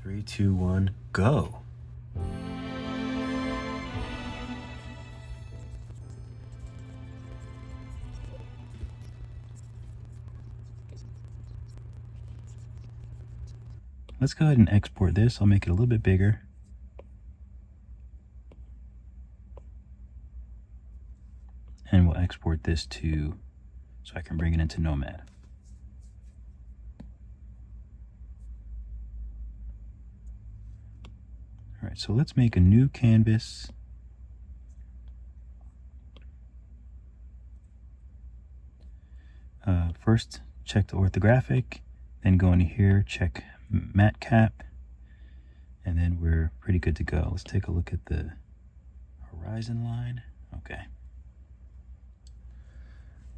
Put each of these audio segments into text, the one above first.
3, 2, 1, go. Let's go ahead and export this. I'll make it a little bit bigger. And we'll export this to, so I can bring it into Nomad. All right, so let's make a new canvas. First, check the orthographic, then go into here, check matte cap, and then we're pretty good to go. Let's take a look at the horizon line. Okay.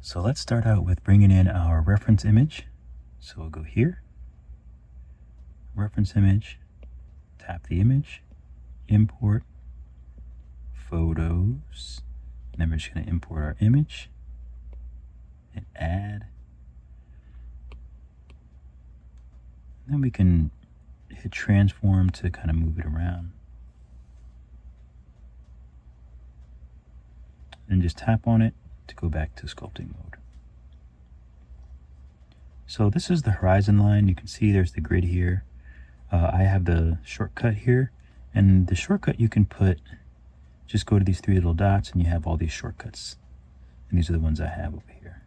So let's start out with bringing in our reference image. So we'll go here, reference image, tap the image, import, photos, and then we're just going to import our image and add. And then we can hit transform to kind of move it around. And just tap on it to go back to sculpting mode. So this is the horizon line. You can see there's the grid here. I have the shortcut here, and the shortcut you can put, just go to these three little dots and you have all these shortcuts. And these are the ones I have over here.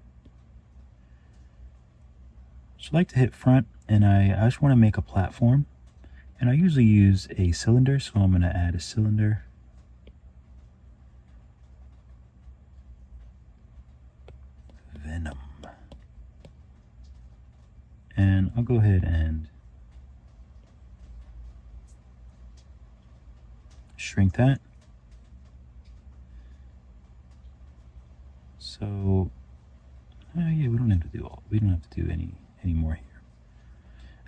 So I like to hit front, and I just want to make a platform. And I usually use a cylinder, so I'm going to add a cylinder. Venom. And I'll go ahead and shrink that. So, yeah, we don't have to do any more here.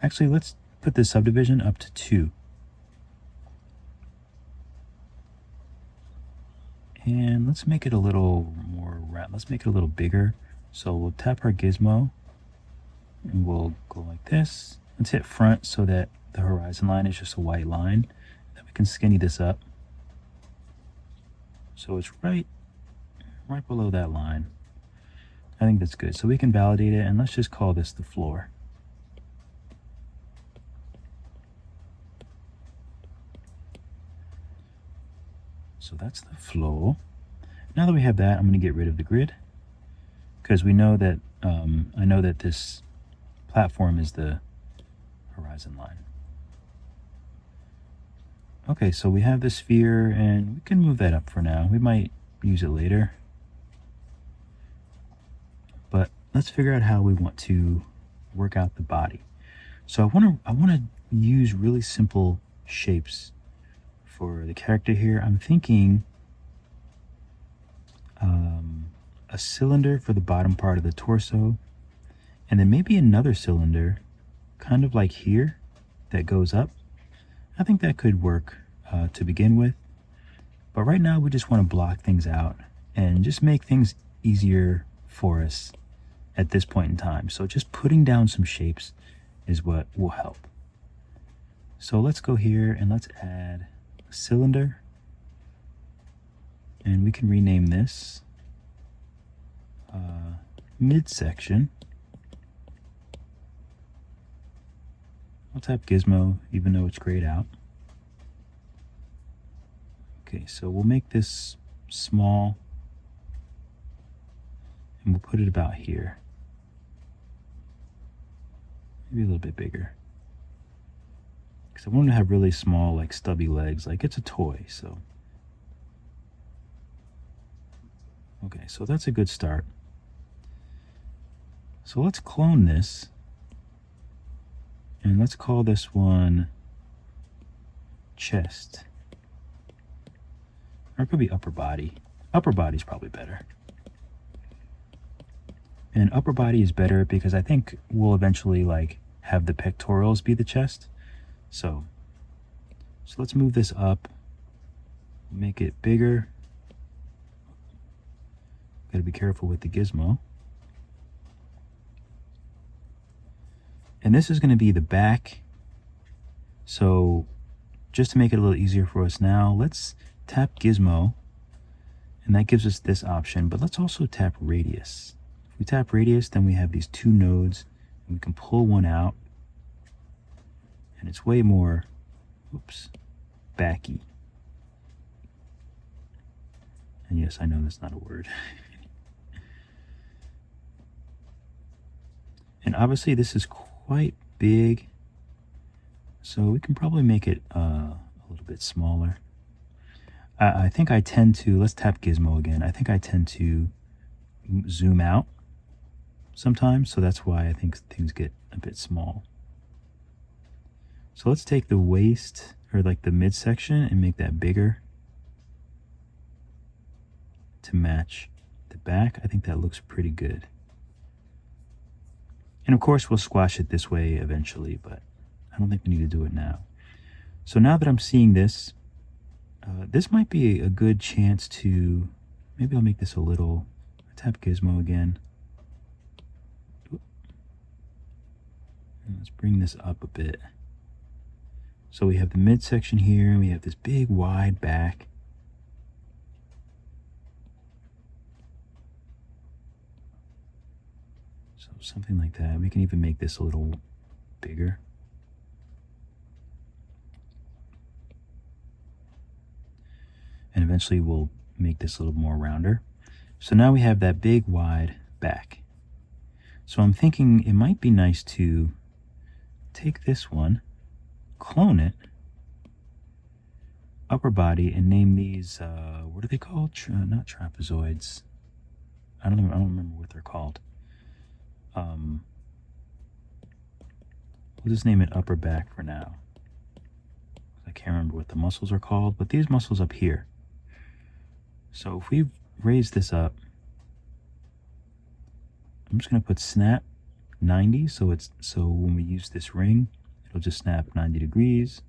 Actually, let's put the subdivision up to 2. And let's make it a little more round. Let's make it a little bigger. So we'll tap our gizmo and we'll go like this. Let's hit front so that the horizon line is just a white line. Then we can skinny this up. So it's right below that line. I think that's good. So we can validate it, and let's just call this the floor. So that's the flow. Now that we have that, I'm going to get rid of the grid, because we know that I know that this platform is the horizon line. Okay, so we have the sphere, and we can move that up for now. We might use it later. But let's figure out how we want to work out the body. So I want to use really simple shapes for the character here. I'm thinking a cylinder for the bottom part of the torso, and then maybe another cylinder kind of like here that goes up. I think that could work to begin with, but right now we just want to block things out and just make things easier for us at this point in time. So just putting down some shapes is what will help. So let's go here and let's add a cylinder, and we can rename this midsection. I'll tap gizmo even though it's grayed out. Okay, so we'll make this small and we'll put it about here. Maybe a little bit bigger, because I want to have really small, like stubby legs, like it's a toy. So okay, so that's a good start. So let's clone this, and let's call this one chest, or it could be upper body. Upper body is probably better. And upper body is better because I think we'll eventually like have the pectorals be the chest. So let's move this up, make it bigger. Gotta be careful with the gizmo. And this is going to be the back So just to make it a little easier for us now, let's tap Gizmo, and that gives us this option, but let's also tap Radius. If we tap Radius, then we have these two nodes, and we can pull one out, and it's way more, oops, backy. And yes, I know that's not a word. And obviously this is quite big, so we can probably make it a little bit smaller. I think I tend to, let's tap Gizmo again. I think I tend to zoom out sometimes, so that's why I think things get a bit small. So let's take the waist, or like the midsection, and make that bigger to match the back. I think that looks pretty good. And of course we'll squash it this way eventually, but I don't think we need to do it now. So now that I'm seeing this, this might be a good chance to, maybe I'll make this a little, tap Gizmo again. And let's bring this up a bit. So we have the midsection here, and we have this big wide back. So something like that. We can even make this a little bigger. And eventually we'll make this a little more rounder. So now we have that big wide back. So I'm thinking it might be nice to take this one, clone it, upper body, and name these, what are they called? Not trapezoids. I don't remember what they're called. We'll just name it upper back for now. I can't remember what the muscles are called, but these muscles up here. So if we raise this up, I'm just going to put snap 90, so when we use this ring, it'll just snap 90 degrees,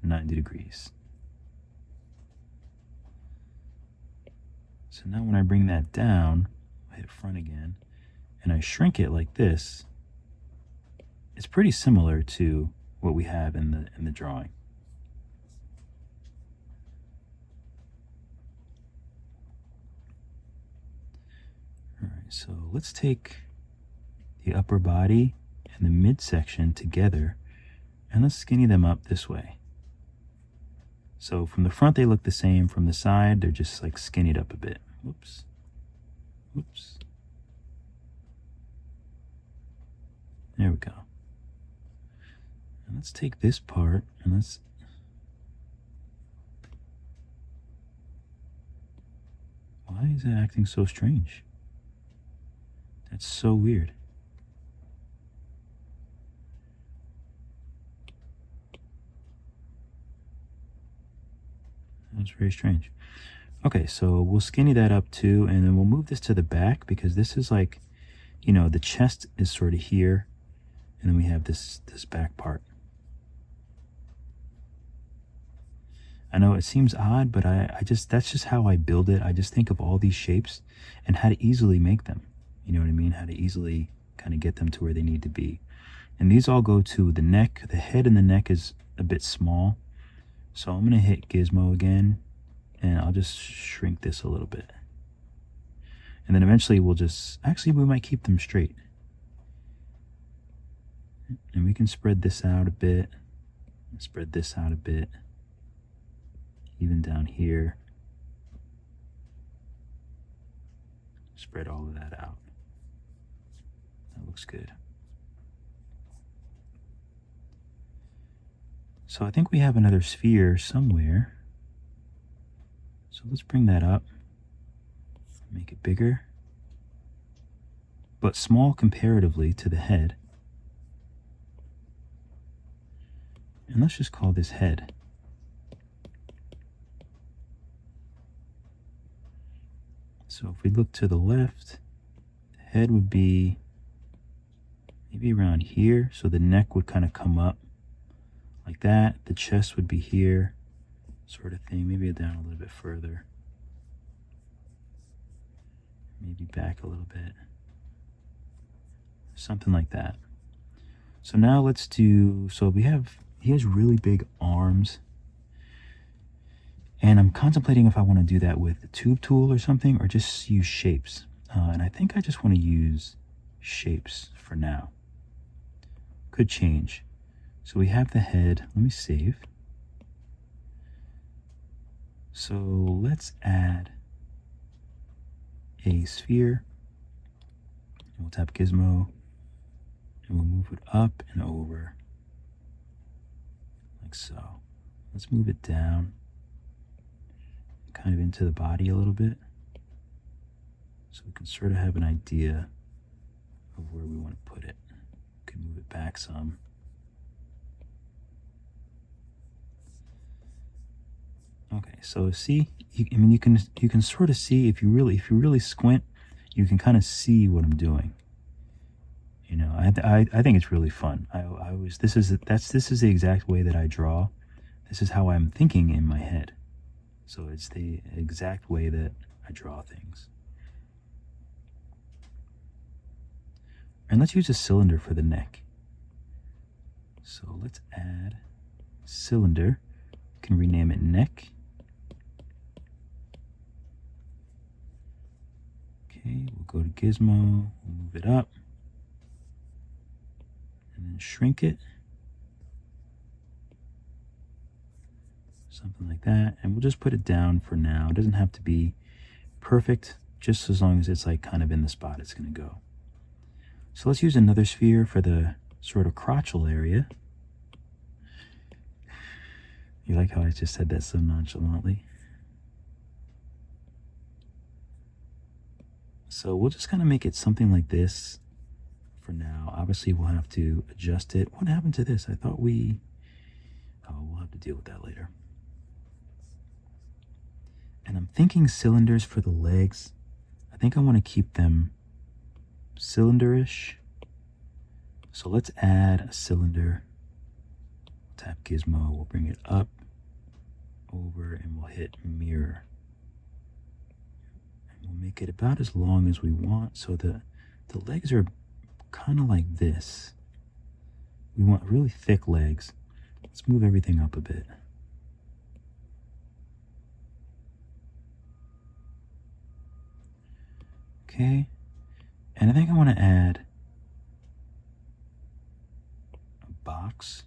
90 degrees. So now when I bring that down, I hit front again, and I shrink it like this, it's pretty similar to what we have in the drawing. All right, so let's take the upper body and the midsection together, and let's skinny them up this way. So from the front they look the same, from the side they're just like skinnied up a bit. Whoops. Whoops. There we go. And let's take this part and let's, why is it acting so strange? That's so weird. That's very strange. Okay, so we'll skinny that up too, and then we'll move this to the back, because this is like, you know, the chest is sort of here, and then we have this back part. I know it seems odd, but that's just how I build it. I just think of all these shapes and how to easily make them. You know what I mean? How to easily kind of get them to where they need to be. And these all go to the neck. The head and the neck is a bit small. So I'm going to hit Gizmo again, and I'll just shrink this a little bit. And then eventually we'll just, actually we might keep them straight. And we can spread this out a bit, spread this out a bit, even down here. Spread all of that out. That looks good. So I think we have another sphere somewhere. So let's bring that up, make it bigger, but small comparatively to the head. And let's just call this head. So if we look to the left, the head would be maybe around here. So the neck would kind of come up like that. The chest would be here, sort of thing. Maybe down a little bit further. Maybe back a little bit. Something like that. So now let's do, so we have he has really big arms. And I'm contemplating if I want to do that with the tube tool or something, or just use shapes. And I think I just want to use shapes for now. Could change. So we have the head. Let me save. So let's add a sphere. And we'll tap Gizmo. And we'll move it up and over. Like so. Let's move it down. Kind of into the body a little bit. So we can sort of have an idea of where we want to put it. We can move it back some. Okay, so see, I mean, you can sort of see if you really squint, you can kind of see what I'm doing. You know, I think it's really fun. This is the exact way that I draw. This is how I'm thinking in my head. So it's the exact way that I draw things. And let's use a cylinder for the neck. So let's add cylinder. We can rename it neck. Okay, we'll go to Gizmo, we'll move it up, and then shrink it. Something like that, and we'll just put it down for now. It doesn't have to be perfect, just as long as it's like kind of in the spot it's going to go. So let's use another sphere for the sort of crotchal area. You like how I just said that so nonchalantly? So we'll just kind of make it something like this for now. Obviously we'll have to adjust it. What happened to this? I thought we'll have to deal with that later. And I'm thinking cylinders for the legs. I think I want to keep them cylinderish. So let's add a cylinder. Tap Gizmo, we'll bring it up, over, and we'll hit mirror. And we'll make it about as long as we want, so the legs are kind of like this. We want really thick legs. Let's move everything up a bit. Okay, and I think I want to add a box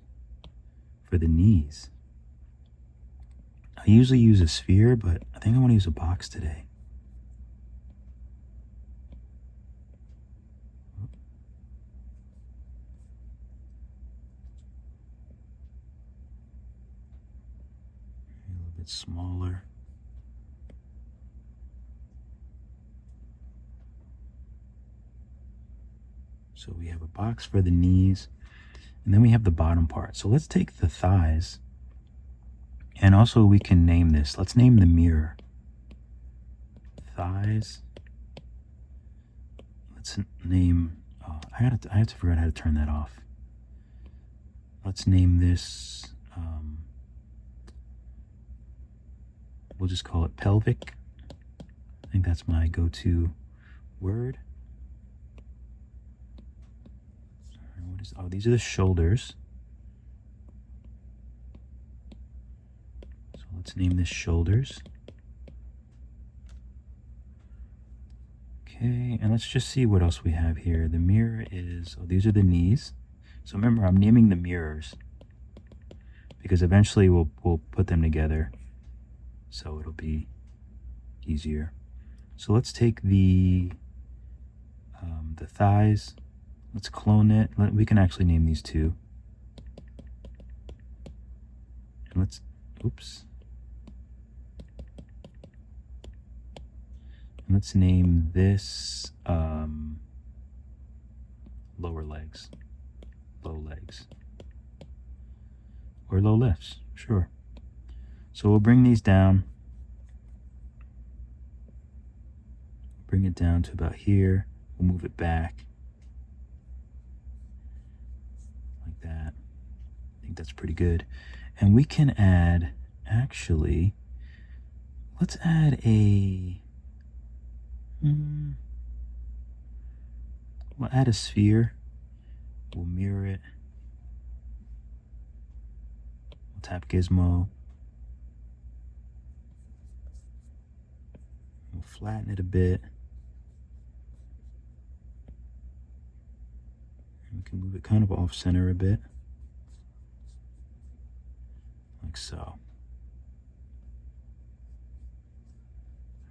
for the knees. I usually use a sphere, but I think I want to use a box today. A little bit smaller. So we have a box for the knees, and then we have the bottom part. So let's take the thighs, and also we can name this. Let's name the mirror thighs. Let's name, I have to figure out how to turn that off. Let's name this, we'll just call it pelvic. I think that's my go-to word. Oh, these are the shoulders. So let's name this shoulders. Okay, and let's just see what else we have here. The mirror is, oh, these are the knees. So remember, I'm naming the mirrors because eventually we'll put them together, so it'll be easier. So let's take the thighs. Let's clone it. We can actually name these two. And let's, oops. And let's name this lower legs, low legs, or low lifts, sure. So we'll bring these down. Bring it down to about here. We'll move it back. That. I think that's pretty good. And we can add, actually, let's add a, we'll add a sphere. We'll mirror it. tap gizmo. We'll flatten it a bit. And we can move it kind of off center a bit. Like so. All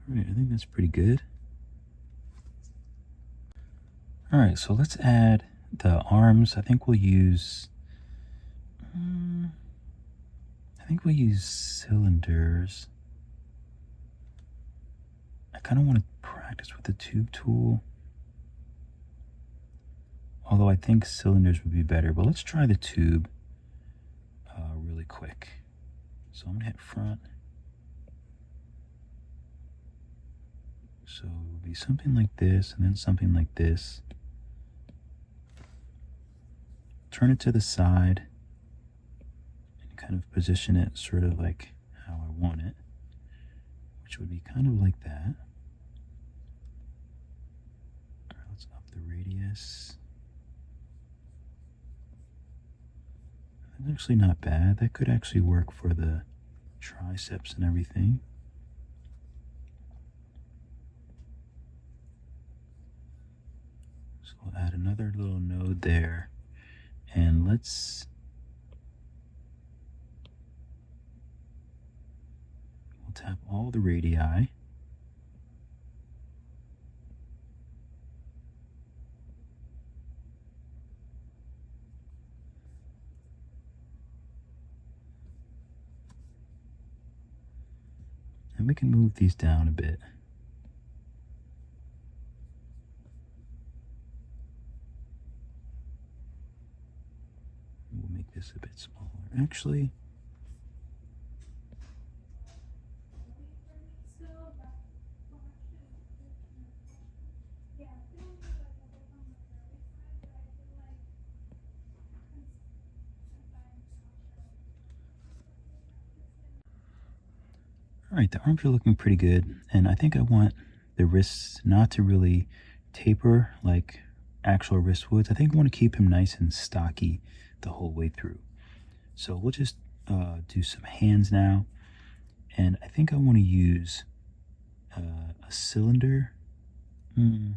right, I think that's pretty good. All right, so let's add the arms. I think we'll use cylinders. I kind of want to practice with the tube tool, although I think cylinders would be better, but let's try the tube really quick. So I'm gonna hit front. So it would be something like this, and then something like this. Turn it to the side and kind of position it sort of like how I want it, which would be kind of like that. All right, let's up the radius. That's actually not bad. That could actually work for the triceps and everything. So we'll add another little node there, and we'll tap all the radii. And we can move these down a bit. We'll make this a bit smaller. Actually, all right, the arms are looking pretty good, and I think I want the wrists not to really taper like actual wrist would. I think I want to keep him nice and stocky the whole way through. So we'll just do some hands now, and I think I want to use a cylinder. You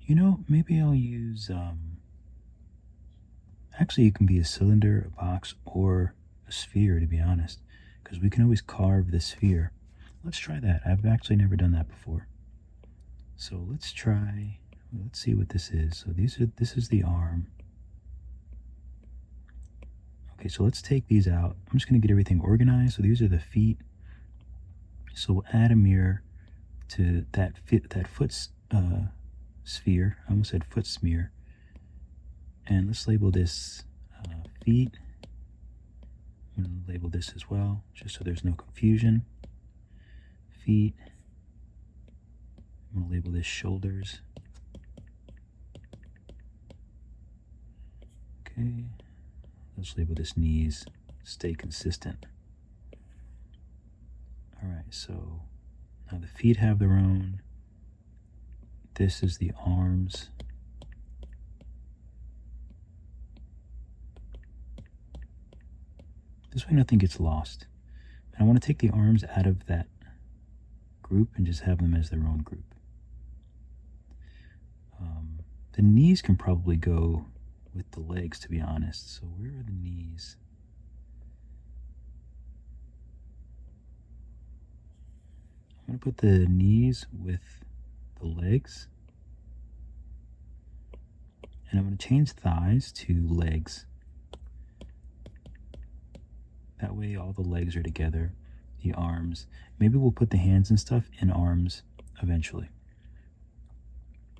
know, maybe I'll use actually it can be a cylinder, a box, or a sphere, to be honest, because we can always carve the sphere. Let's try that. I've actually never done that before. So let's see what this is. So this is the arm. Okay, so let's take these out. I'm just going to get everything organized. So these are the feet. So we'll add a mirror to that foot sphere. I almost said foot smear. And let's label this feet. I'm going to label this as well, just so there's no confusion. Feet. I'm going to label this shoulders. Okay. Let's label this knees. Stay consistent. All right, so now the feet have their own. This is the arms. This way nothing gets lost. And I want to take the arms out of that group and just have them as their own group. The knees can probably go with the legs, to be honest. So where are the knees? I'm going to put the knees with the legs. And I'm going to change thighs to legs. That way all the legs are together, the arms. Maybe we'll put the hands and stuff in arms eventually.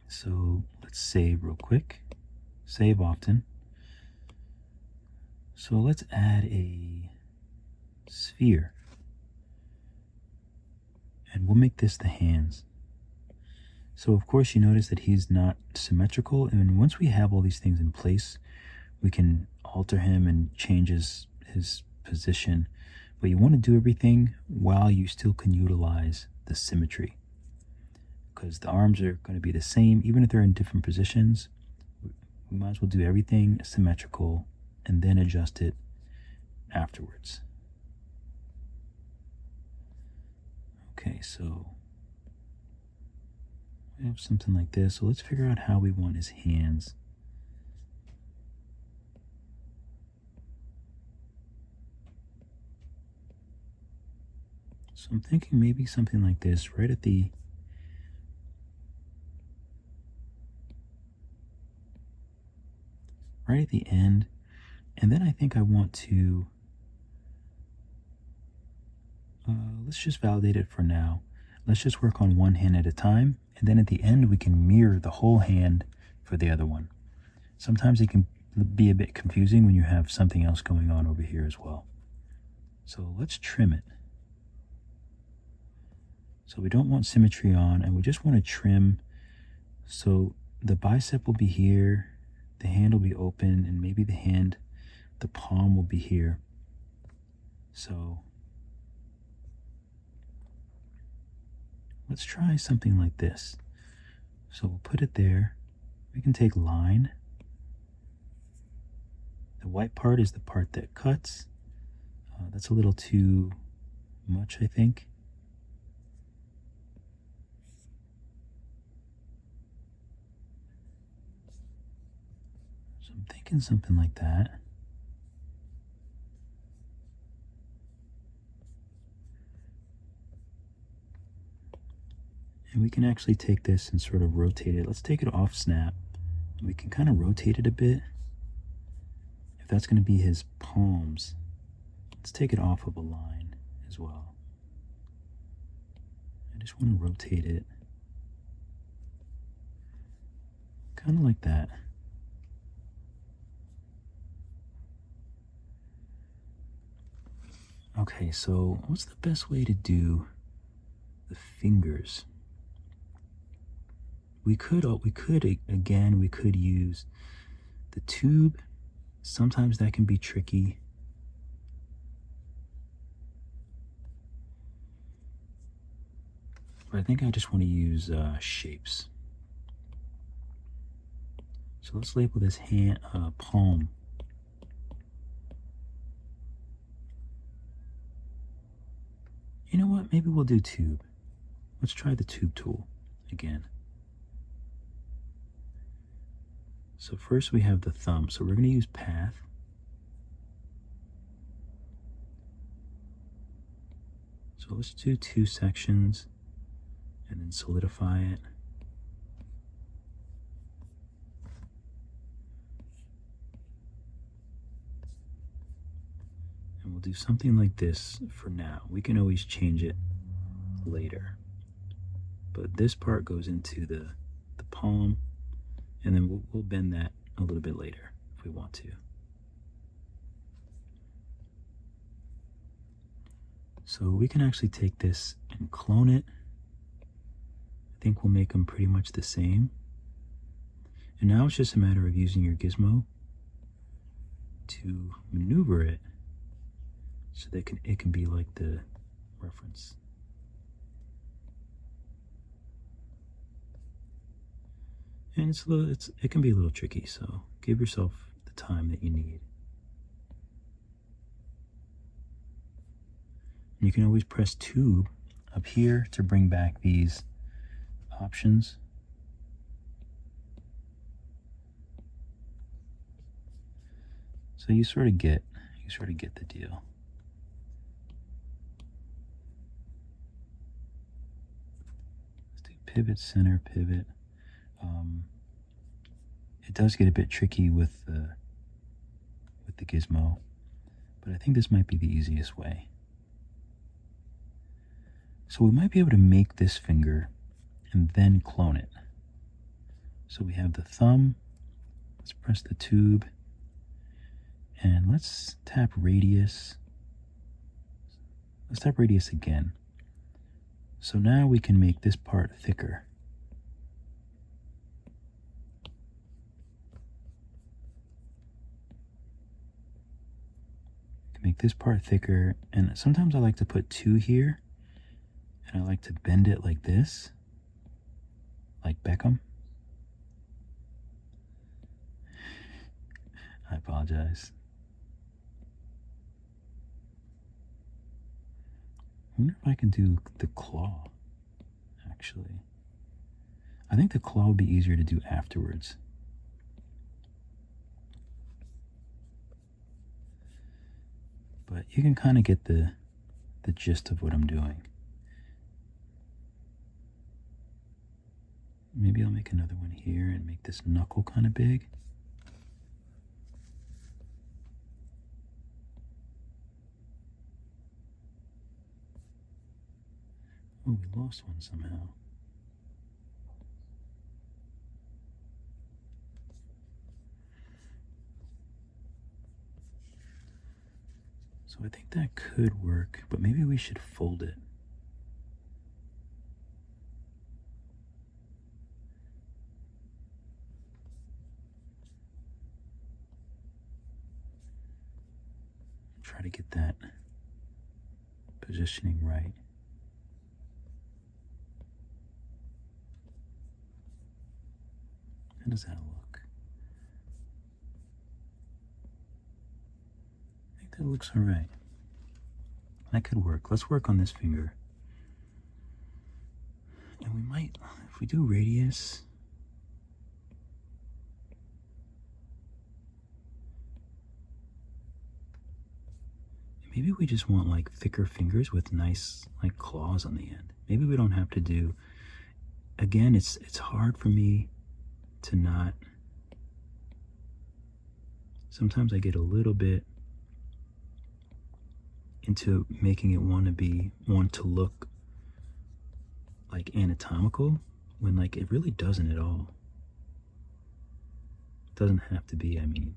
So let's save real quick. Save often. So let's add a sphere. And we'll make this the hands. So of course you notice that he's not symmetrical, and once we have all these things in place, we can alter him and change his position. But you want to do everything while you still can utilize the symmetry, because the arms are going to be the same even if they're in different positions. We might as well do everything symmetrical and then adjust it afterwards. Okay, so we have something like this. So let's figure out how we want his hands. So I'm thinking maybe something like this, right at the end. And then I think I want to, let's just validate it for now. Let's just work on one hand at a time. And then at the end, we can mirror the whole hand for the other one. Sometimes it can be a bit confusing when you have something else going on over here as well. So let's trim it. So we don't want symmetry on, and we just want to trim. So the bicep will be here, the hand will be open, and maybe the palm will be here. So let's try something like this. So we'll put it there. We can take line. The white part is the part that cuts. That's a little too much, I think. So I'm thinking something like that. And we can actually take this and sort of rotate it. Let's take it off snap. We can kind of rotate it a bit. If that's going to be his palms, let's take it off of a line as well. I just want to rotate it. Kind of like that. Okay, so what's the best way to do the fingers? We could use the tube. Sometimes that can be tricky. But I think I just want to use shapes. So let's label this hand palm. You know what? Maybe we'll do tube. Let's try the tube tool again. So first we have the thumb. So we're going to use path. So let's do 2 sections and then solidify it. And we'll do something like this for now. We can always change it later. But this part goes into the palm, and then we'll bend that a little bit later if we want to. So we can actually take this and clone it. I think we'll make them pretty much the same. And now it's just a matter of using your gizmo to maneuver it so that it can be like the reference. And it can be a little tricky, so give yourself the time that you need. And you can always press tube up here to bring back these options. So you sort of get the deal. Let's do pivot, center, pivot. It does get a bit tricky with the gizmo, but I think this might be the easiest way. So we might be able to make this finger and then clone it. So we have the thumb. Let's press the tube and let's tap radius. Let's tap radius again. So now we can make this part thicker. Make this part thicker, and sometimes I like to put 2 here, and I like to bend it like this, like Beckham. I apologize. wonder if I can do the claw, actually. I think the claw would be easier to do afterwards. But you can kind of get the gist of what I'm doing. Maybe I'll make another one here and make this knuckle kind of big. Oh, we lost one somehow. So I think that could work, but maybe we should fold it. Try to get that positioning right. How does that look? I think that looks all right. That could work. Let's work on this finger. And we might, if we do radius, maybe we just want like thicker fingers with nice like claws on the end. Maybe we don't have to do, again, it's hard for me to not, sometimes I get a little bit into making it want to look like anatomical when like it really doesn't at all. It doesn't have to be, I mean.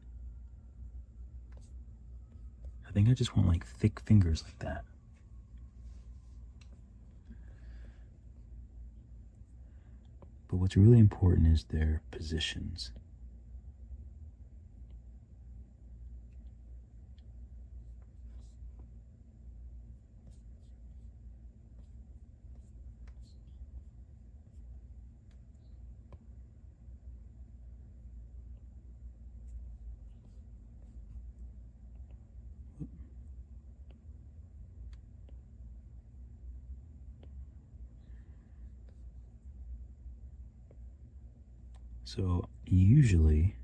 I think I just want like thick fingers like that. But what's really important is their positions. So usually,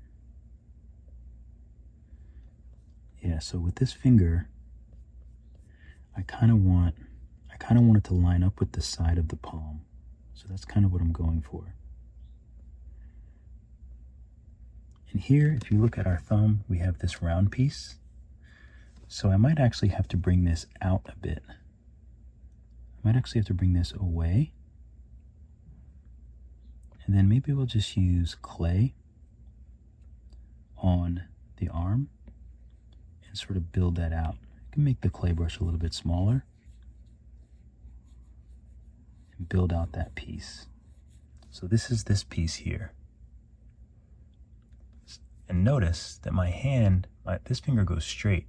yeah, so with this finger, I kind of want it to line up with the side of the palm. So that's kind of what I'm going for. And here, if you look at our thumb, we have this round piece. So I might actually have to bring this out a bit. I might actually have to bring this away. And then maybe we'll just use clay on the arm and sort of build that out. You can make the clay brush a little bit smaller and build out that piece. So this is this piece here. And notice that my hand, this finger goes straight,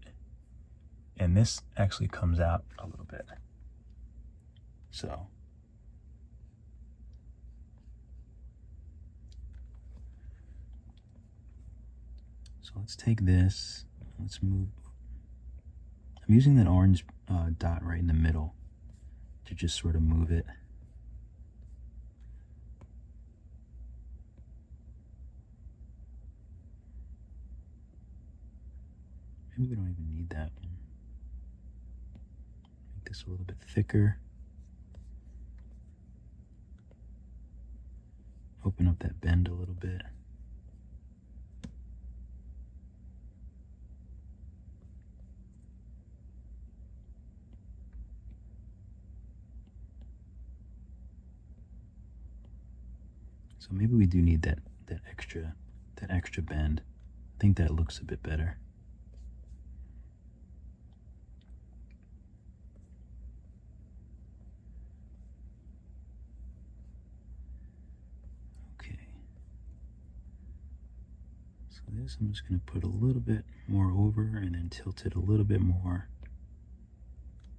and this actually comes out a little bit. So let's take this, let's move. I'm using that orange dot right in the middle to just sort of move it. Maybe we don't even need that one. Make this a little bit thicker. Open up that bend a little bit. So maybe we do need that extra bend. I think that looks a bit better. Okay. So this I'm just going to put a little bit more over and then tilt it a little bit more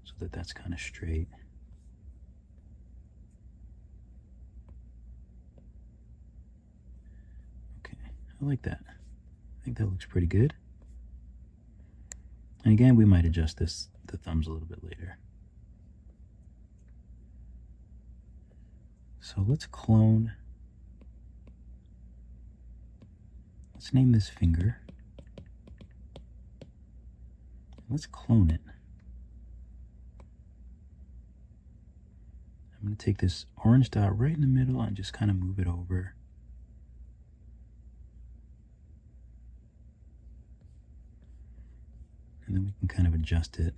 so that that's kind of straight. I like that. I think that looks pretty good. And again, we might adjust the thumbs a little bit later. So let's clone. Let's name this finger. Let's clone it. I'm going to take this orange dot right in the middle and just kind of move it over. And then we can kind of adjust it.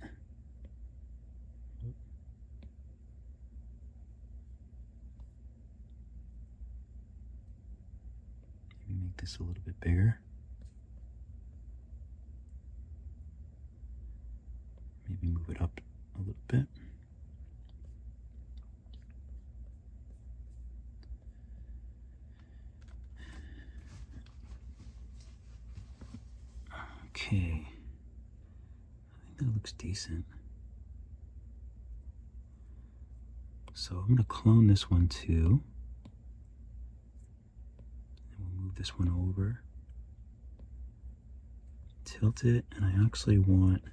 Maybe make this a little bit bigger. Maybe move it up a little bit. Okay, I think that looks decent. So I'm going to clone this one too. And we'll move this one over. Tilt it, and I actually want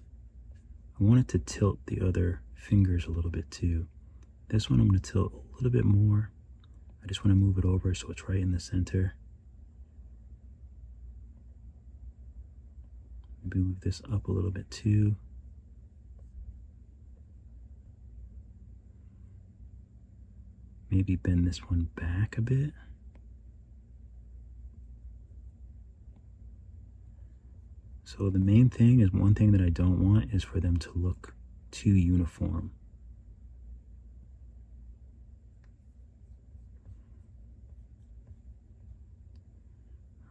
it to tilt the other fingers a little bit too. This one I'm going to tilt a little bit more. I just want to move it over so it's right in the center. Maybe move this up a little bit too. Maybe bend this one back a bit. So the main thing is, one thing that I don't want is for them to look too uniform.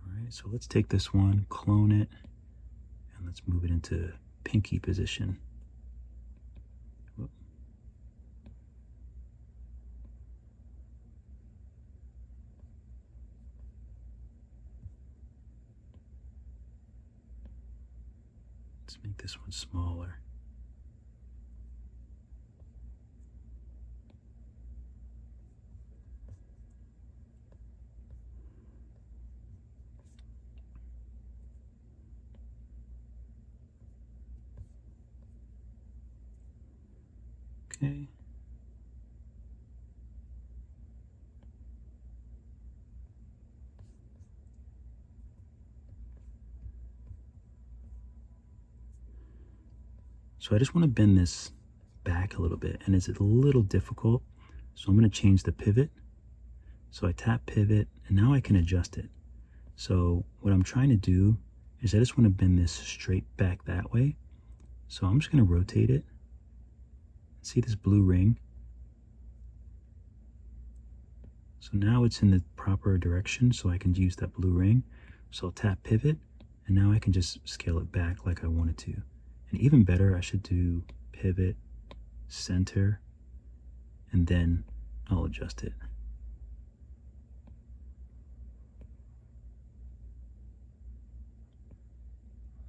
All right, so let's take this one, clone it, and let's move it into pinky position. Whoop. Let's make this one smaller. Okay. So I just want to bend this back a little bit, and it's a little difficult. So I'm going to change the pivot. So I tap pivot, and now I can adjust it. So what I'm trying to do is I just want to bend this straight back that way. So I'm just going to rotate it. See this blue ring? So now it's in the proper direction, so I can use that blue ring. So I'll tap pivot, and now I can just scale it back like I wanted to. And even better, I should do pivot, center, and then I'll adjust it.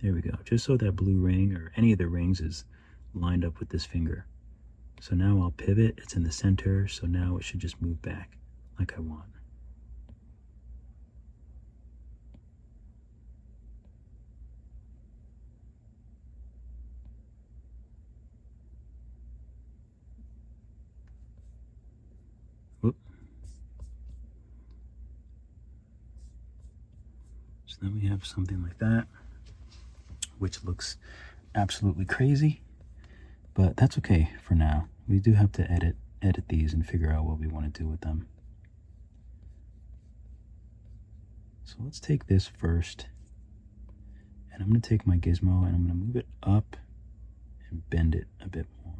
There we go, just so that blue ring or any of the rings is lined up with this finger. So now I'll pivot, it's in the center, so now it should just move back like I want. Whoop. So then we have something like that, which looks absolutely crazy, but that's okay for now. We do have to edit these and figure out what we want to do with them. So let's take this first, and I'm going to take my gizmo and I'm going to move it up and bend it a bit more.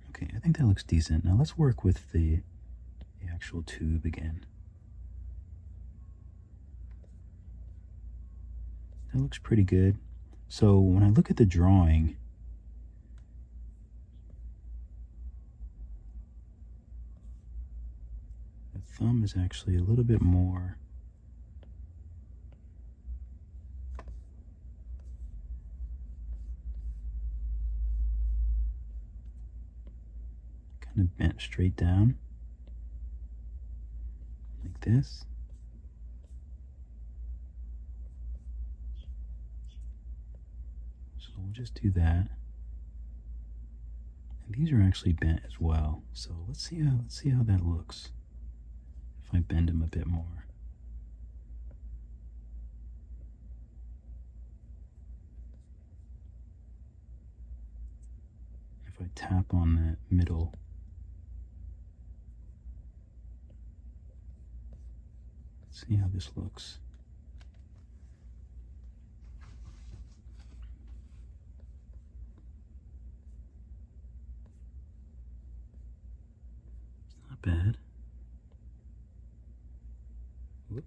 Okay, I think that looks decent. Now let's work with the actual tube again. That looks pretty good. So when I look at the drawing, the thumb is actually a little bit more kind of bent straight down. this. So we'll just do that. And these are actually bent as well. So let's see how that looks if I bend them a bit more. If I tap on that middle, let's see how this looks. It's not bad. Whoop.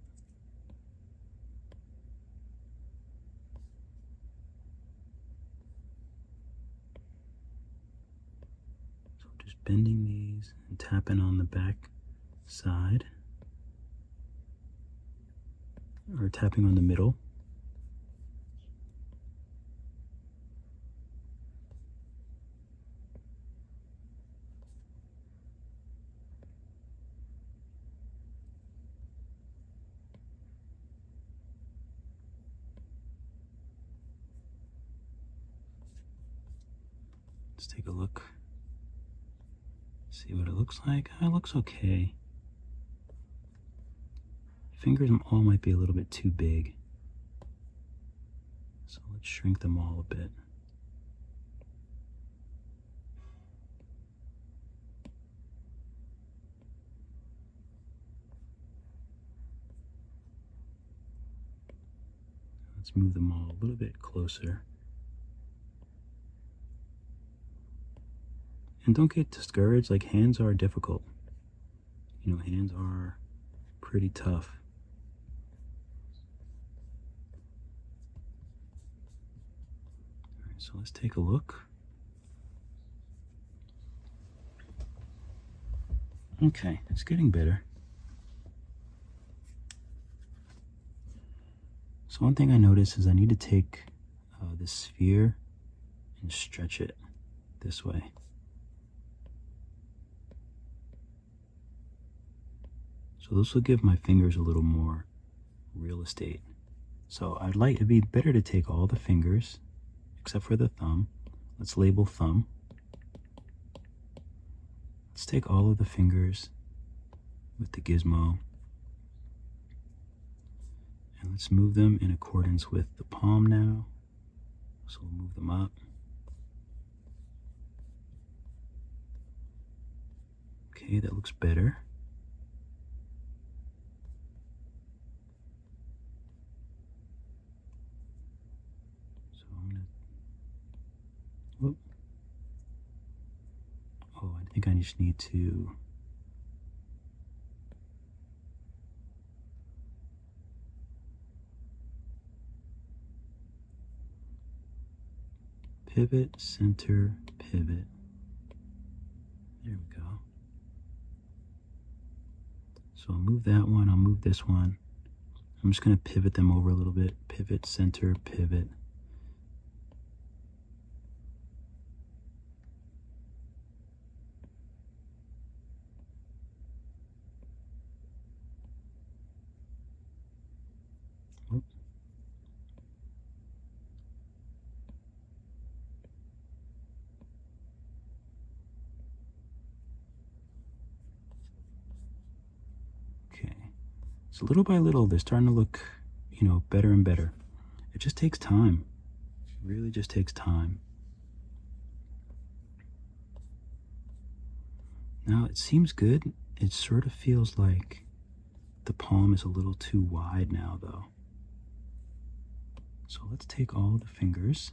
So just bending these and tapping on the back side, or tapping on the middle. Let's take a look, see what it looks like. It looks okay. Fingers all might be a little bit too big, so let's shrink them all a bit. Let's move them all a little bit closer. And don't get discouraged, like hands are difficult. You know, hands are pretty tough. All right, so let's take a look. Okay, it's getting better. So one thing I noticed is I need to take this sphere and stretch it this way. So this will give my fingers a little more real estate. So it'd be better to take all the fingers except for the thumb. Let's label thumb. Let's take all of the fingers with the gizmo and let's move them in accordance with the palm now. So we'll move them up. Okay, that looks better. Whoop. Oh, I think I just need to pivot, center, pivot. There we go. So I'll move that one, I'll move this one. I'm just going to pivot them over a little bit. Pivot, center, pivot. Okay, so little by little, they're starting to look, you know, better and better. It just takes time. It really just takes time. Now it seems good. It sort of feels like the palm is a little too wide now, though. So let's take all the fingers.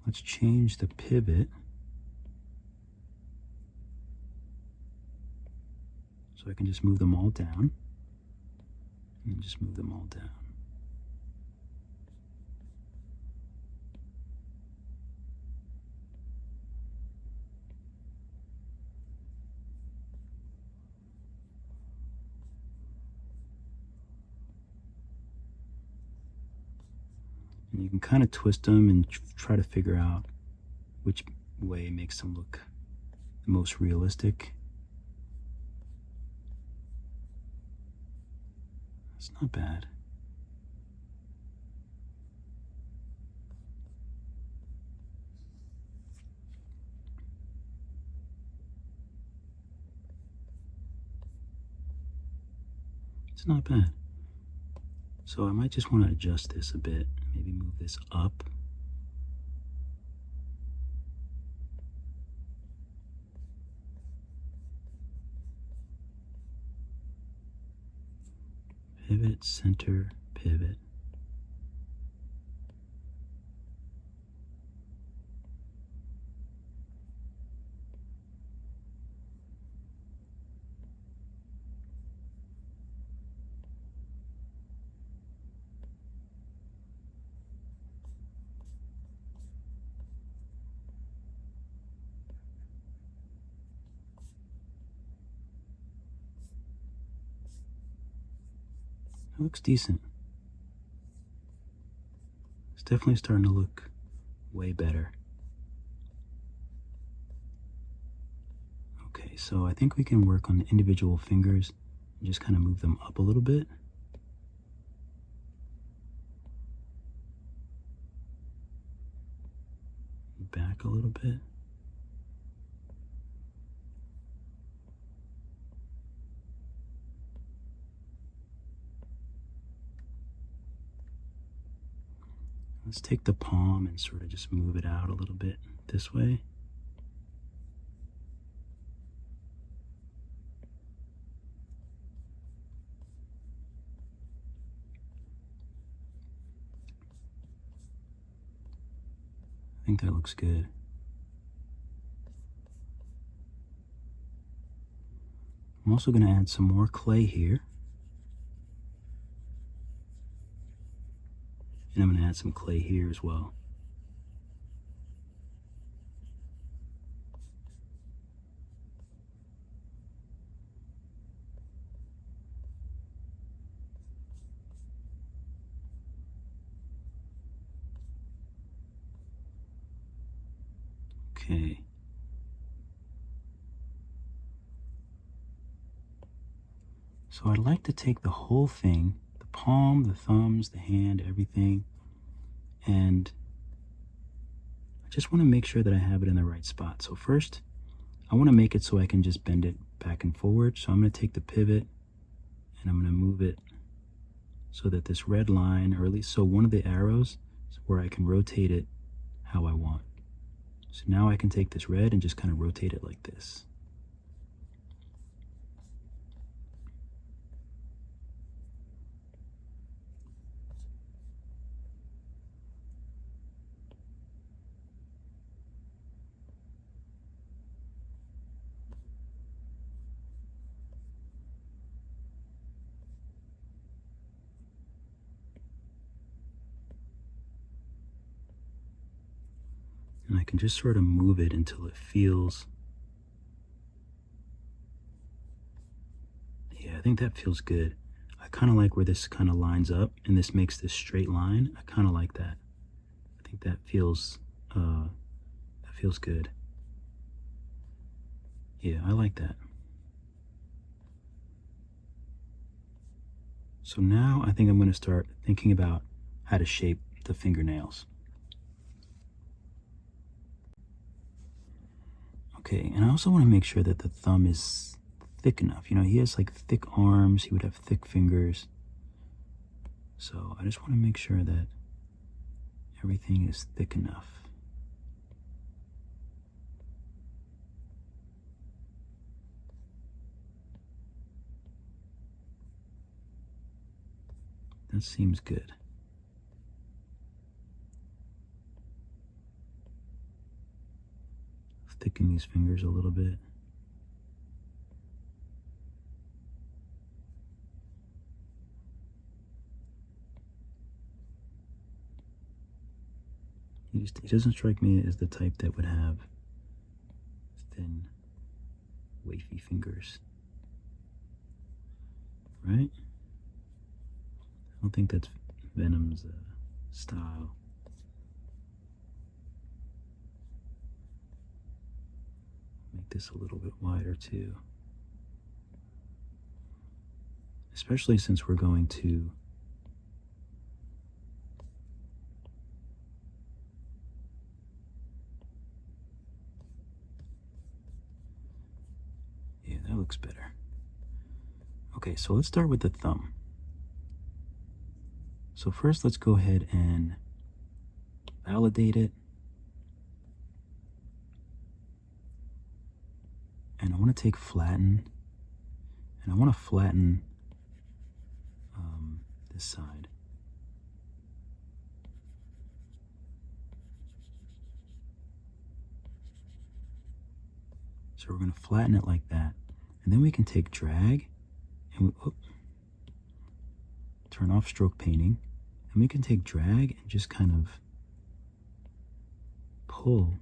Let's change the pivot. So I can just move them all down. And just move them all down. And you can kind of twist them and try to figure out which way makes them look the most realistic. It's not bad. It's not bad. So I might just want to adjust this a bit. Maybe move this up. Pivot, center, pivot. It looks decent. It's definitely starting to look way better. Okay, so I think we can work on the individual fingers and just kind of move them up a little bit. Back a little bit. Let's take the palm and sort of just move it out a little bit this way. I think that looks good. I'm also going to add some more clay here. And I'm going to add some clay here as well. Okay. So I'd like to take the whole thing, the palm, the thumbs, the hand, everything, and I just want to make sure that I have it in the right spot. So first, I want to make it so I can just bend it back and forward. So I'm going to take the pivot and I'm going to move it so that this red line, or at least so one of the arrows, is where I can rotate it how I want. So now I can take this red and just kind of rotate it like this. And I can just sort of move it until it feels, yeah, I think that feels good. I kind of like where this kind of lines up and this makes this straight line. I kind of like that. I think that feels good. Yeah, I like that. So now I think I'm going to start thinking about how to shape the fingernails. Okay, and I also want to make sure that the thumb is thick enough. You know, he has like thick arms, he would have thick fingers. So I just want to make sure that everything is thick enough. That seems good. Thicken these fingers a little bit. He doesn't strike me as the type that would have thin, wavy fingers. Right? I don't think that's Venom's style. Make this a little bit wider too. especially since we're going to yeah, that looks better. Okay, so let's start with the thumb. So first let's go ahead and validate it. And I want to take flatten, and I want to flatten this side. So we're going to flatten it like that. And then we can take drag and turn off stroke painting. And we can take drag and just kind of pull.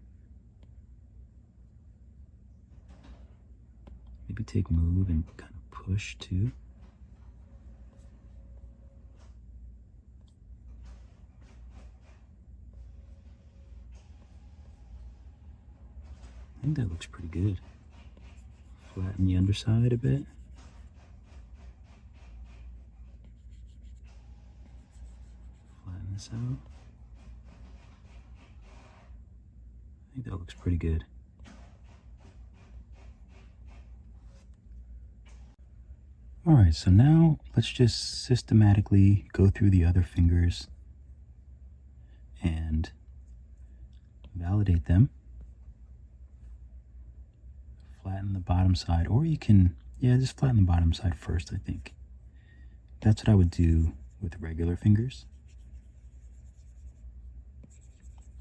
Maybe take move and kind of push too. I think that looks pretty good. Flatten the underside a bit. Flatten this out. I think that looks pretty good. All right, so now let's just systematically go through the other fingers and validate them. Flatten the bottom side, or you can, yeah, just flatten the bottom side first, I think. That's what I would do with regular fingers.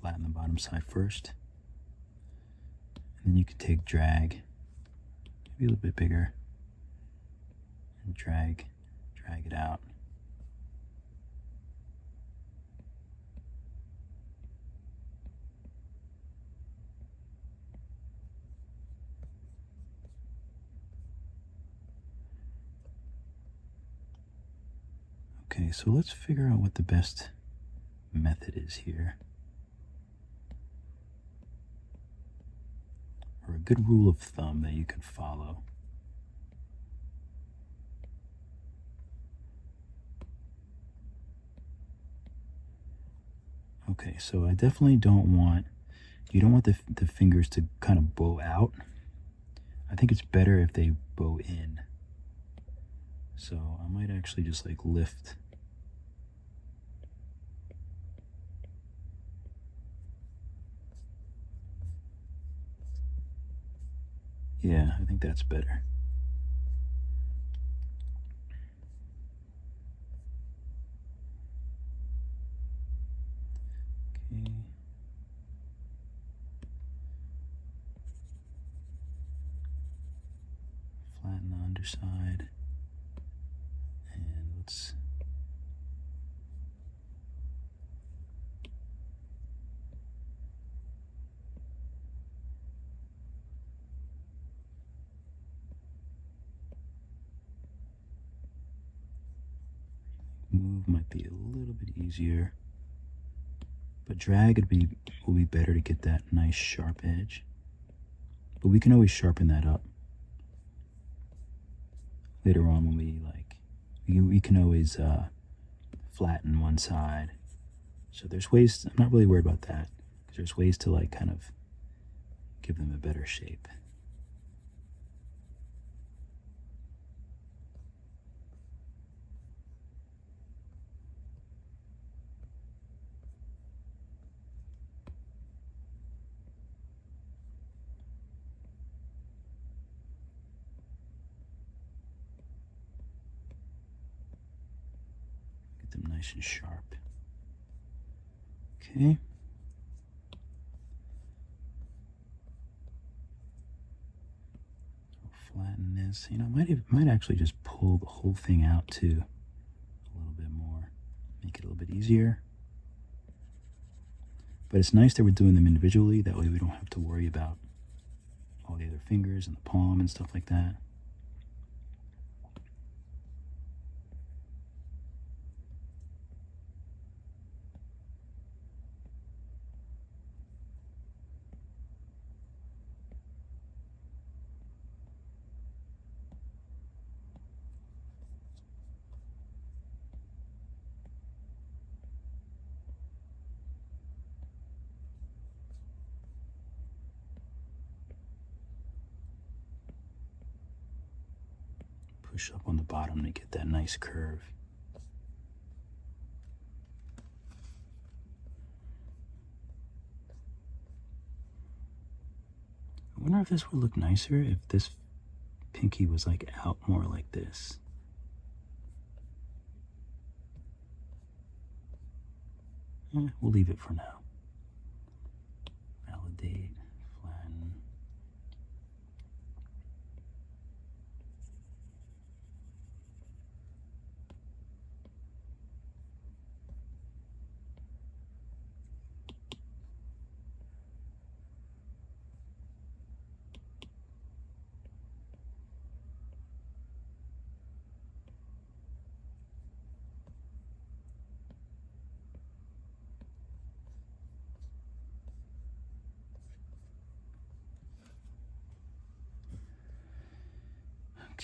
Flatten the bottom side first. And then you can take drag, maybe a little bit bigger, and drag it out. Okay, so let's figure out what the best method is here. Or a good rule of thumb that you can follow. Okay, so I definitely don't want, you don't want the fingers to kind of bow out. I think it's better if they bow in. So I might actually just like lift. Yeah, I think that's better. Okay. Flatten the underside. And let's move might be a little bit easier, but drag will be better to get that nice sharp edge. But we can always sharpen that up later on when we can always flatten one side. So there's ways, I'm not really worried about that, because there's ways to like kind of give them a better shape. Them nice and sharp. Okay. Flatten this. You know, might actually just pull the whole thing out too, a little bit more, make it a little bit easier. But it's nice that we're doing them individually. That way we don't have to worry about all the other fingers and the palm and stuff like that. push up on the bottom to get that nice curve. I wonder if this would look nicer if this pinky was like out more like this. We'll leave it for now. Validate, flatten.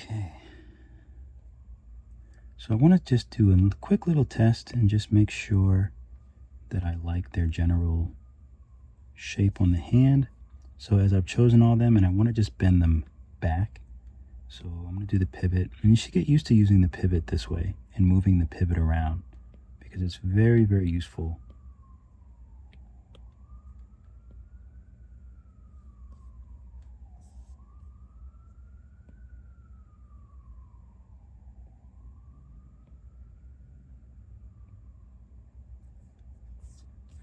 Okay, so I want to just do a quick little test and just make sure that I like their general shape on the hand. So as I've chosen all of them, and I want to just bend them back, so I'm going to do the pivot, and you should get used to using the pivot this way and moving the pivot around because it's very, very useful.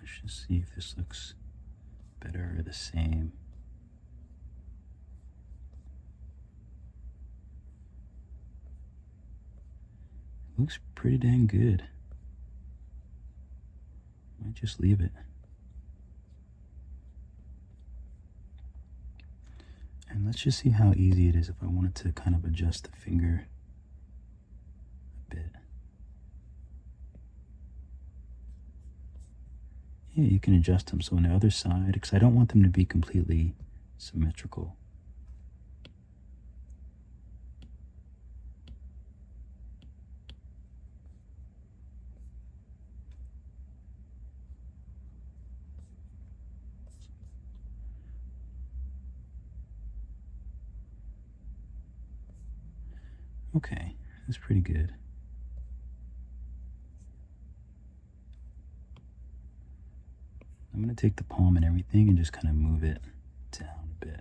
Let's just see if this looks better or the same. Looks pretty dang good. Might just leave it. And let's just see how easy it is if I wanted to kind of adjust the finger a bit. Yeah, you can adjust them so on the other side, because I don't want them to be completely symmetrical. Okay, that's pretty good. I'm going to take the palm and everything and just kind of move it down a bit.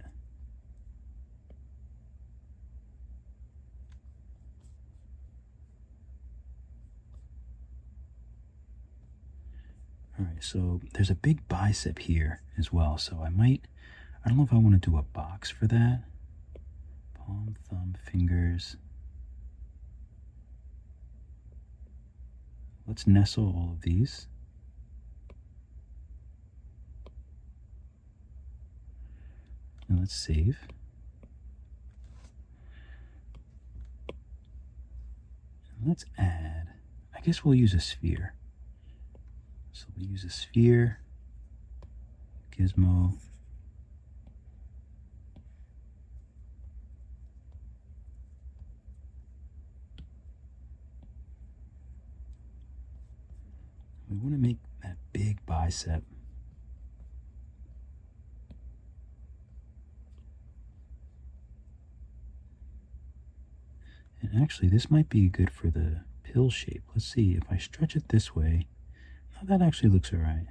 All right, so there's a big bicep here as well, so I don't know if I want to do a box for that. Palm, thumb, fingers. Let's nestle all of these. And let's save. And let's add, I guess we'll use a sphere. So we'll use a sphere, gizmo. We want to make that big bicep. And actually, this might be good for the pill shape. Let's see, if I stretch it this way, oh, that actually looks all right.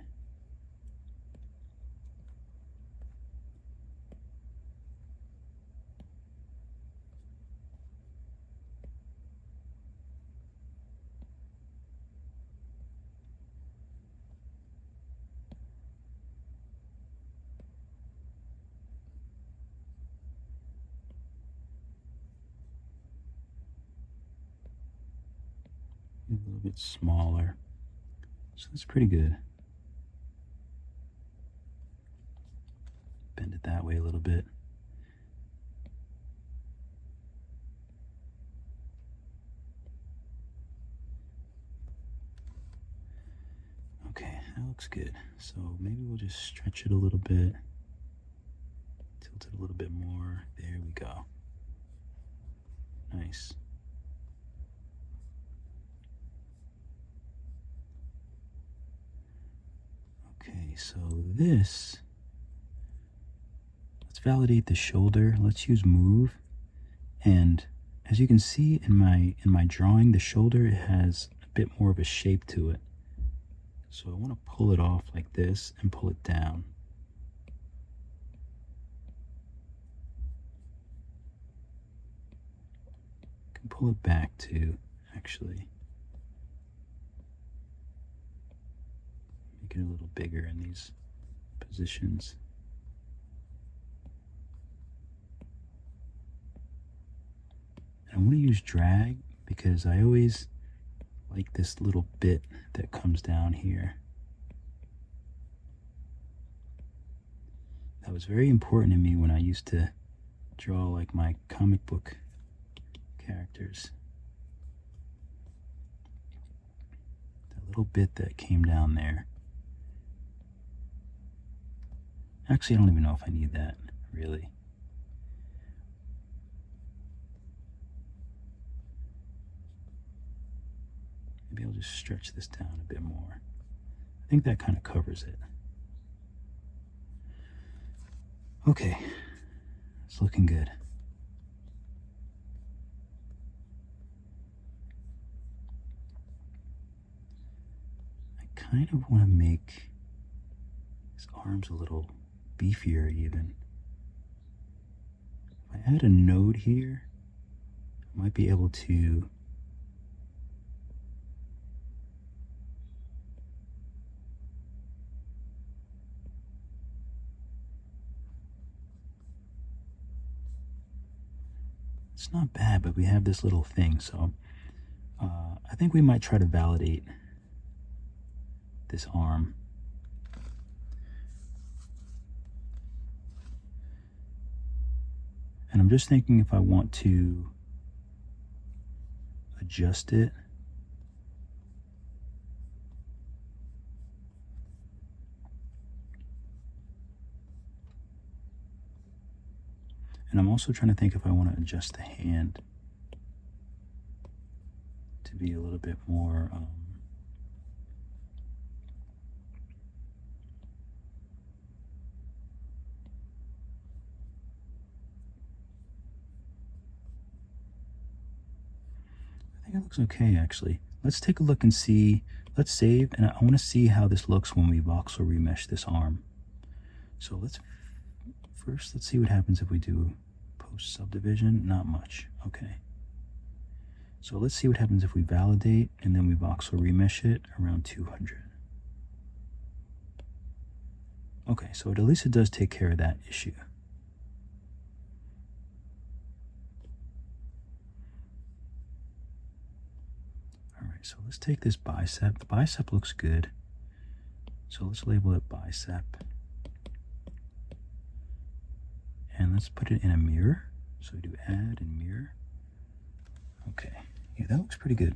A little bit smaller. So that's pretty good. Bend it that way a little bit. Okay, that looks good. So maybe we'll just stretch it a little bit. Tilt it a little bit more. There we go. Nice. Okay, so let's validate the shoulder. Let's use move, and as you can see in my drawing, the shoulder has a bit more of a shape to it. So I want to pull it off like this and pull it down. I can pull it back too, actually. Make it a little bigger in these positions. And I want to use drag because I always like this little bit that comes down here. That was very important to me when I used to draw like my comic book characters. That little bit that came down there. Actually, I don't even know if I need that, really. Maybe I'll just stretch this down a bit more. I think that kind of covers it. Okay, it's looking good. I kind of want to make his arms a little beefier even. If I add a node here, I might be able to it's not bad, but we have this little thing, so I think we might try to validate this arm. And I'm just thinking if I want to adjust it. And I'm also trying to think if I want to adjust the hand to be a little bit more I think it looks okay, actually. Let's take a look and see. Let's save, and I want to see how this looks when we voxel remesh this arm. So let's see what happens if we do post subdivision. Not much. Okay. So let's see what happens if we validate and then we voxel remesh it around 200. Okay, so at least it does take care of that issue. All right, so let's take this bicep. The bicep looks good. So let's label it bicep. And let's put it in a mirror. So we do add and mirror. Okay, yeah, that looks pretty good.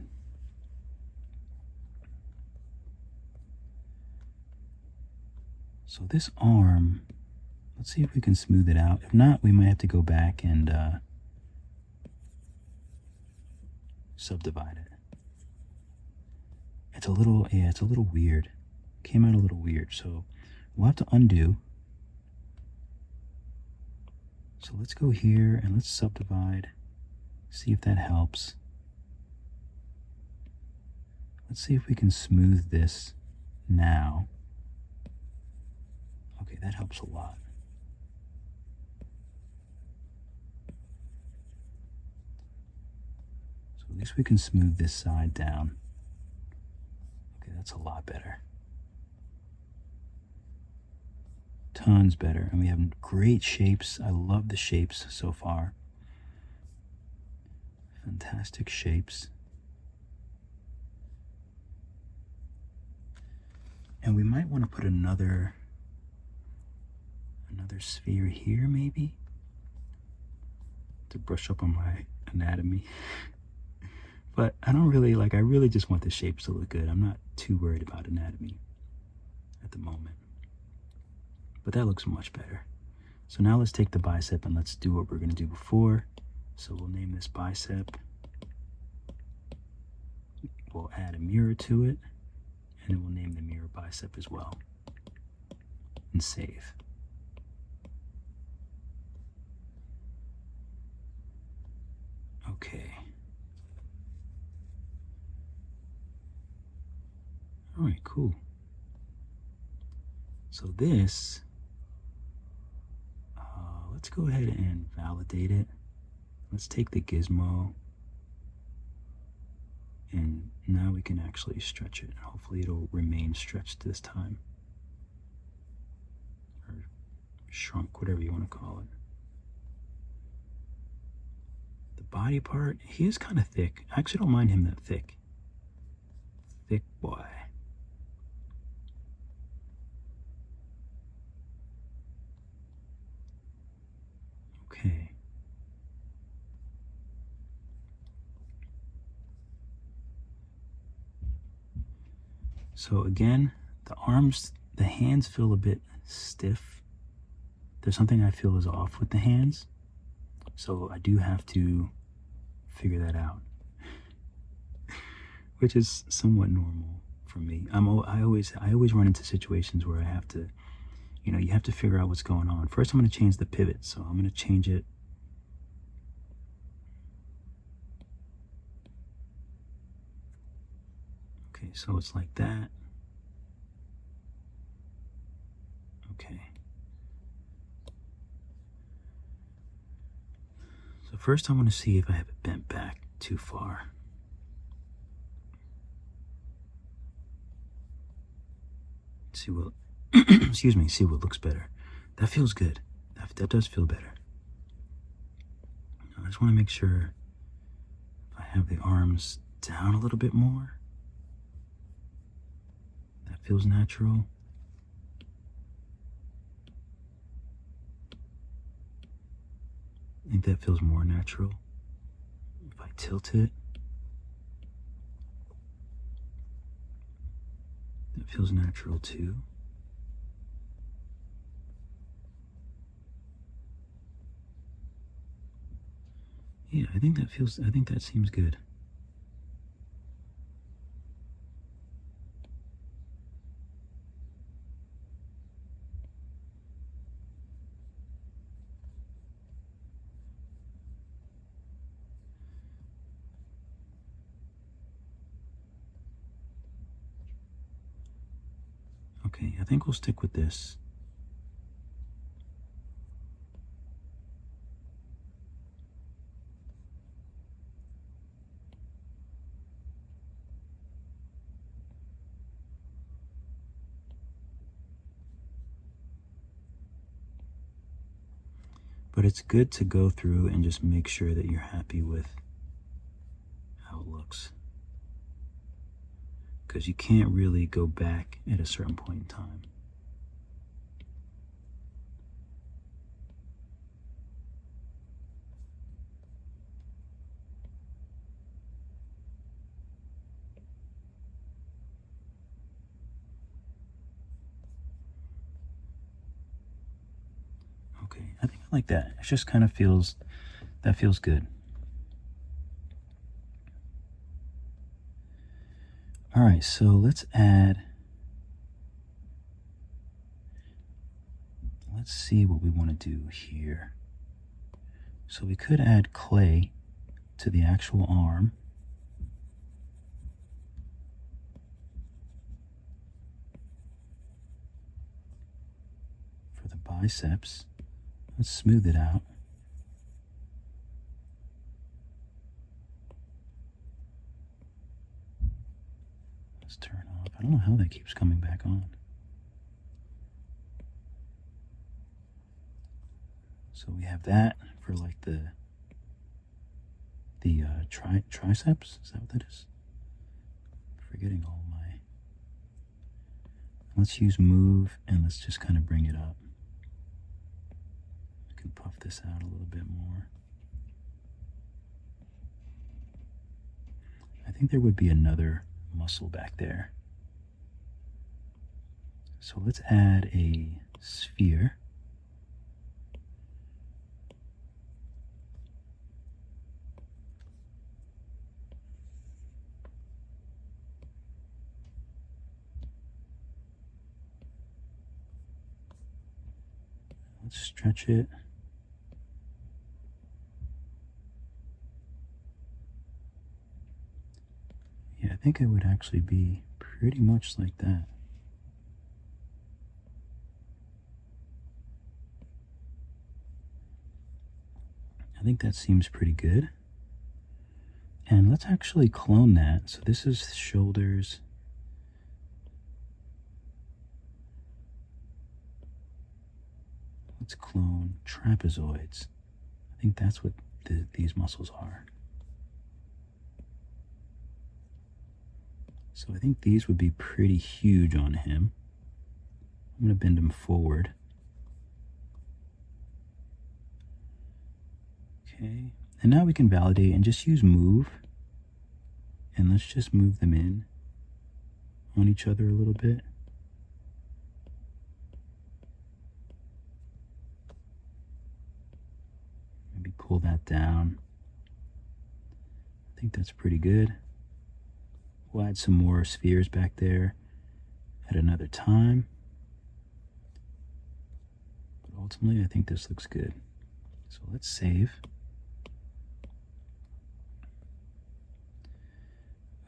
So this arm, let's see if we can smooth it out. If not, we might have to go back and subdivide it. It's a little, yeah, it's a little weird. Came out a little weird, so we'll have to undo. So let's go here and let's subdivide, see if that helps. Let's see if we can smooth this now. Okay, that helps a lot. So at least we can smooth this side down. Okay, that's a lot better. Tons better, and we have great shapes. I love the shapes so far. Fantastic shapes. And we might want to put another sphere here, maybe, to brush up on my anatomy. But I don't really like, I really just want the shapes to look good. I'm not too worried about anatomy at the moment. But that looks much better. So now let's take the bicep and let's do what we're going to do before. So we'll name this bicep. We'll add a mirror to it, and then we'll name the mirror bicep as well. And save. Okay. right, cool. So this, let's go ahead and validate it. Let's take the gizmo, and now we can actually stretch it. Hopefully it'll remain stretched this time, or shrunk, whatever you want to call it. The body part, he is kind of thick. I actually don't mind him that thick. Thick boy. Okay. So again, the arms, the hands feel a bit stiff. There's something I feel is off with the hands. So I do have to figure that out, which is somewhat normal for me. I always run into situations where I have to, you have to figure out what's going on. First, I'm going to change the pivot. So I'm going to change it. Okay, so it's like that. Okay. So first I want to see if I have it bent back too far. See what, excuse me, see what looks better. That feels good. That does feel better. I just want to make sure if I have the arms down a little bit more, that feels natural. I think that feels more natural. If I tilt it, that feels natural too. Yeah, I think that seems good. Okay, I think we'll stick with this. But it's good to go through and just make sure that you're happy with how it looks. Because you can't really go back at a certain point in time. Okay, I think I like that. It just kind of feels, that feels good. All right, so let's see what we want to do here. So we could add clay to the actual arm. For the biceps, let's smooth it out. Let's turn off. I don't know how that keeps coming back on. So we have that for like the triceps. Is that what that is? Forgetting all my. Let's use move and let's just kind of bring it up. I can puff this out a little bit more. I think there would be another muscle back there. So let's add a sphere. Let's stretch it. Yeah, I think it would actually be pretty much like that. I think that seems pretty good. And let's actually clone that. So this is shoulders. Let's clone trapezoids. I think that's what these muscles are. So I think these would be pretty huge on him. I'm going to bend him forward. Okay, and now we can validate and just use move. And let's just move them in on each other a little bit. Maybe pull that down. I think that's pretty good. We'll add some more spheres back there at another time. But ultimately, I think this looks good. So let's save.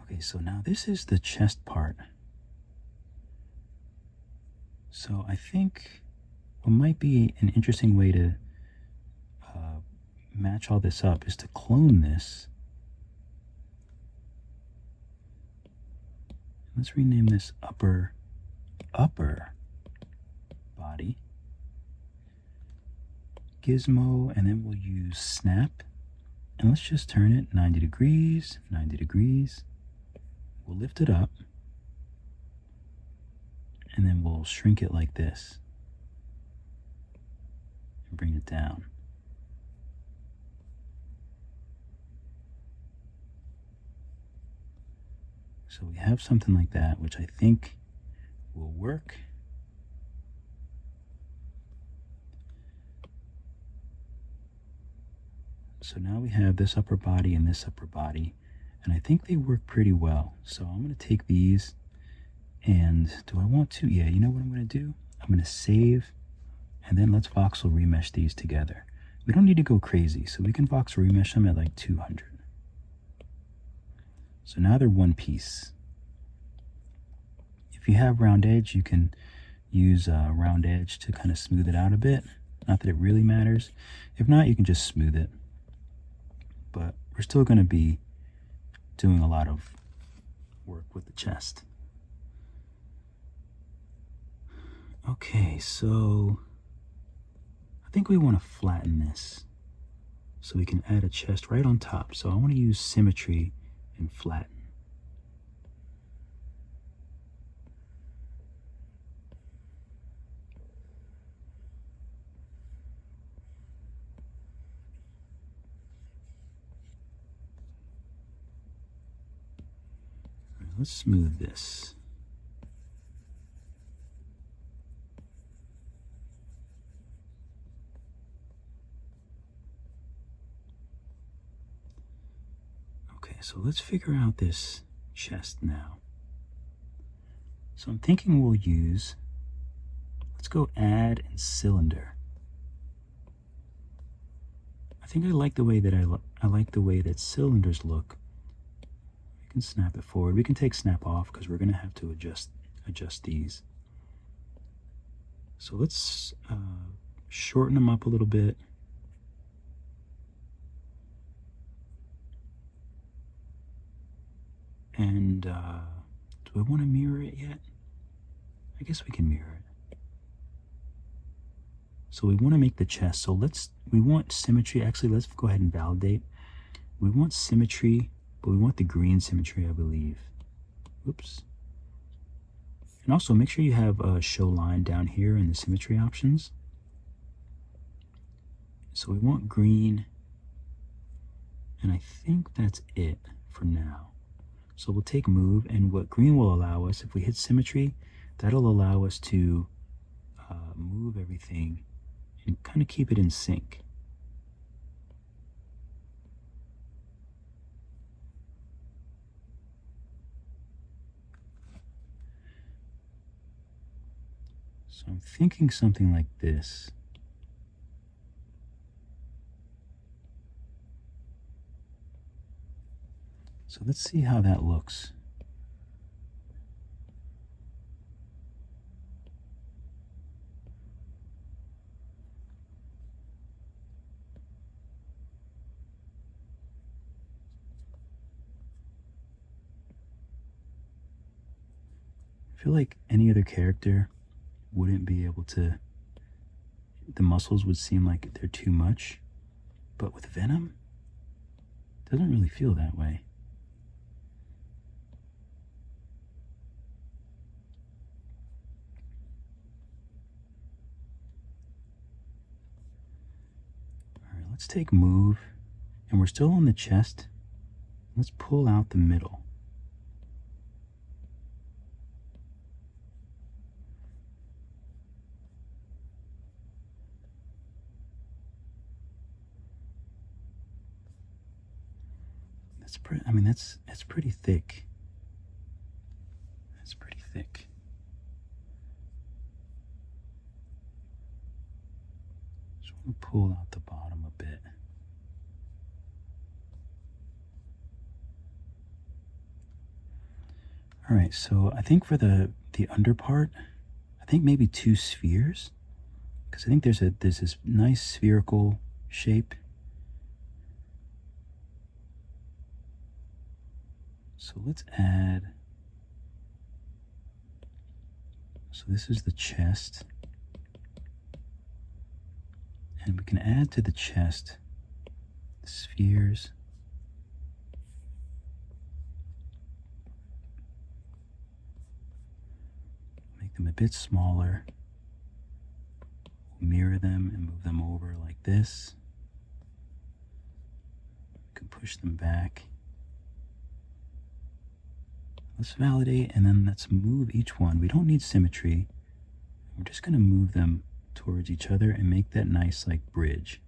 Okay, so now this is the chest part. So I think what might be an interesting way to match all this up is to clone this. Let's rename this upper body. Gizmo, and then we'll use snap. And let's just turn it 90 degrees, 90 degrees. We'll lift it up. And then we'll shrink it like this. And bring it down. So we have something like that, which I think will work. So now we have this upper body and this upper body, and I think they work pretty well. So I'm going to take these, and do I want to? Yeah, you know what I'm going to do? I'm going to save, and then let's voxel remesh these together. We don't need to go crazy, so we can voxel remesh them at like 200. So now they're one piece. If you have round edge, you can use a round edge to kind of smooth it out a bit. Not that it really matters. If not, you can just smooth it. But we're still going to be doing a lot of work with the chest. Okay, so I think we want to flatten this so we can add a chest right on top. So I want to use symmetry and flatten. Let's smooth this. Okay, so let's figure out this chest now. So I'm thinking we'll use, let's go add and cylinder. I think I like the way that I like the way that cylinders look. We can snap it forward. We can take snap off because we're going to have to adjust these. So let's shorten them up a little bit. And do I want to mirror it yet? I guess we can mirror it. So we want to make the chest. So we want symmetry. Actually, let's go ahead and validate. We want symmetry, but we want the green symmetry, I believe. Oops. And also make sure you have a show line down here in the symmetry options. So we want green, and I think that's it for now. So we'll take move, and what green will allow us, if we hit symmetry, that'll allow us to move everything and kind of keep it in sync. So I'm thinking something like this. So let's see how that looks. I feel like any other character wouldn't be able to, the muscles would seem like they're too much, but with Venom, it doesn't really feel that way. All right, let's take move, and we're still on the chest. Let's pull out the middle. I mean, that's pretty thick. That's pretty thick. Just want to pull out the bottom a bit. All right, so I think for the under part, I think maybe 2 spheres, because I think there's this nice spherical shape. So let's add, so this is the chest, and we can add to the chest the spheres. Make them a bit smaller, mirror them and move them over like this. We can push them back. Let's validate, and then let's move each one. We don't need symmetry. We're just going to move them towards each other and make that nice like bridge.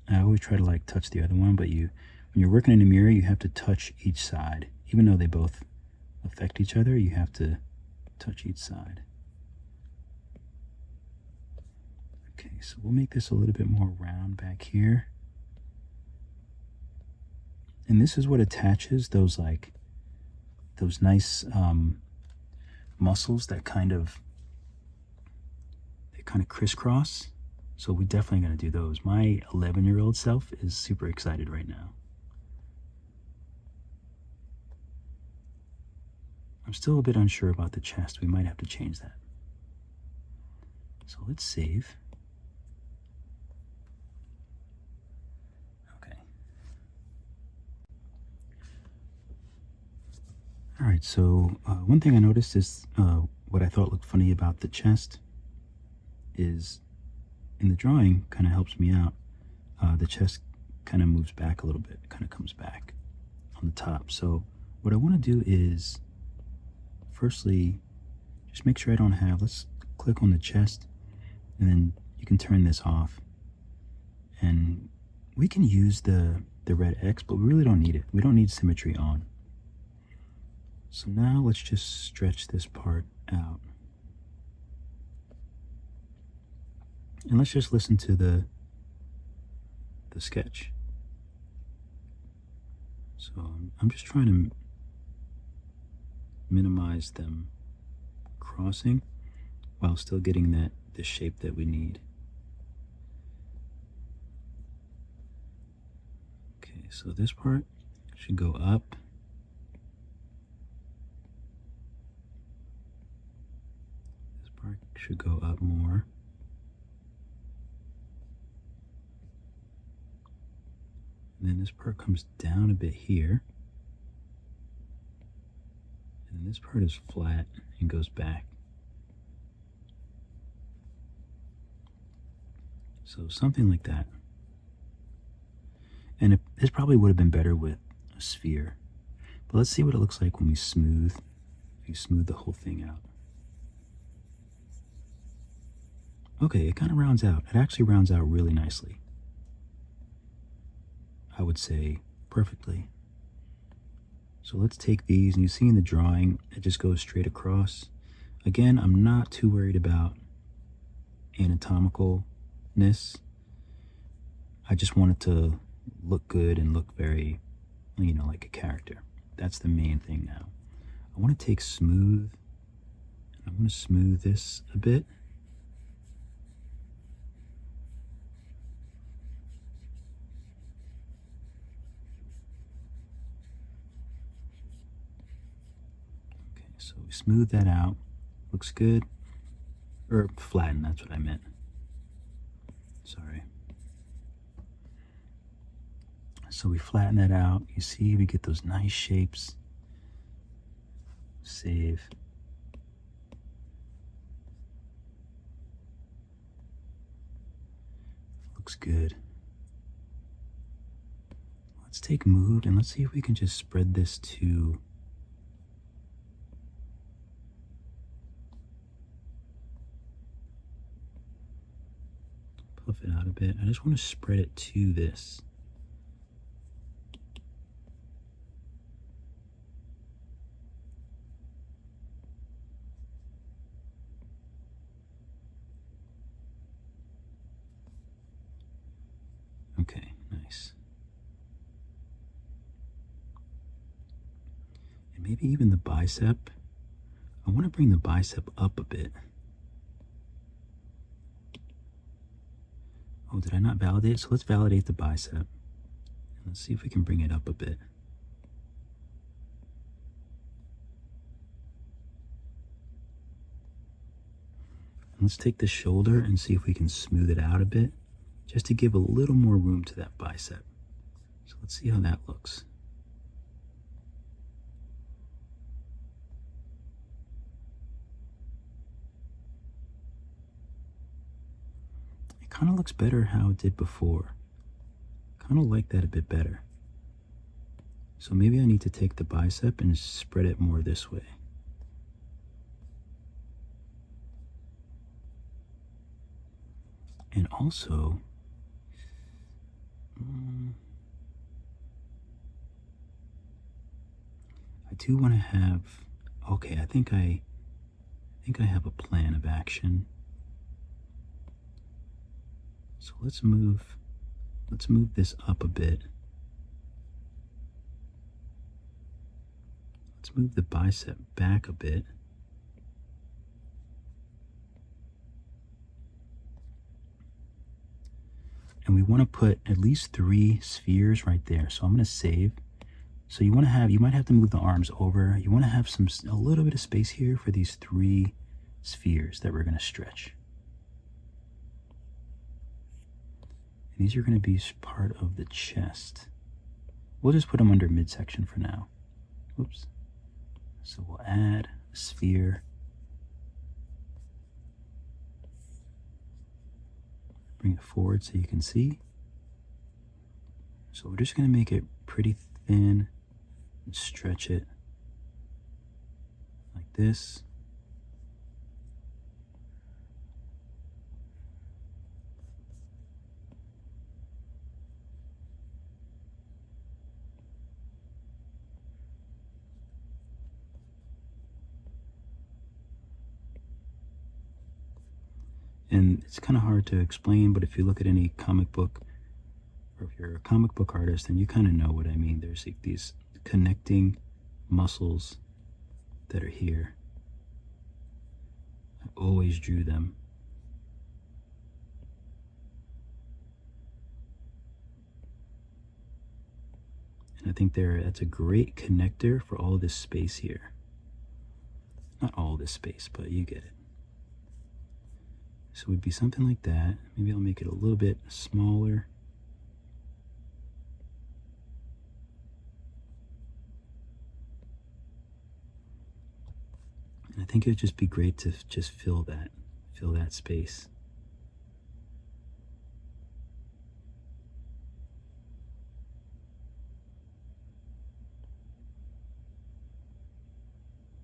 I always try to like touch the other one, but when you're working in a mirror, you have to touch each side. Even though they both affect each other, you have to touch each side. Okay, so we'll make this a little bit more round back here. And this is what attaches those nice muscles that kind of crisscross. So we're definitely going to do those. My 11-year-old self is super excited right now. I'm still a bit unsure about the chest. We might have to change that. So let's save. Okay. All right, so one thing I noticed is what I thought looked funny about the chest is in the drawing, kind of helps me out. The chest kind of moves back a little bit, kind of comes back on the top. So what I want to do is, firstly, just make sure I don't have, let's click on the chest, and then you can turn this off. And we can use the red X, but we really don't need it. We don't need symmetry on. So now let's just stretch this part out. And let's just listen to the sketch. So I'm just trying to minimize them crossing while still getting the shape that we need. Okay, so this part should go up. This part should go up more. And then this part comes down a bit here. And then this part is flat and goes back. So something like that. And this probably would have been better with a sphere. But let's see what it looks like when we smooth. If you smooth the whole thing out. Okay, it kind of rounds out. It actually rounds out really nicely. I would say perfectly. So let's take these, and you see in the drawing, it just goes straight across. Again, I'm not too worried about anatomicalness. I just want it to look good and look very, like a character. That's the main thing now. I want to take smooth, and I'm going to smooth this a bit. Okay, so we smooth that out. Looks good. Or flatten, that's what I meant. Sorry. So we flatten that out. You see, we get those nice shapes. Save. Looks good. Let's take moved and let's see if we can just spread this to puff it out a bit. I just want to spread it to this. Okay, nice. And maybe even the bicep. I want to bring the bicep up a bit. Oh, did I not validate? So let's validate the bicep. And let's see if we can bring it up a bit. And let's take the shoulder and see if we can smooth it out a bit, just to give a little more room to that bicep. So let's see how that looks. It kind of looks better how it did before. Kind of like that a bit better. So maybe I need to take the bicep and spread it more this way. And also, I do want to have, okay, I think I have a plan of action. So let's move this up a bit. Let's move the bicep back a bit. And we want to put at least 3 spheres right there. So I'm going to save. So you might have to move the arms over. You want to have a little bit of space here for these 3 spheres that we're going to stretch. And these are going to be part of the chest. We'll just put them under midsection for now. Oops. So we'll add a sphere. Bring it forward so you can see. So we're just going to make it pretty thin and stretch it like this. And it's kind of hard to explain, but if you look at any comic book, or if you're a comic book artist, then you kind of know what I mean. There's like these connecting muscles that are here. I always drew them. And I think that's a great connector for all this space here. Not all this space, but you get it. So it would be something like that. Maybe I'll make it a little bit smaller. And I think it would just be great to just fill that space.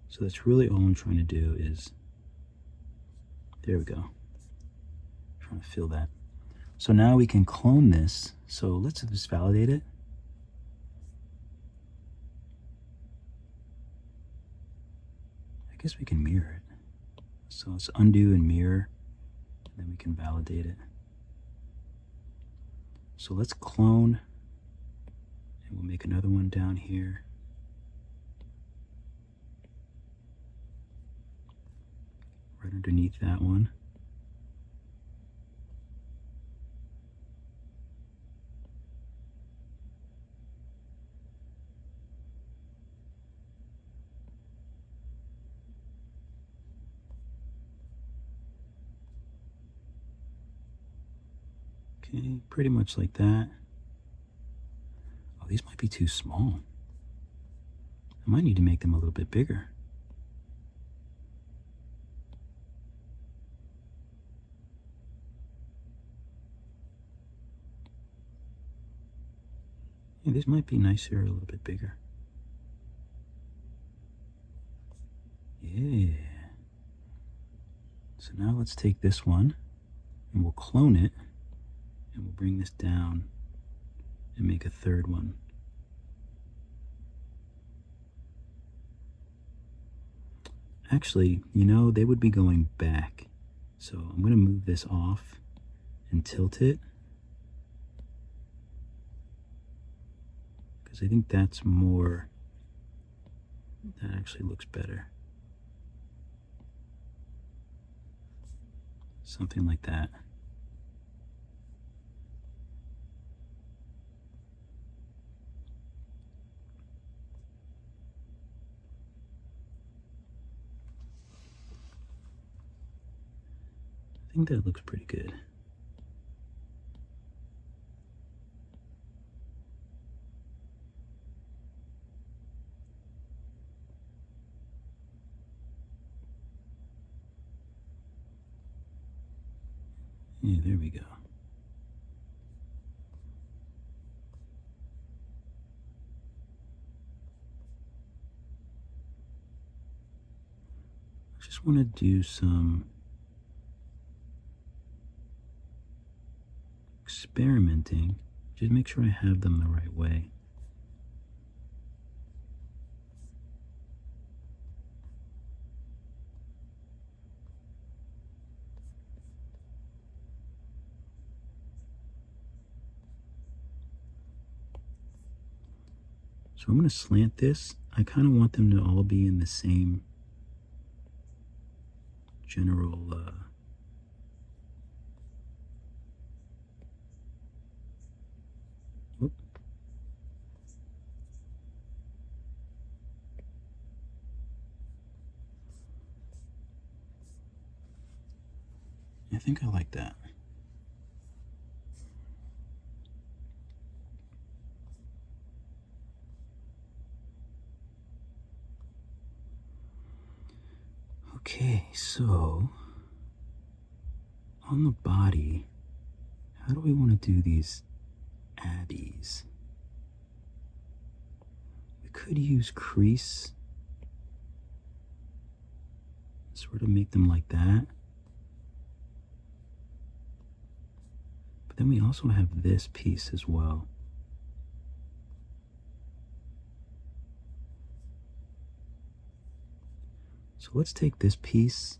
So that's really all I'm trying to do is, there we go. Trying to fill that. So now we can clone this. So let's just validate it. I guess we can mirror it. So let's undo and mirror, and then we can validate it. So let's clone, and we'll make another one down here. right underneath that one. Okay, pretty much like that. Oh, these might be too small. I might need to make them a little bit bigger. Yeah, these might be nicer a little bit bigger. Yeah. So now let's take this one and we'll clone it and we'll bring this down and make a third one. Actually, you know, they would be going back. So I'm going to move this off and tilt it, because I think that's more, that actually looks better. Something like that. I think that looks pretty good. Yeah, there we go. I just want to do some experimenting. Just make sure I have them the right way. So I'm going to slant this. I kind of want them to all be in the same general whoop. I think I like that. Okay, so on the body, how do we want to do these abbeys? We could use crease, sort of make them like that. But then we also have this piece as well. So let's take this piece,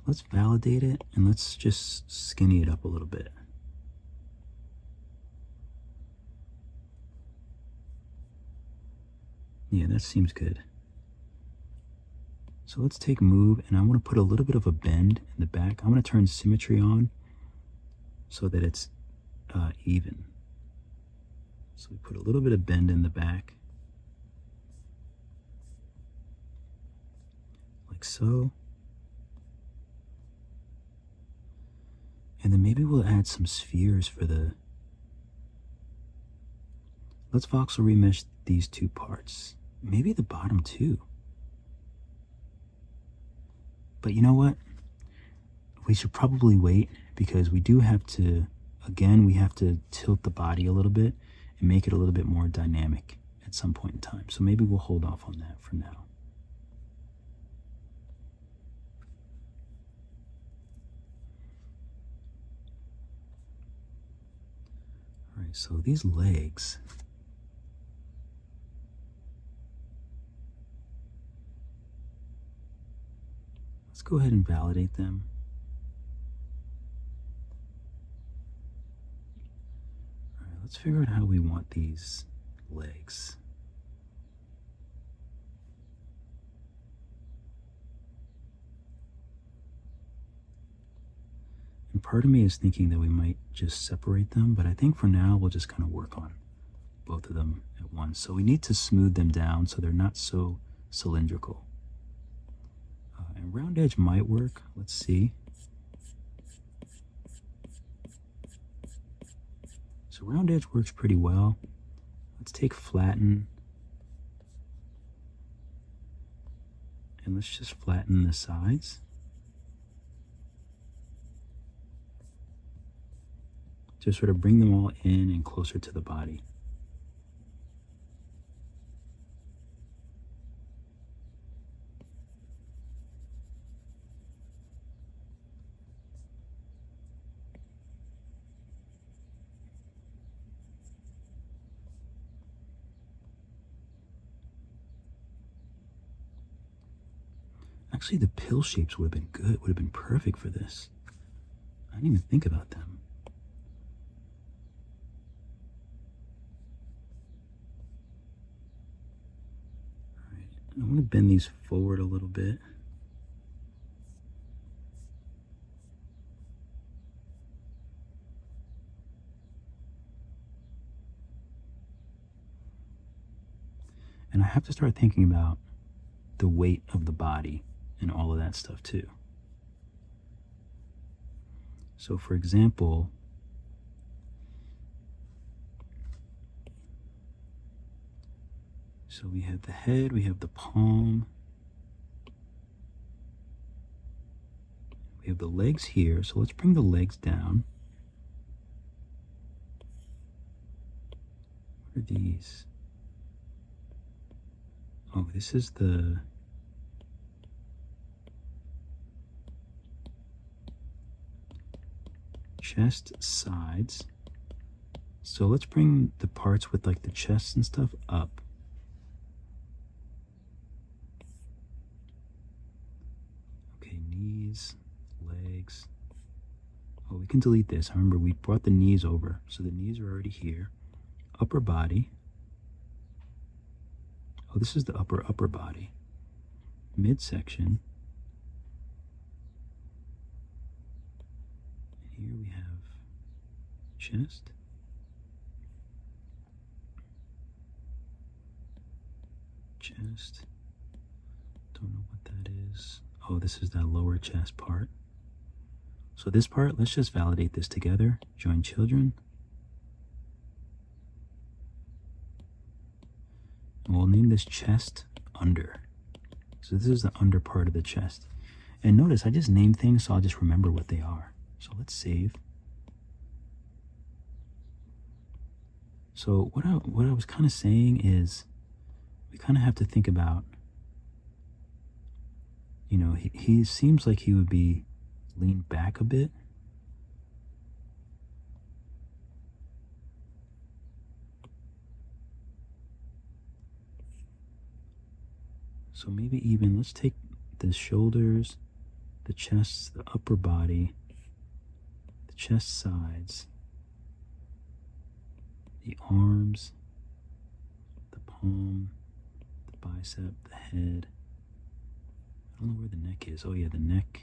let's validate it, and let's just skinny it up a little bit. Yeah, that seems good. So let's take move, and I want to put a little bit of a bend in the back. I'm going to turn symmetry on so that it's even. So we put a little bit of bend in the back, like so. And then maybe we'll add some spheres for the... Let's voxel remesh these two parts. Maybe the bottom too. But you know what? We should probably wait, because we do have to, again, we have to tilt the body a little bit and make it a little bit more dynamic at some point in time. So maybe we'll hold off on that for now. All right, so these legs, let's go ahead and validate them. All right, let's figure out how we want these legs. And part of me is thinking that we might just separate them, but I think for now we'll just kind of work on both of them at once. So we need to smooth them down so they're not so cylindrical. And round edge might work. Let's see. So round edge works pretty well. Let's take flatten. And let's just flatten the sides. Just sort of bring them all in and closer to the body. Actually, the pill shapes would have been good, would have been perfect for this. I didn't even think about them. All right, I want to bend these forward a little bit. And I have to start thinking about the weight of the body and all of that stuff too. So for example, so we have the head, we have the palm, we have the legs here. So let's bring the legs down. What are these? Oh, this is the chest sides. So let's bring the parts with like the chest and stuff up. Okay, knees, legs. Oh, we can delete this. Remember, we brought the knees over. So the knees are already here. Upper body. Oh, this is the upper body. Midsection. Here we have chest. Chest. Don't know what that is. Oh, this is that lower chest part. So this part, let's just validate this together. Join children. And we'll name this chest under. So this is the under part of the chest. And notice I just named things so I'll just remember what they are. So let's save. So what I was kind of saying is we kind of have to think about, you know, he seems like he would be leaned back a bit. So maybe even let's take the shoulders, the chest, the upper body, the chest sides, the arms, the palm, the bicep, the head. I don't know where the neck is. Oh yeah, the neck.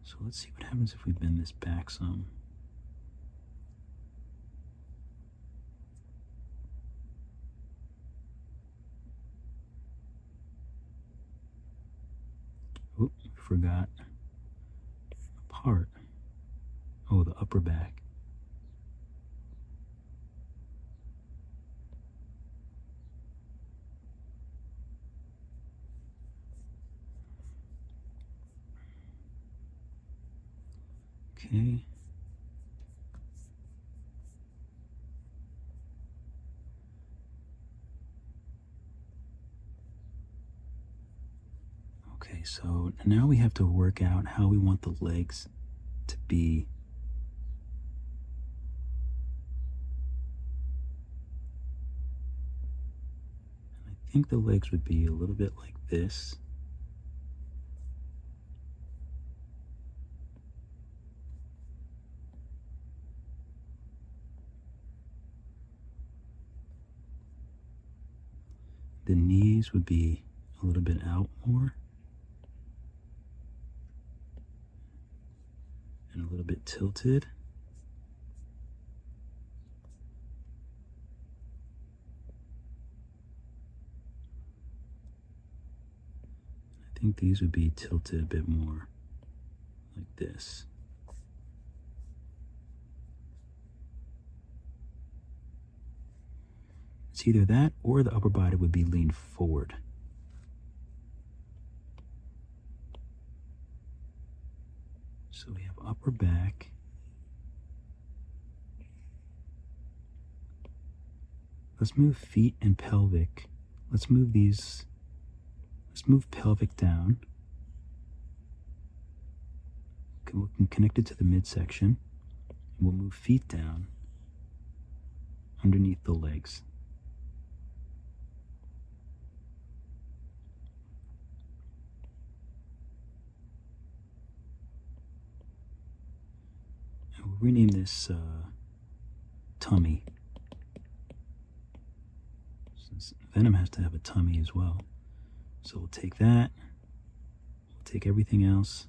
So let's see what happens if we bend this back some. Oop, forgot a part. Oh, the upper back. Okay. Okay, so now we have to work out how we want the legs to be. And I think the legs would be a little bit like this. the knees would be a little bit out more and a little bit tilted. I think these would be tilted a bit more like this. It's either that or the upper body would be leaned forward. So we have upper back. Let's move feet and pelvic. Let's move these. Let's move pelvic down. We can connect it to the midsection. And we'll move feet down underneath the legs. And we'll rename this tummy. Since Venom has to have a tummy as well. So we'll take that, we'll take everything else,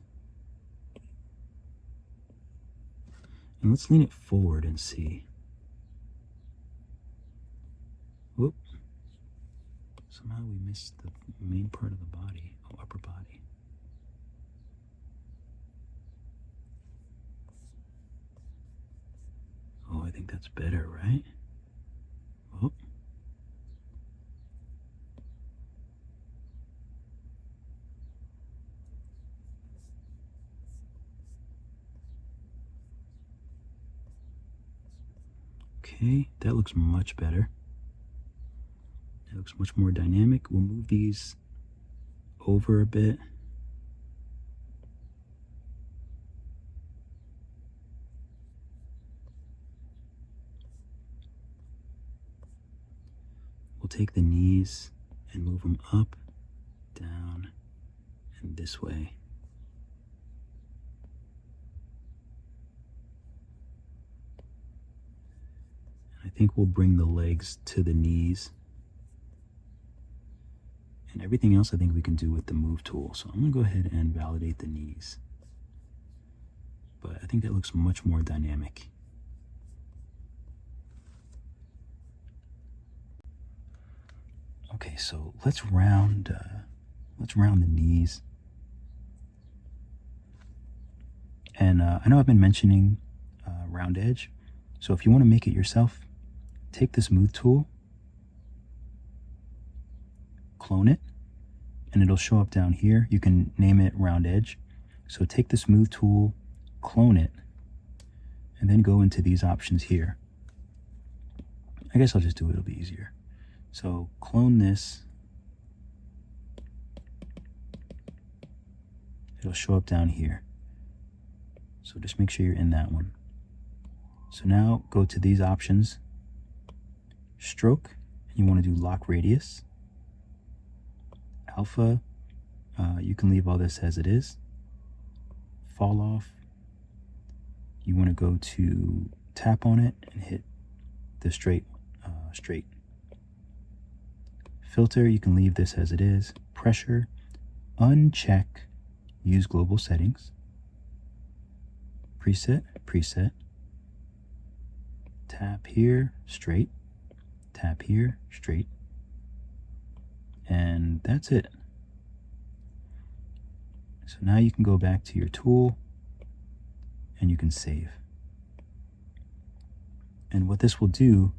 and let's lean it forward and see. Whoop. Somehow we missed the main part of the body, upper body. Oh, I think that's better, right? Whoop. Okay, that looks much better. That looks much more dynamic. We'll move these over a bit. We'll take the knees and move them up, down, and this way. I think we'll bring the legs to the knees. And everything else I think we can do with the move tool. So I'm going to go ahead and validate the knees. But I think that looks much more dynamic. Okay, so let's round the knees. And I know I've been mentioning round edge. So if you want to make it yourself, take this move tool, clone it, and it'll show up down here. You can name it round edge. So take this move tool, clone it, and then go into these options here. I guess I'll just do it, it'll be easier. So clone this. It'll show up down here. So just make sure you're in that one. So now go to these options, stroke, and you want to do lock radius. Alpha, you can leave all this as it is. Fall off, you want to go to tap on it and hit the straight. Filter, you can leave this as it is. Pressure, uncheck, use global settings. Preset, tap here, straight, tap here, straight, and that's it. So now you can go back to your tool and you can save. And what this will do,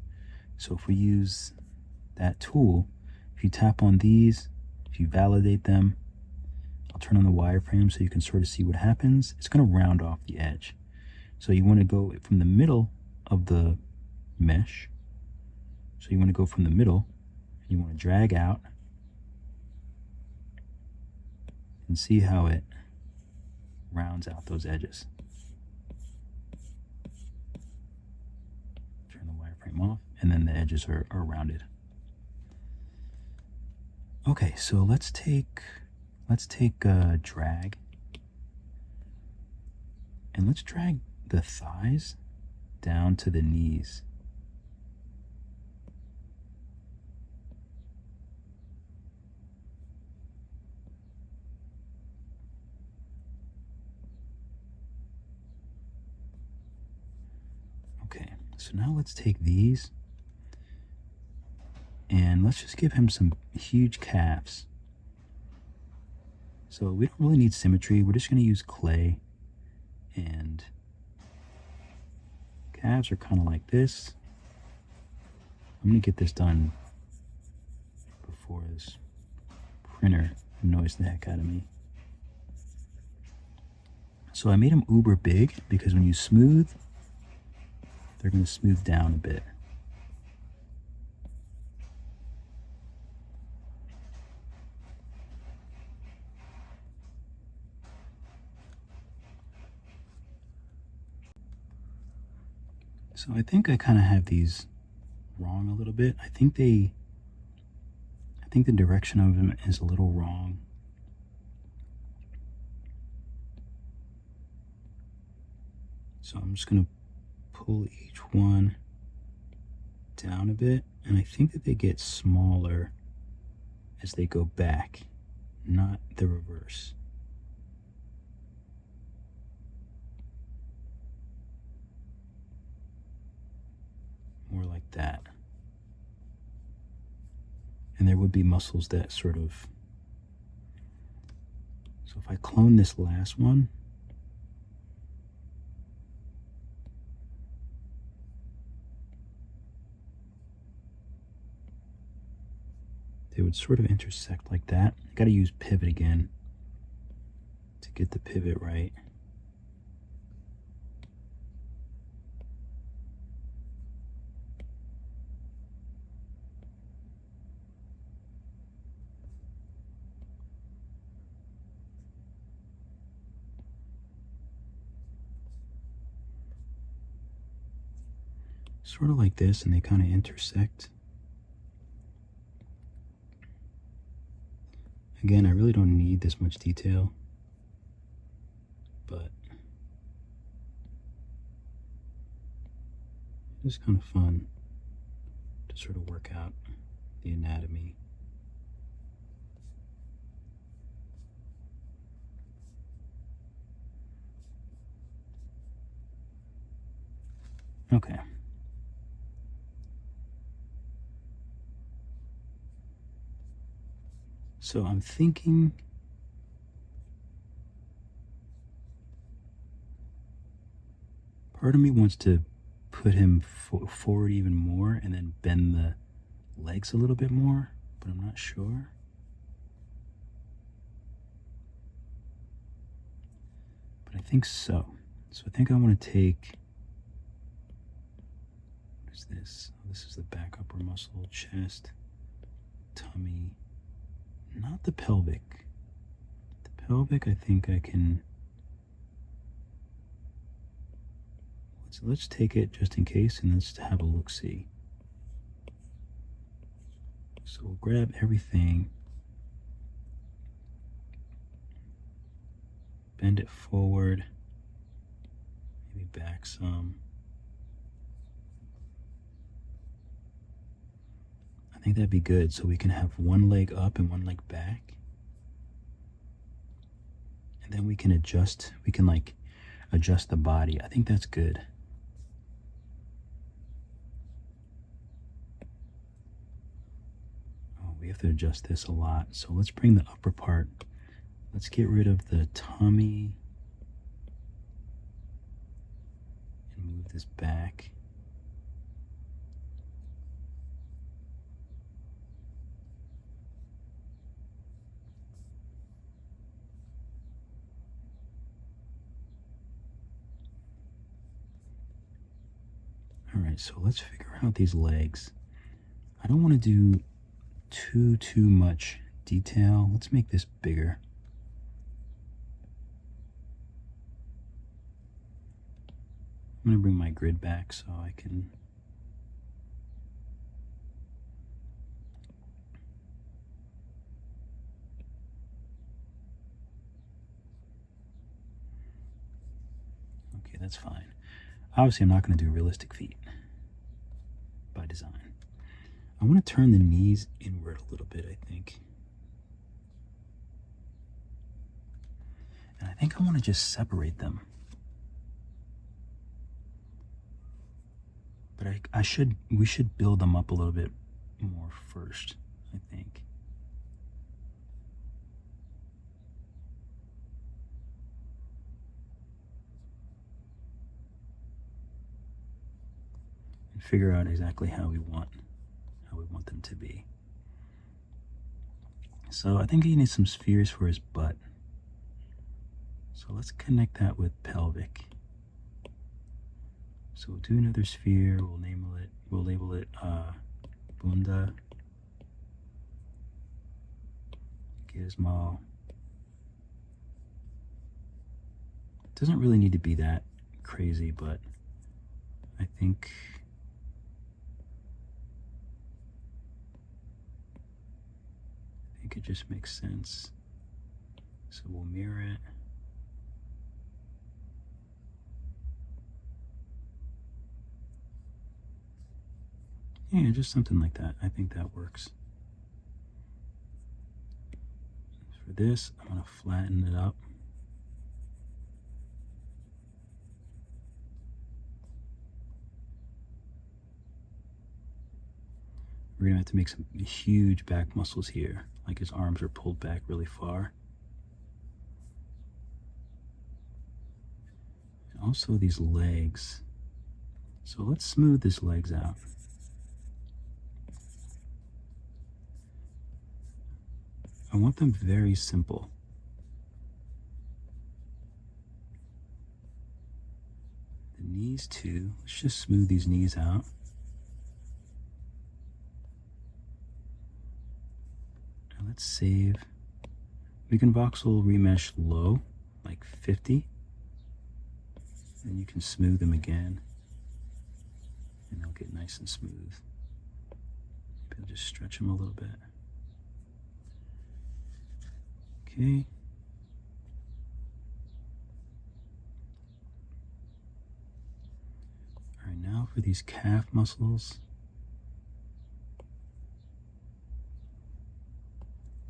so if we use that tool, if you tap on these, if you validate them, I'll turn on the wireframe so you can sort of see what happens. It's going to round off the edge. So you want to go from the middle of the mesh. So you want to go from the middle, and you want to drag out and see how it rounds out those edges. Turn the wireframe off, and then the edges are rounded. Okay, so let's take drag, and let's drag the thighs down to the knees. So now let's take these and let's just give him some huge calves. So we don't really need symmetry. We're just going to use clay, and calves are kind of like this. I'm going to get this done before this printer annoys the heck out of me. So I made them uber big because when you smooth, they're going to smooth down a bit. So I think I kind of have these wrong a little bit. I think the direction of them is a little wrong. So I'm just going to pull each one down a bit, and I think that they get smaller as they go back, not the reverse. More like that. And there would be muscles that sort of... So if I clone this last one, they would sort of intersect like that. I gotta use pivot again to get the pivot right. Sort of like this, and they kind of intersect. Again, I really don't need this much detail, but it's kind of fun to sort of work out the anatomy. Okay. So I'm thinking part of me wants to put him forward even more and then bend the legs a little bit more, but I'm not sure. But I think so. So I think I want to take, what is this? Oh, this is the back upper muscle, chest, tummy. Not the pelvic. The pelvic, I think I can... Let's take it just in case, and let's have a look-see. So we'll grab everything, bend it forward, maybe back some. I think that'd be good, so we can have one leg up and one leg back. And then we can adjust, like adjust the body. I think that's good. Oh, we have to adjust this a lot. So let's bring the upper part. Let's get rid of the tummy and move this back. All right, so let's figure out these legs. I don't want to do too much detail. Let's make this bigger. I'm going to bring my grid back so I can... Okay, that's fine. Obviously, I'm not going to do realistic feet by design. I want to turn the knees inward a little bit, I think. And I think I want to just separate them. But we should build them up a little bit more first, I think. And figure out exactly how we want them to be. So I think he needs some spheres for his butt. So let's connect that with pelvic. So we'll do another sphere. We'll label it Bunda, Gizmo. It doesn't really need to be that crazy, but I think it just makes sense. So we'll mirror it. Yeah, just something like that. I think that works. For this, I'm going to flatten it up. We're going to have to make some huge back muscles here, like his arms are pulled back really far. And also these legs. So let's smooth his legs out. I want them very simple. The knees too. Let's just smooth these knees out. Now let's save. We can voxel remesh low, like 50. And you can smooth them again. And they'll get nice and smooth. Maybe I'll just stretch them a little bit. Okay. All right, now for these calf muscles.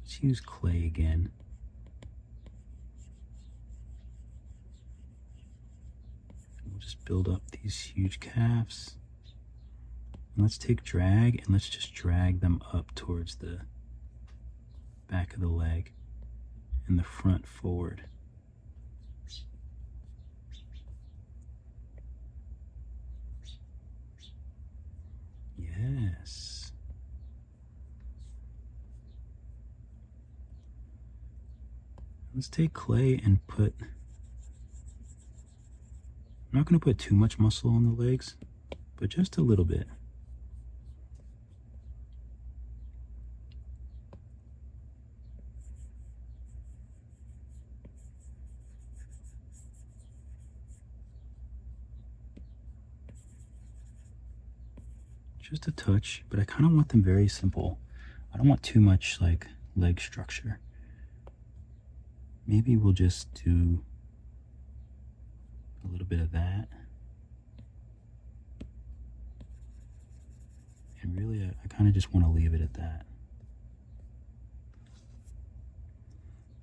Let's use clay again. We'll just build up these huge calves. And let's take drag and let's just drag them up towards the back of the leg and the front forward. Yes. Let's take clay and put, I'm not going to put too much muscle on the legs, but just a little bit. Just a touch, but I kind of want them very simple. I don't want too much like leg structure. Maybe we'll just do a little bit of that. And really, I kind of just want to leave it at that.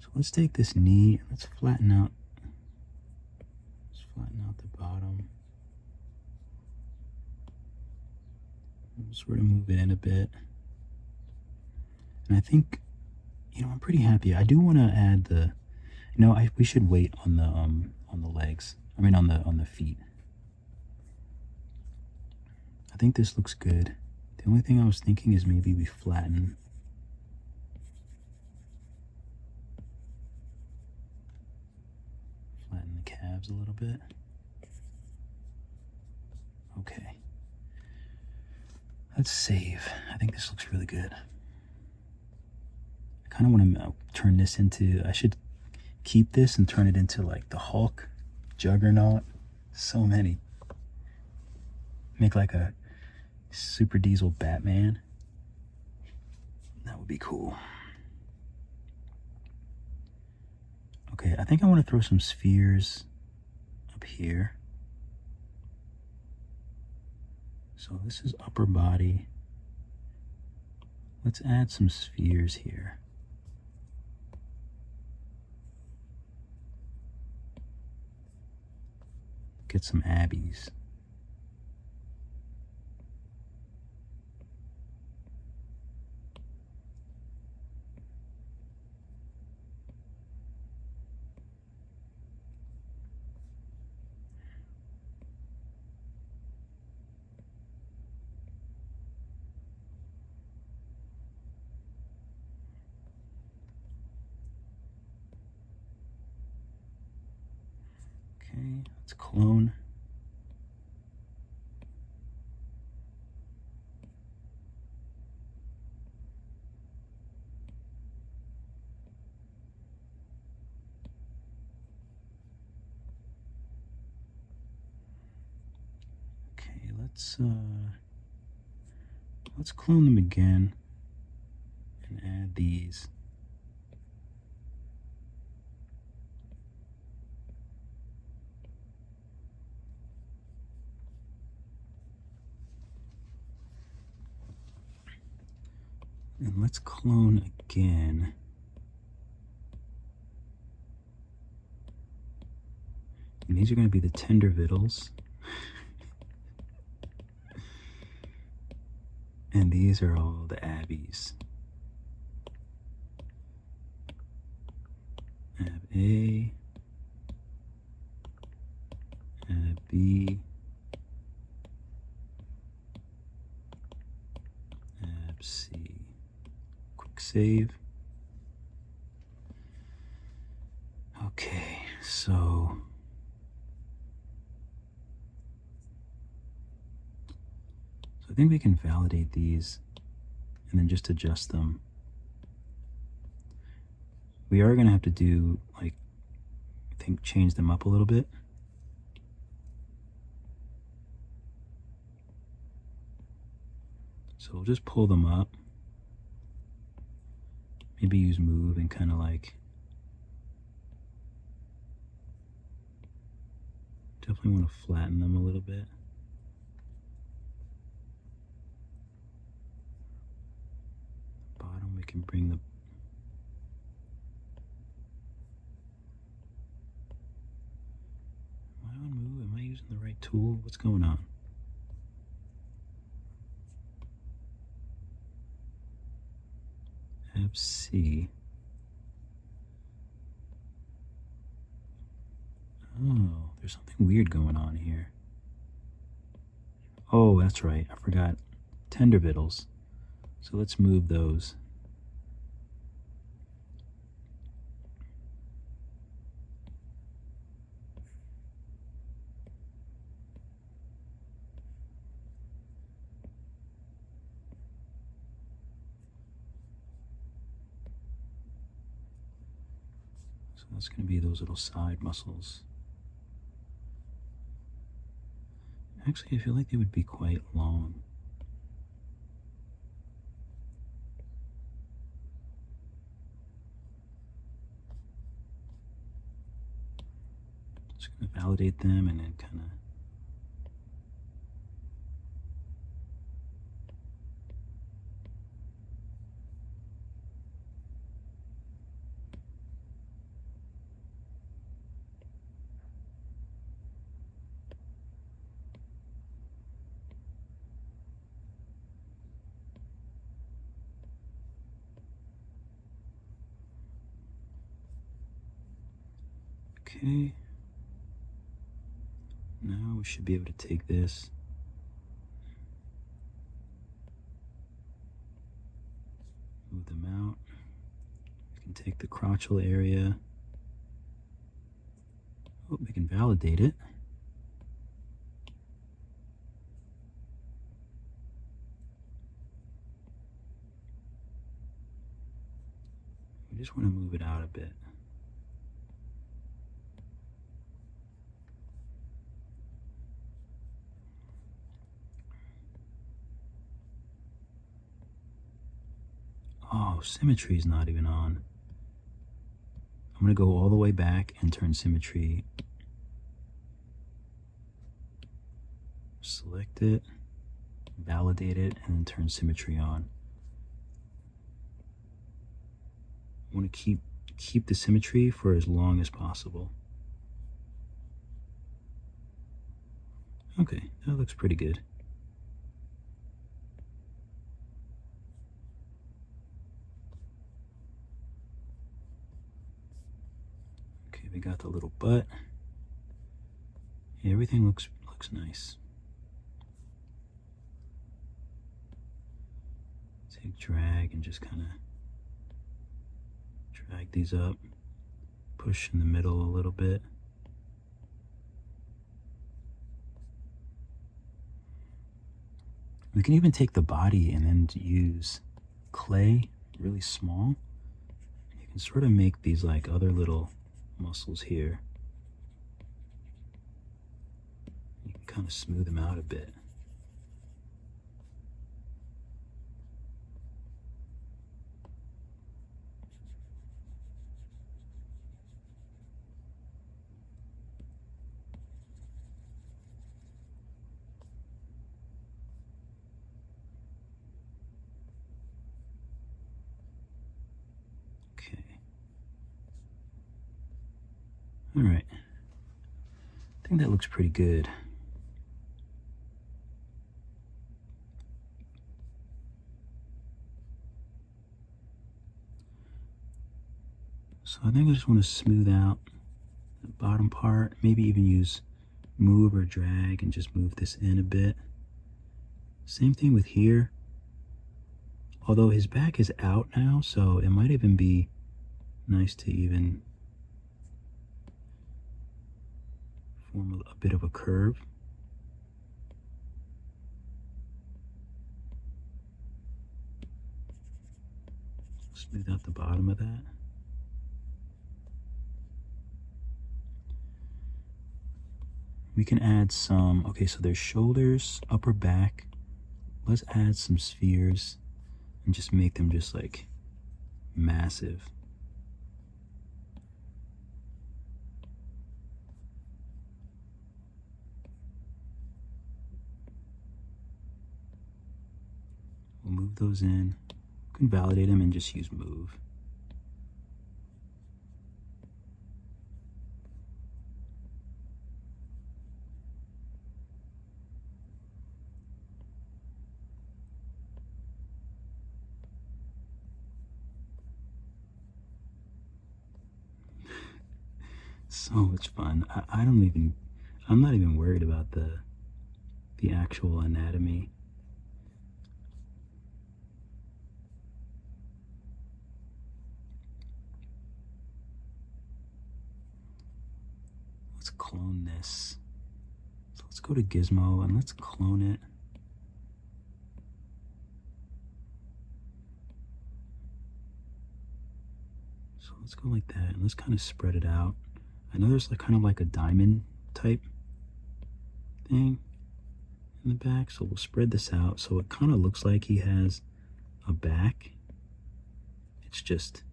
So let's take this knee and let's flatten out. Let's flatten out the bottom. We'll sort of move it in a bit. And I think, you know, I'm pretty happy. I do want to add the, we should wait on the legs. I mean on the feet. I think this looks good. The only thing I was thinking is maybe we flatten the calves a little bit. Okay. Let's save. I think this looks really good. I kind of want to turn this into, I should keep this and turn it into like the Hulk, Juggernaut, so many. Make like a Super Diesel Batman. That would be cool. Okay, I think I want to throw some spheres up here. So this is upper body. Let's add some spheres here. Get some abbies. Okay, let's clone. Okay, let's clone them again and add these. And let's clone again. And these are going to be the tender vittles. And these are all the Abbies. Ab A, Ab B, Ab C. Quick save. Okay, so I think we can validate these and then just adjust them. We are going to have to do, like, I think change them up a little bit. So we'll just pull them up. Maybe use move and kind of like, definitely want to flatten them a little bit. Bottom, we can bring the move. Am I using the right tool? What's going on? Ab C. Oh, there's something weird going on here. Oh, that's right. I forgot tender vittles. So let's move those. So that's going to be those little side muscles. Actually, I feel like they would be quite long. Just going to validate them and then kind of okay. Now we should be able to take this. Move them out. We can take the crotchal area. Oh, we can validate it. We just want to move it out a bit. Oh, symmetry is not even on. I'm going to go all the way back and turn symmetry. Select it, validate it, and then turn symmetry on. I want to keep the symmetry for as long as possible. Okay, that looks pretty good. Okay, we got the little butt. Yeah, everything looks nice. Take drag and just kind of drag these up. Push in the middle a little bit. We can even take the body and then use clay really small. You can sort of make these like other little muscles here. You can kind of smooth them out a bit. Okay. All right. I think that looks pretty good. So I think I just want to smooth out the bottom part, maybe even use move or drag and just move this in a bit. Same thing with here. Although his back is out now, so it might even be nice to even form a bit of a curve. Smooth out the bottom of that. We can add some, okay, so there's shoulders, upper back. Let's add some spheres and just make them just like massive. We'll move those in. You can validate them and just use move. So much fun. I'm not even worried about the actual anatomy. Let's clone this. So let's go to Gizmo and let's clone it. So let's go like that and let's kind of spread it out. I know there's like kind of like a diamond type thing in the back, so we'll spread this out so it kind of looks like he has a back. It's just,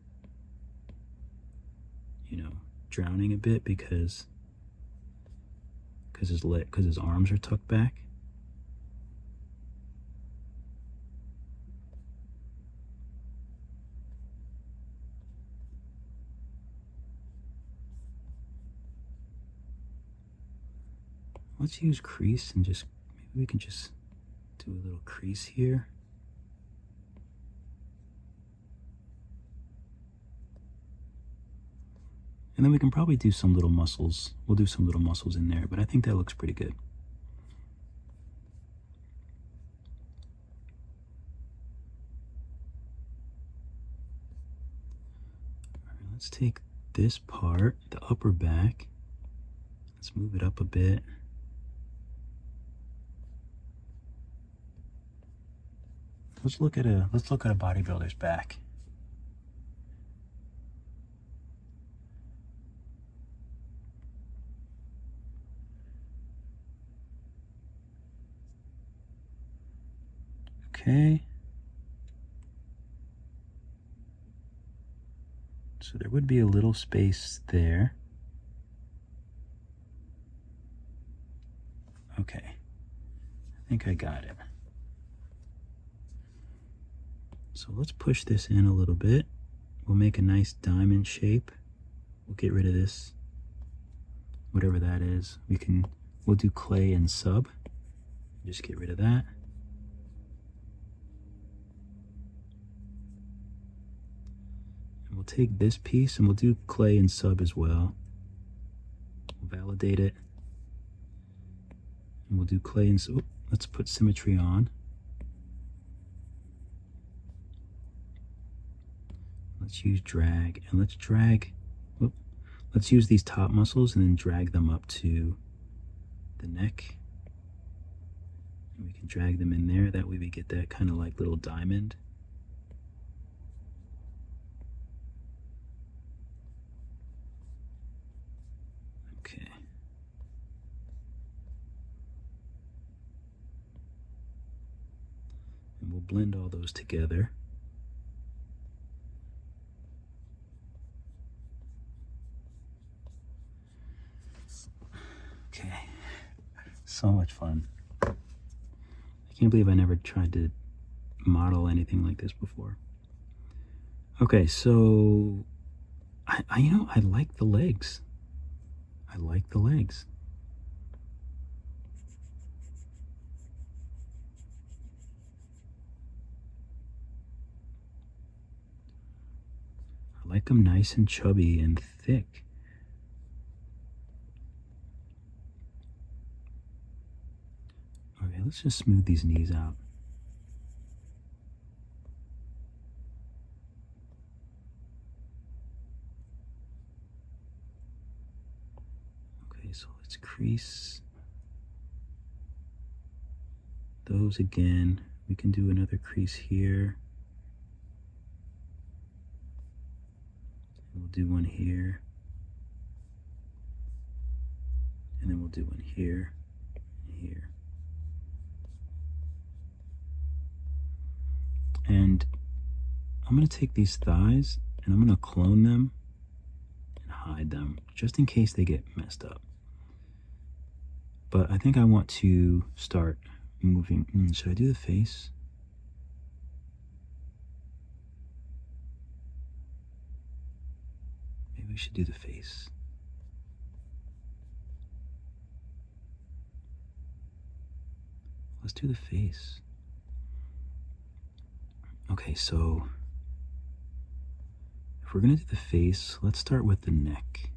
you know, drowning a bit because his arms are tucked back. Let's use crease and just, maybe we can just do a little crease here. And then we can probably do some little muscles. We'll do some little muscles in there, but I think that looks pretty good. All right, let's take this part, the upper back. Let's move it up a bit. Let's look at a bodybuilder's back. Okay. So there would be a little space there. Okay. I think I got it. So let's push this in a little bit. We'll make a nice diamond shape. We'll get rid of this, whatever that is. We'll do clay and sub. Just get rid of that. And we'll take this piece and we'll do clay and sub as well. We'll validate it. And we'll do clay and sub. Let's put symmetry on. Let's use drag, and let's use these top muscles and then drag them up to the neck. And we can drag them in there. That way we get that kind of like little diamond. Okay. And we'll blend all those together. Okay. So much fun. I can't believe I never tried to model anything like this before. Okay, so you know, I like the legs. I like the legs. I like them nice and chubby and thick. Okay, let's just smooth these knees out. Okay, so let's crease those again. We can do another crease here. We'll do one here. And then we'll do one here and here. And I'm going to take these thighs and I'm going to clone them and hide them just in case they get messed up. But I think I want to start moving. Should I do the face? Maybe we should do the face. Let's do the face. Okay, so if we're gonna do the face, let's start with the neck.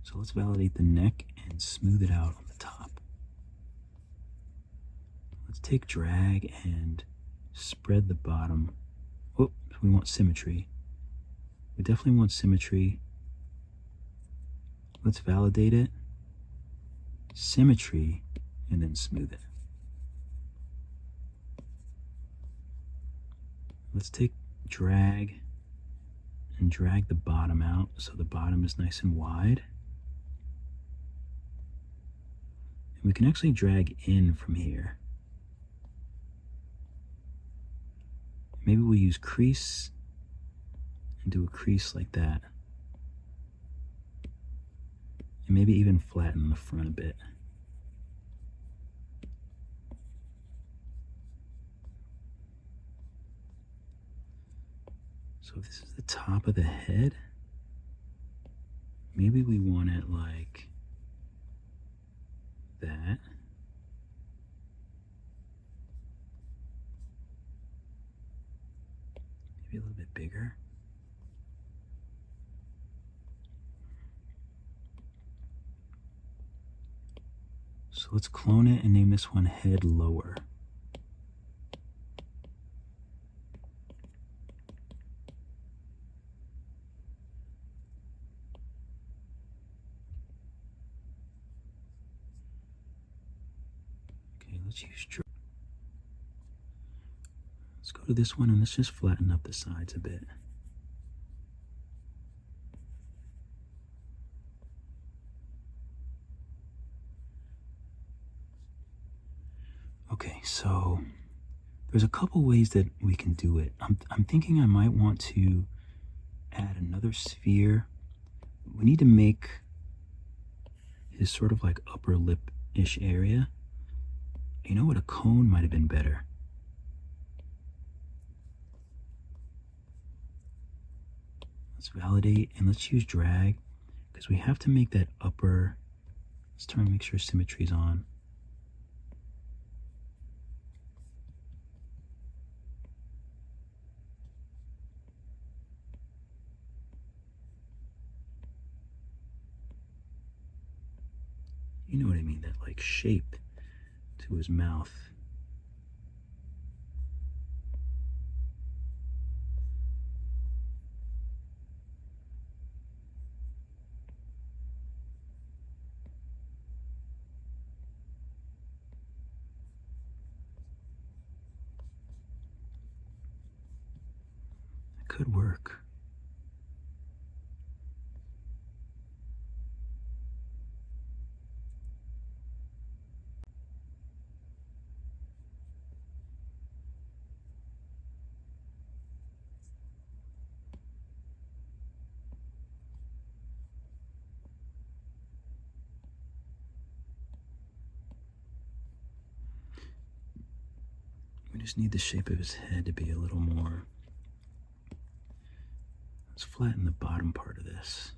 So let's validate the neck and smooth it out on the top. Let's take drag and spread the bottom. Oh, we want symmetry. We definitely want symmetry. Let's validate it, symmetry, and then smooth it. Let's take drag and drag the bottom out so the bottom is nice and wide. And we can actually drag in from here. Maybe we'll use crease and do a crease like that. And maybe even flatten the front a bit. So if this is the top of the head, maybe we want it like that. Maybe a little bit bigger. So let's clone it and name this one head lower. Let's use let's go to this one and let's just flatten up the sides a bit. Okay, so there's a couple ways that we can do it. I'm thinking I might want to add another sphere. We need to make his sort of like upper lip-ish area. You know what, a cone might have been better. Let's validate and let's use drag because we have to make that upper. Let's try and make sure symmetry's on. You know what I mean, that like shape to his mouth. could work. We just need the shape of his head to be a little more. Let's flatten the bottom part of this.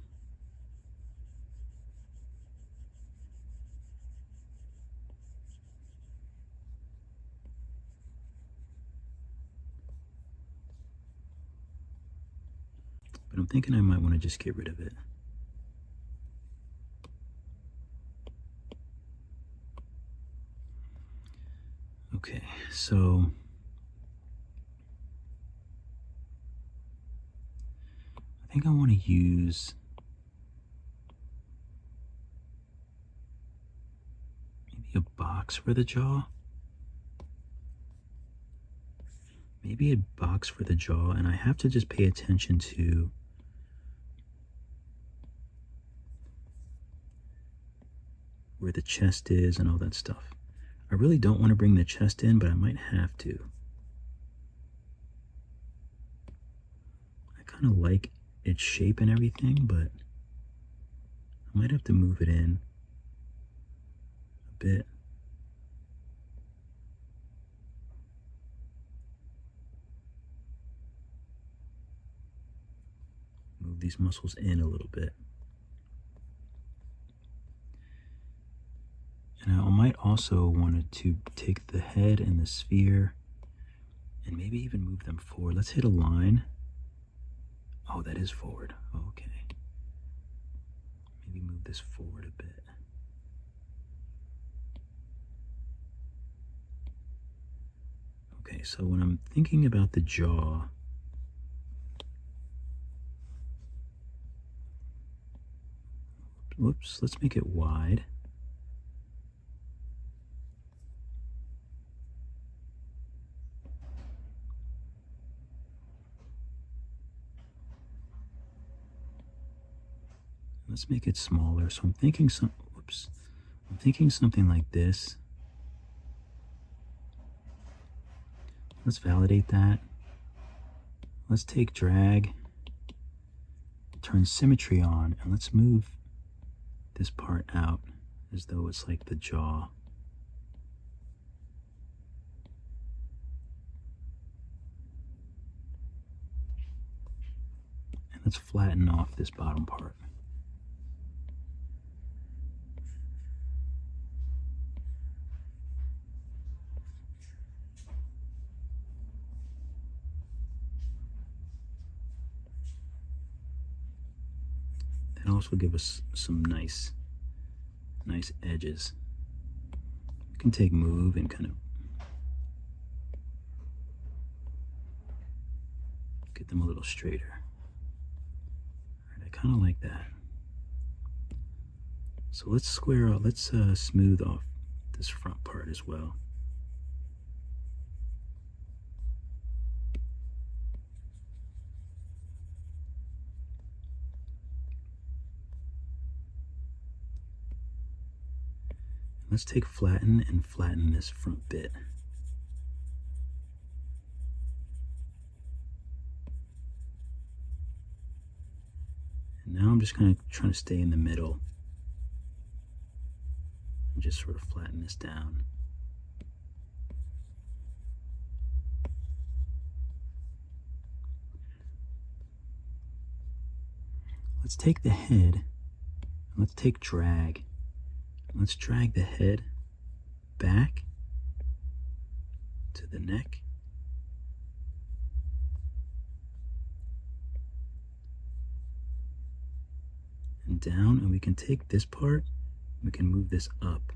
But I'm thinking I might want to just get rid of it. Okay, so I think I want to use maybe a box for the jaw. Maybe a box for the jaw, and I have to just pay attention to where the chest is and all that stuff. I really don't want to bring the chest in, but I might have to. I kind of like its shape and everything, but I might have to move it in a bit. Move these muscles in a little bit. And I might also want to take the head and the sphere and maybe even move them forward. Let's hit a line. Oh, that is forward. Okay. Maybe move this forward a bit. Okay, so when I'm thinking about the jaw, whoops, let's make it wide. Let's make it smaller. So I'm thinking I'm thinking something like this. Let's validate that. Let's take drag, turn symmetry on, and let's move this part out as though it's like the jaw. And let's flatten off this bottom part. And also give us some nice edges. You can take move and kind of get them a little straighter. All right, I kind of like that. So let's square out, let's smooth off this front part as well. Let's take flatten and flatten this front bit. And now I'm just kind of trying to stay in the middle and just sort of flatten this down. Let's take the head and let's take drag. Let's drag the head back to the neck. And down, and we can take this part, we can move this up.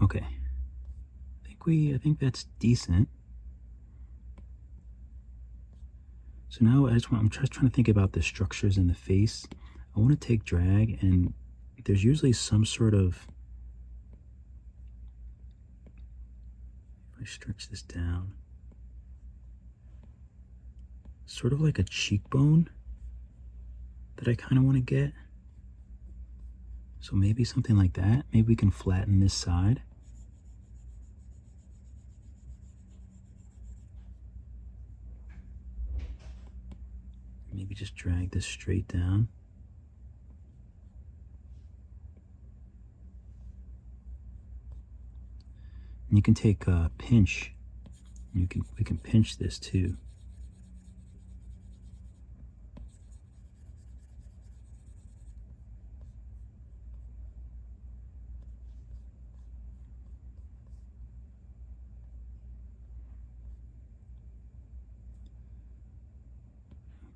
Okay. I think that's decent. So now I'm just trying to think about the structures in the face. I want to take drag, and there's usually some sort of I stretch this down, sort of like a cheekbone that I kind of want to get. So maybe something like that. Maybe we can flatten this side. Maybe just drag this straight down. And you can take a pinch. We can pinch this too.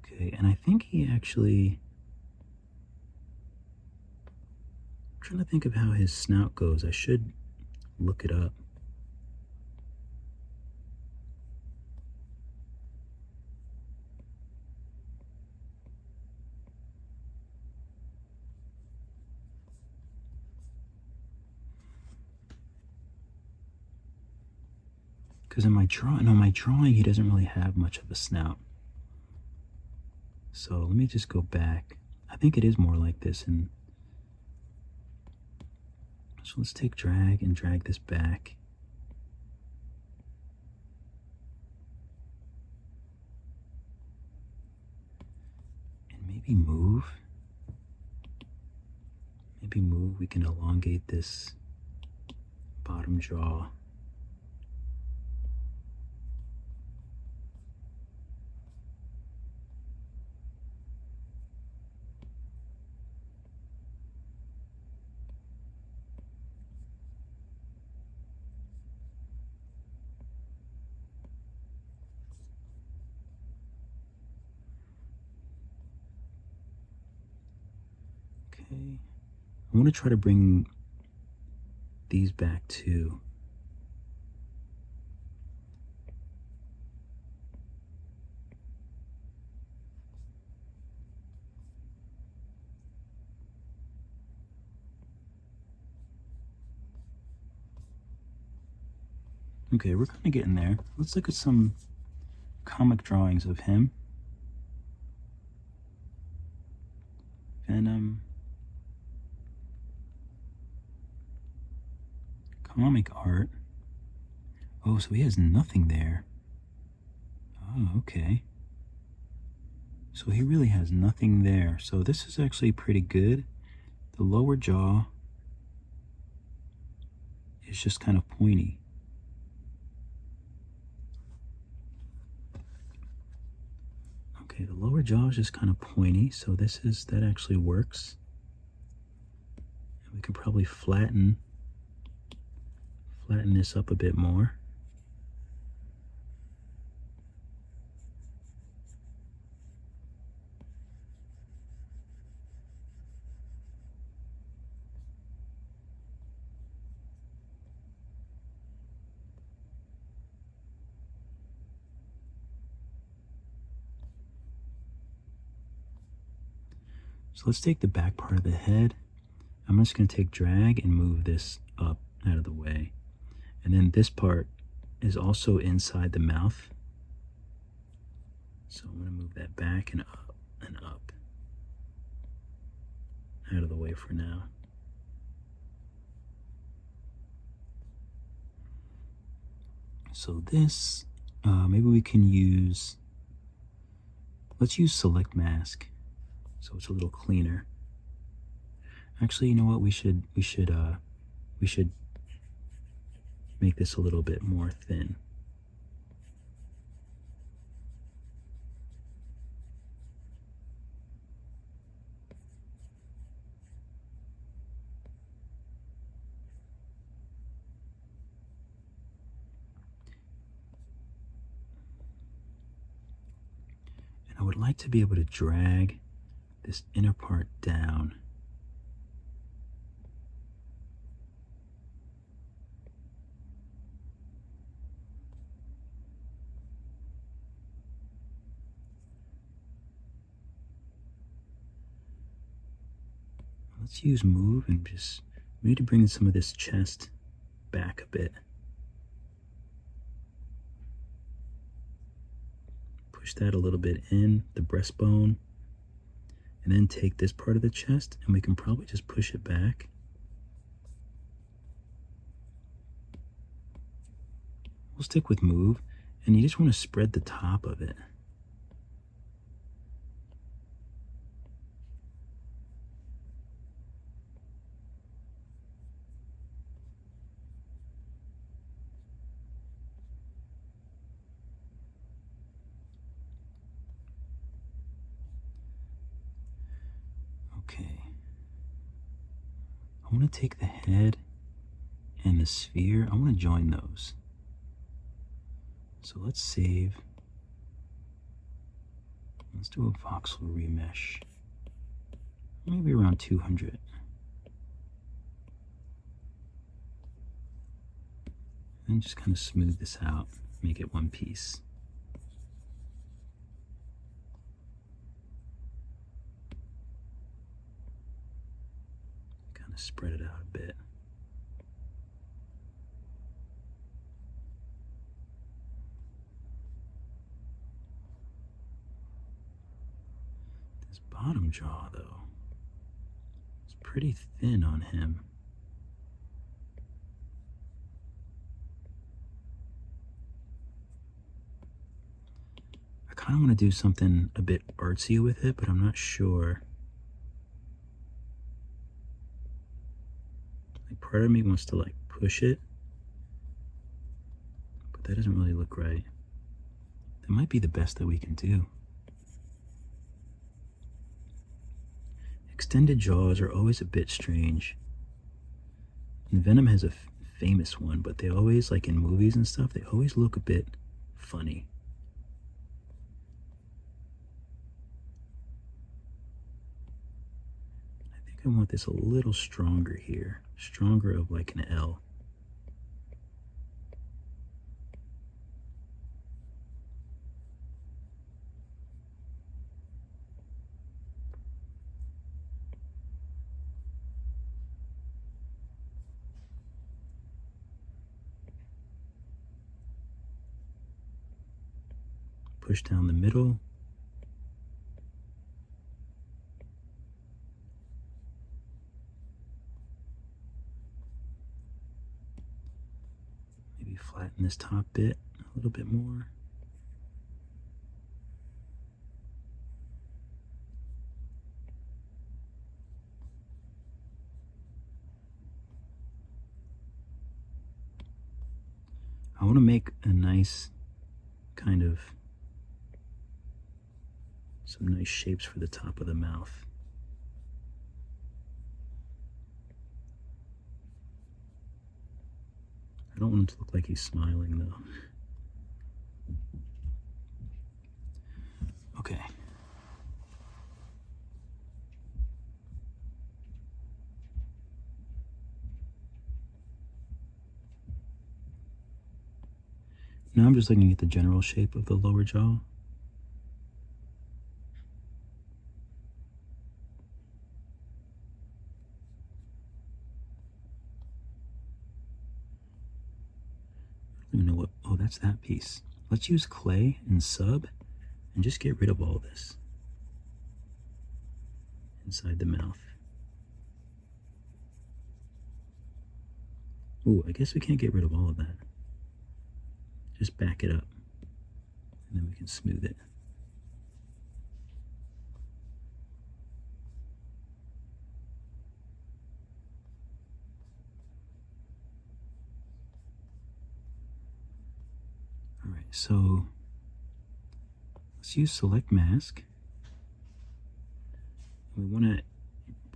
Okay, and I think he actually, I'm trying to think of how his snout goes. I should look it up. Because in my drawing, he doesn't really have much of a snout. So let me just go back. I think it is more like this. And so let's take drag and drag this back. And maybe move. Maybe move. We can elongate this bottom jaw. Okay. I want to try to bring these back too. Okay, we're kind of getting there. Let's look at some comic drawings of him. Venom. Comic art. Oh, so he has nothing there. Oh, okay. So he really has nothing there. So this is actually pretty good. The lower jaw is just kind of pointy. Okay, the lower jaw is just kind of pointy, so that actually works. And we could probably flatten this up a bit more. So let's take the back part of the head. I'm just going to take drag and move this up out of the way. And then this part is also inside the mouth. So I'm going to move that back and up out of the way for now. So this, maybe we can use, let's use select mask. So it's a little cleaner. Actually, you know what? We should make this a little bit more thin. And I would like to be able to drag this inner part down. Let's use move and we need to bring some of this chest back a bit. push that a little bit in the breastbone, and then take this part of the chest, and we can probably just push it back. We'll stick with move, and you just want to spread the top of it. Okay. I want to take the head and the sphere. I want to join those. So let's save. Let's do a voxel remesh. Maybe around 200. And just kind of smooth this out, make it one piece. Kind of spread it out a bit. This bottom jaw, though, is pretty thin on him. I kind of want to do something a bit artsy with it, but I'm not sure. Like, part of me wants to like push it, but that doesn't really look right. That might be the best that we can do. Extended jaws are always a bit strange. And Venom has a famous one, but they always, like in movies and stuff, they always look a bit funny. I think I want this a little stronger here. Stronger of like an L. Push down the middle. Maybe flatten this top bit a little bit more. I want to make a nice kind of some nice shapes for the top of the mouth. I don't want him to look like he's smiling though. Okay. Now I'm just looking at the general shape of the lower jaw. I don't even know what, oh, that's that piece. Let's use clay and sub and just get rid of all this inside the mouth. Ooh, I guess we can't get rid of all of that. Just back it up and then we can smooth it. All right, so let's use select mask. We want to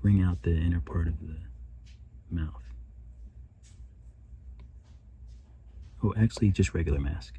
bring out the inner part of the mouth. Oh, actually just regular mask.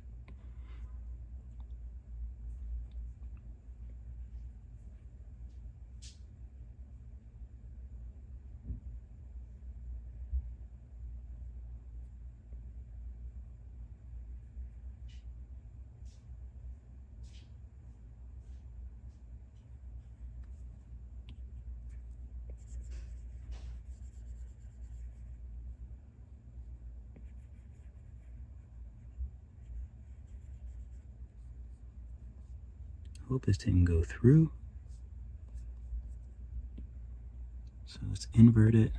hope this didn't go through. So let's invert it.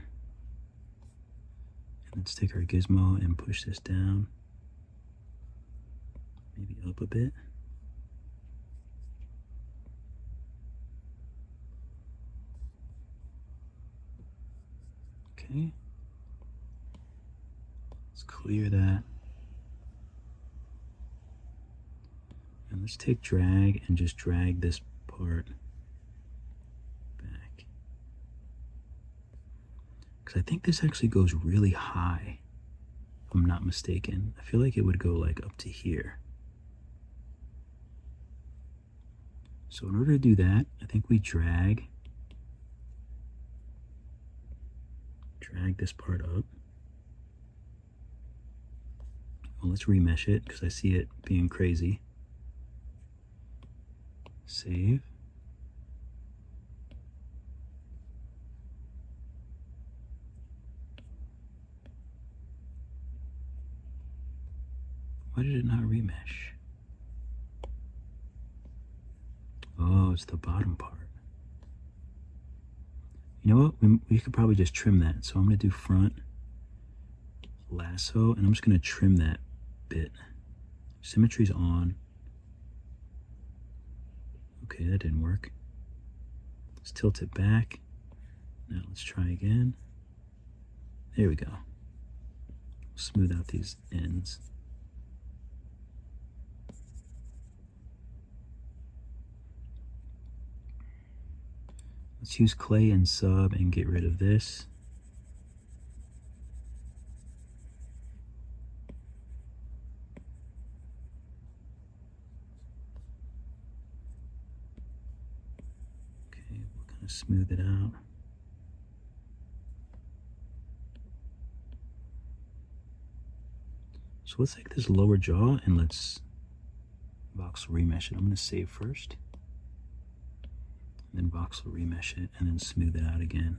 And let's take our gizmo and push this down. Maybe up a bit. Okay. Let's clear that. And let's take drag and just drag this part back. Because I think this actually goes really high, if I'm not mistaken. I feel like it would go like up to here. So in order to do that, I think we drag this part up. Well, let's remesh it because I see it being crazy. Save. Why did it not remesh? Oh, it's the bottom part. You know what? We could probably just trim that. So I'm going to do front lasso, and I'm just going to trim that bit. Symmetry's on. Okay, that didn't work. Let's tilt it back. Now let's try again. There we go. Smooth out these ends. Let's use clay and sub and get rid of this. Okay, we'll kind of smooth it out. So let's take this lower jaw and let's voxel remesh it. I'm going to save first. Then voxel remesh it and then smooth it out again.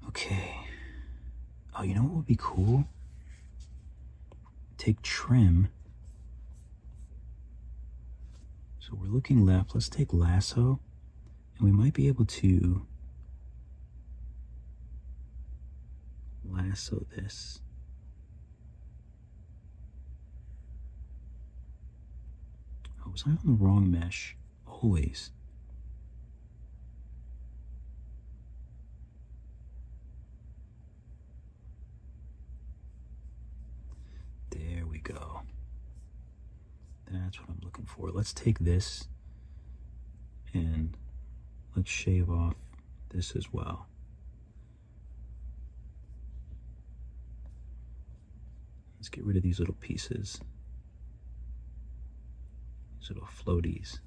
Okay. Oh, you know what would be cool? Take trim. So we're looking left. Let's take lasso, and we might be able to lasso this. Oh, was I on the wrong mesh? Always. There we go. That's what I'm looking for. Let's take this and let's shave off this as well. Let's get rid of these little pieces, these little floaties.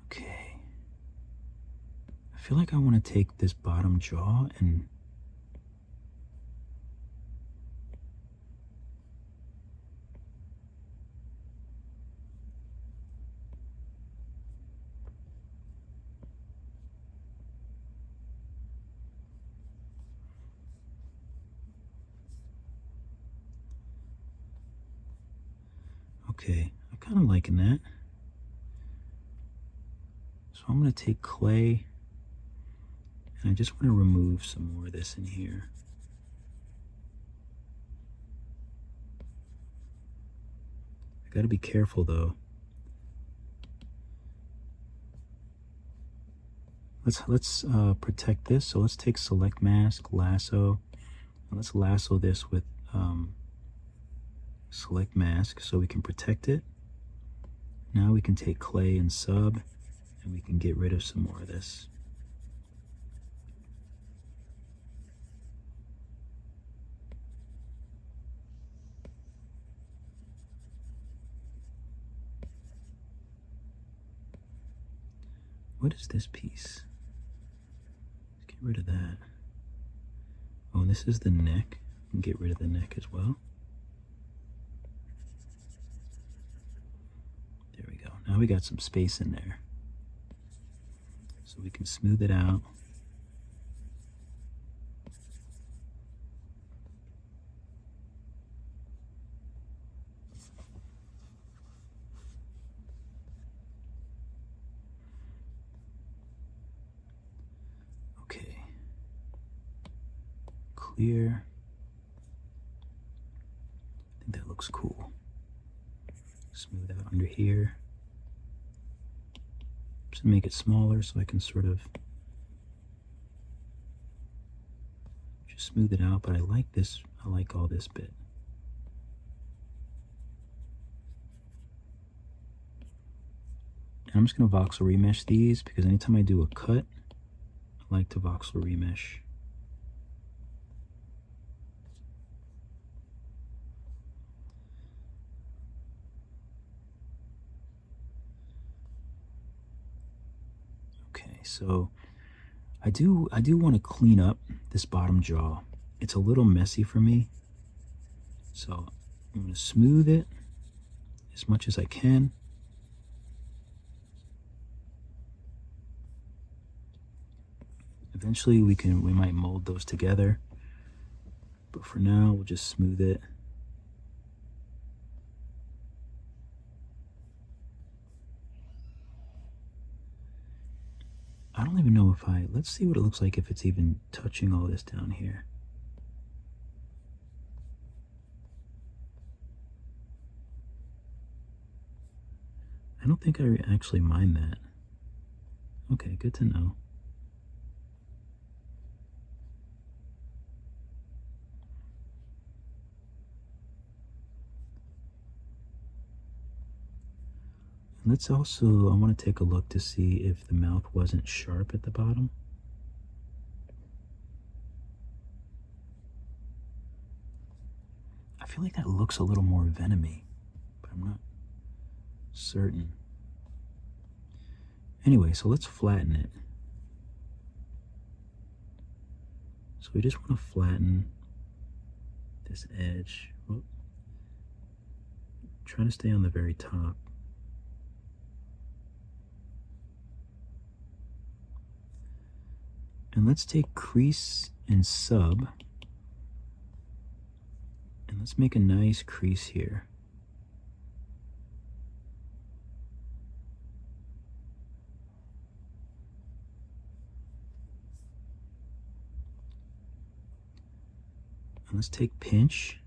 Okay. I feel like I want to take this bottom jaw and okay, I'm kind of liking that. So I'm going to take clay and I just want to remove some more of this in here. I got to be careful though. Let's protect this. So let's take select mask, lasso, and let's lasso this with select mask so we can protect it. Now we can take clay and sub and we can get rid of some more of this. What is this piece? Let's get rid of that. Oh, and this is the neck. Get rid of the neck as well. There we go. Now we got some space in there. So we can smooth it out. Okay. Clear. I think that looks cool. Smooth out under here. Just make it smaller so I can sort of just smooth it out, but I like this. I like all this bit. And I'm just going to voxel remesh these because anytime I do a cut, I like to voxel remesh. Okay, so I do want to clean up this bottom jaw. It's a little messy for me. So I'm going to smooth it as much as I can. Eventually we might mold those together, but for now we'll just smooth it. I don't even know if let's see what it looks like if it's even touching all this down here. I don't think I actually mind that. Okay, good to know. Let's also, I want to take a look to see if the mouth wasn't sharp at the bottom. I feel like that looks a little more Venom-y, but I'm not certain. Anyway, so let's flatten it. So we just want to flatten this edge. Whoop. Try to stay on the very top. And let's take crease and sub, and let's make a nice crease here. And let's take pinch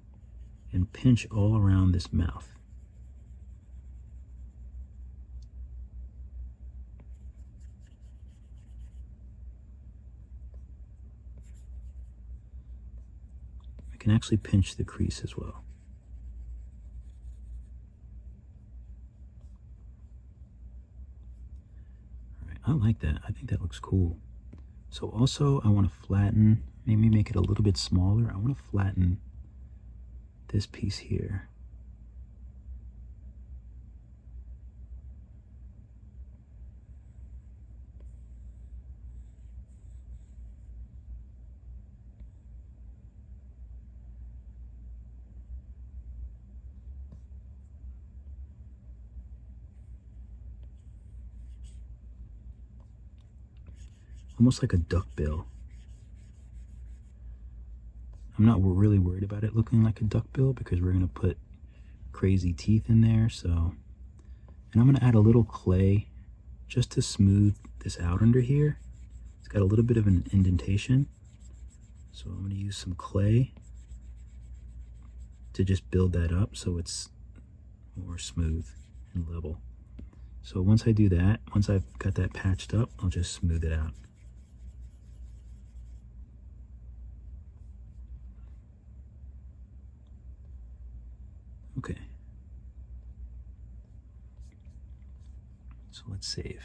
and pinch all around this mouth. Can actually pinch the crease as well. All right, I like that. I think that looks cool. So also I want to flatten, maybe make it a little bit smaller. I want to flatten this piece here. Almost like a duck bill. I'm not really worried about it looking like a duck bill because we're going to put crazy teeth in there. So, and I'm going to add a little clay just to smooth this out under here. It's got a little bit of an indentation. So I'm going to use some clay to just build that up so it's more smooth and level. So once I do that, once I've got that patched up, I'll just smooth it out. Okay. So let's save.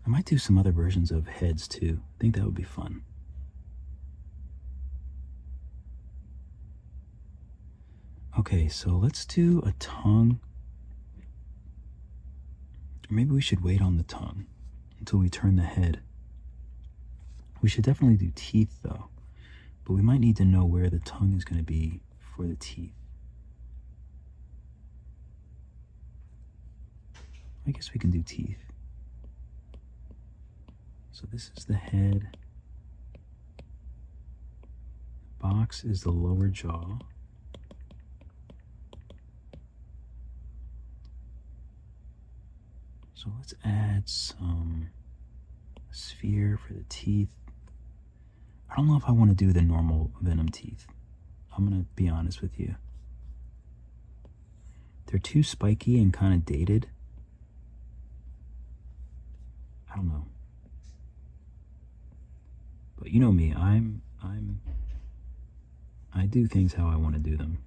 I might do some other versions of heads too. I think that would be fun. Okay, so let's do a tongue. Or maybe we should wait on the tongue until we turn the head. We should definitely do teeth though, but we might need to know where the tongue is going to be for the teeth. I guess we can do teeth. So this is the head. The box is the lower jaw. So let's add some sphere for the teeth. I don't know if I want to do the normal Venom teeth. I'm going to be honest with you. They're too spiky and kind of dated. I don't know. But you know me, I do things how I want to do them.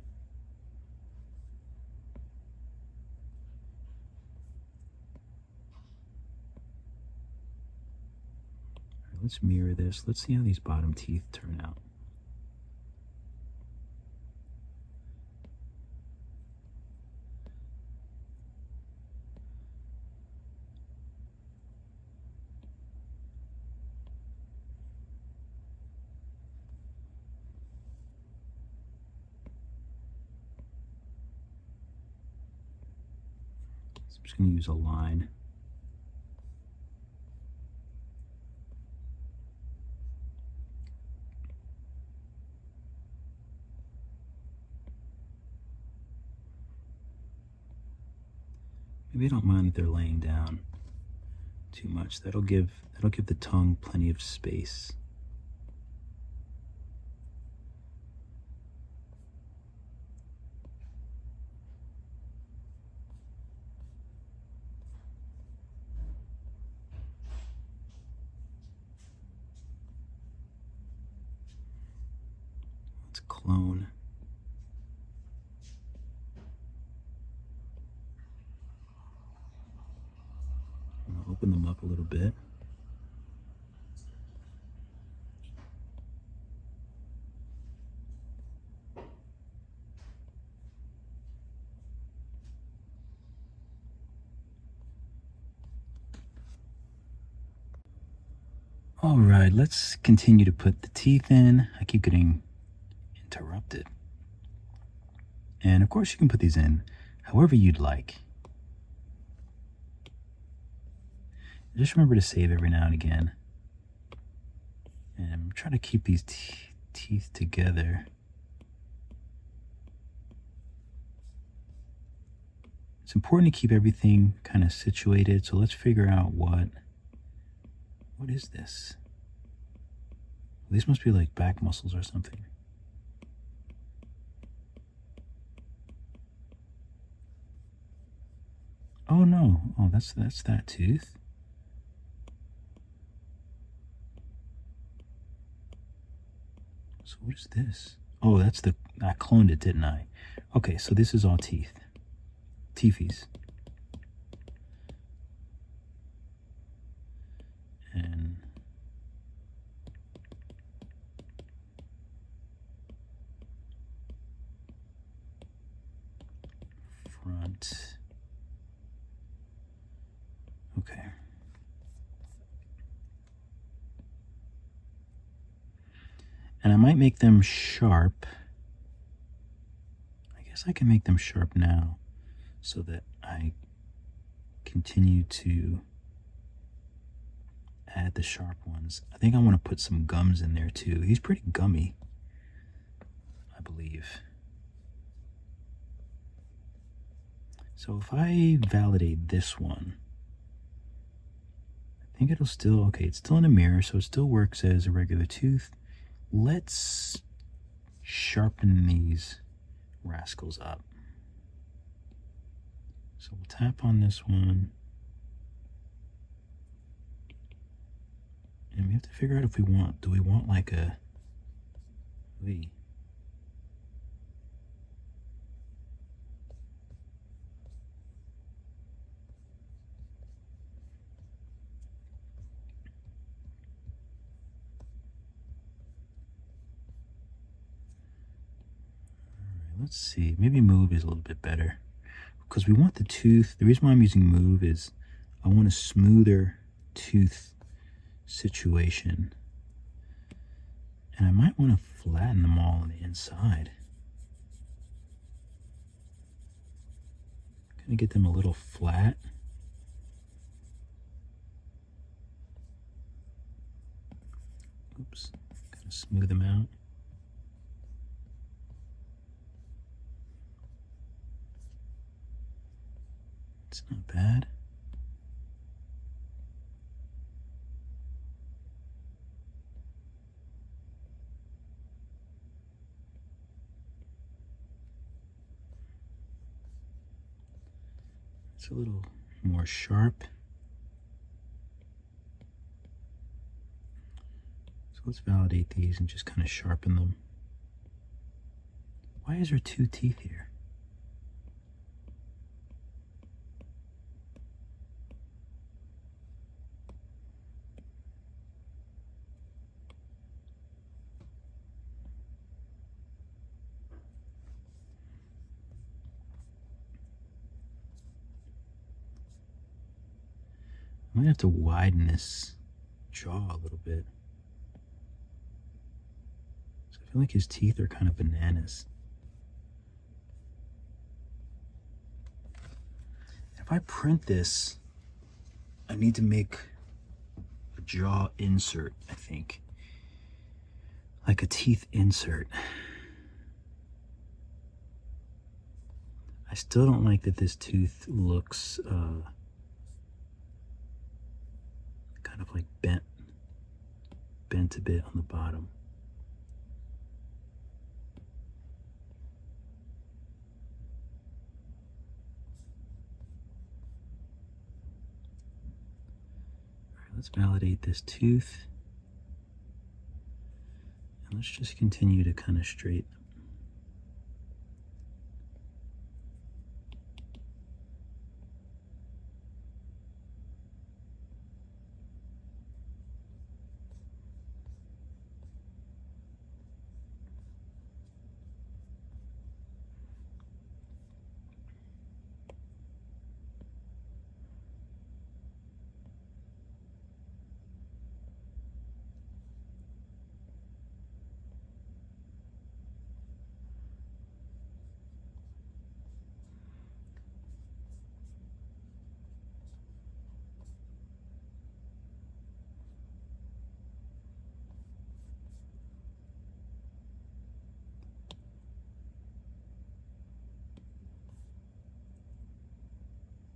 All right, let's mirror this. Let's see how these bottom teeth turn out. I'm just going to use a line. Maybe I don't mind that they're laying down too much. That'll give the tongue plenty of space. Let's clone. I'm gonna open them up a little bit. All right, let's continue to put the teeth in. I keep getting interrupted. And of course you can put these in however you'd like. Just remember to save every now and again. And I'm trying to keep these teeth together. It's important to keep everything kind of situated, so let's figure out what is this? These must be like back muscles or something. Oh no, oh that's that tooth. So what is this? Oh, that's I cloned it, didn't I? Okay, so this is all teeth. Teethies. And front. Okay. And I might make them sharp. I guess I can make them sharp now so that I continue to add the sharp ones. I think I want to put some gums in there too. He's pretty gummy, I believe. So if I validate this one, I think it'll still, okay, it's still in a mirror, so it still works as a regular tooth. Let's sharpen these rascals up. So we'll tap on this one. And we have to figure out if we want, do we want like a V? Let's see, maybe move is a little bit better because we want the tooth. The reason why I'm using move is I want a smoother tooth situation. And I might want to flatten them all on the inside. Gonna get them a little flat. Oops, gonna smooth them out. It's not bad. It's a little more sharp. So let's validate these and just kind of sharpen them. Why is there two teeth here? I might have to widen this jaw a little bit. So I feel like his teeth are kind of bananas. If I print this, I need to make a jaw insert, I think. Like a teeth insert. I still don't like that this tooth looks kind of like bent a bit on the bottom. All right, let's validate this tooth. And let's just continue to kind of straighten.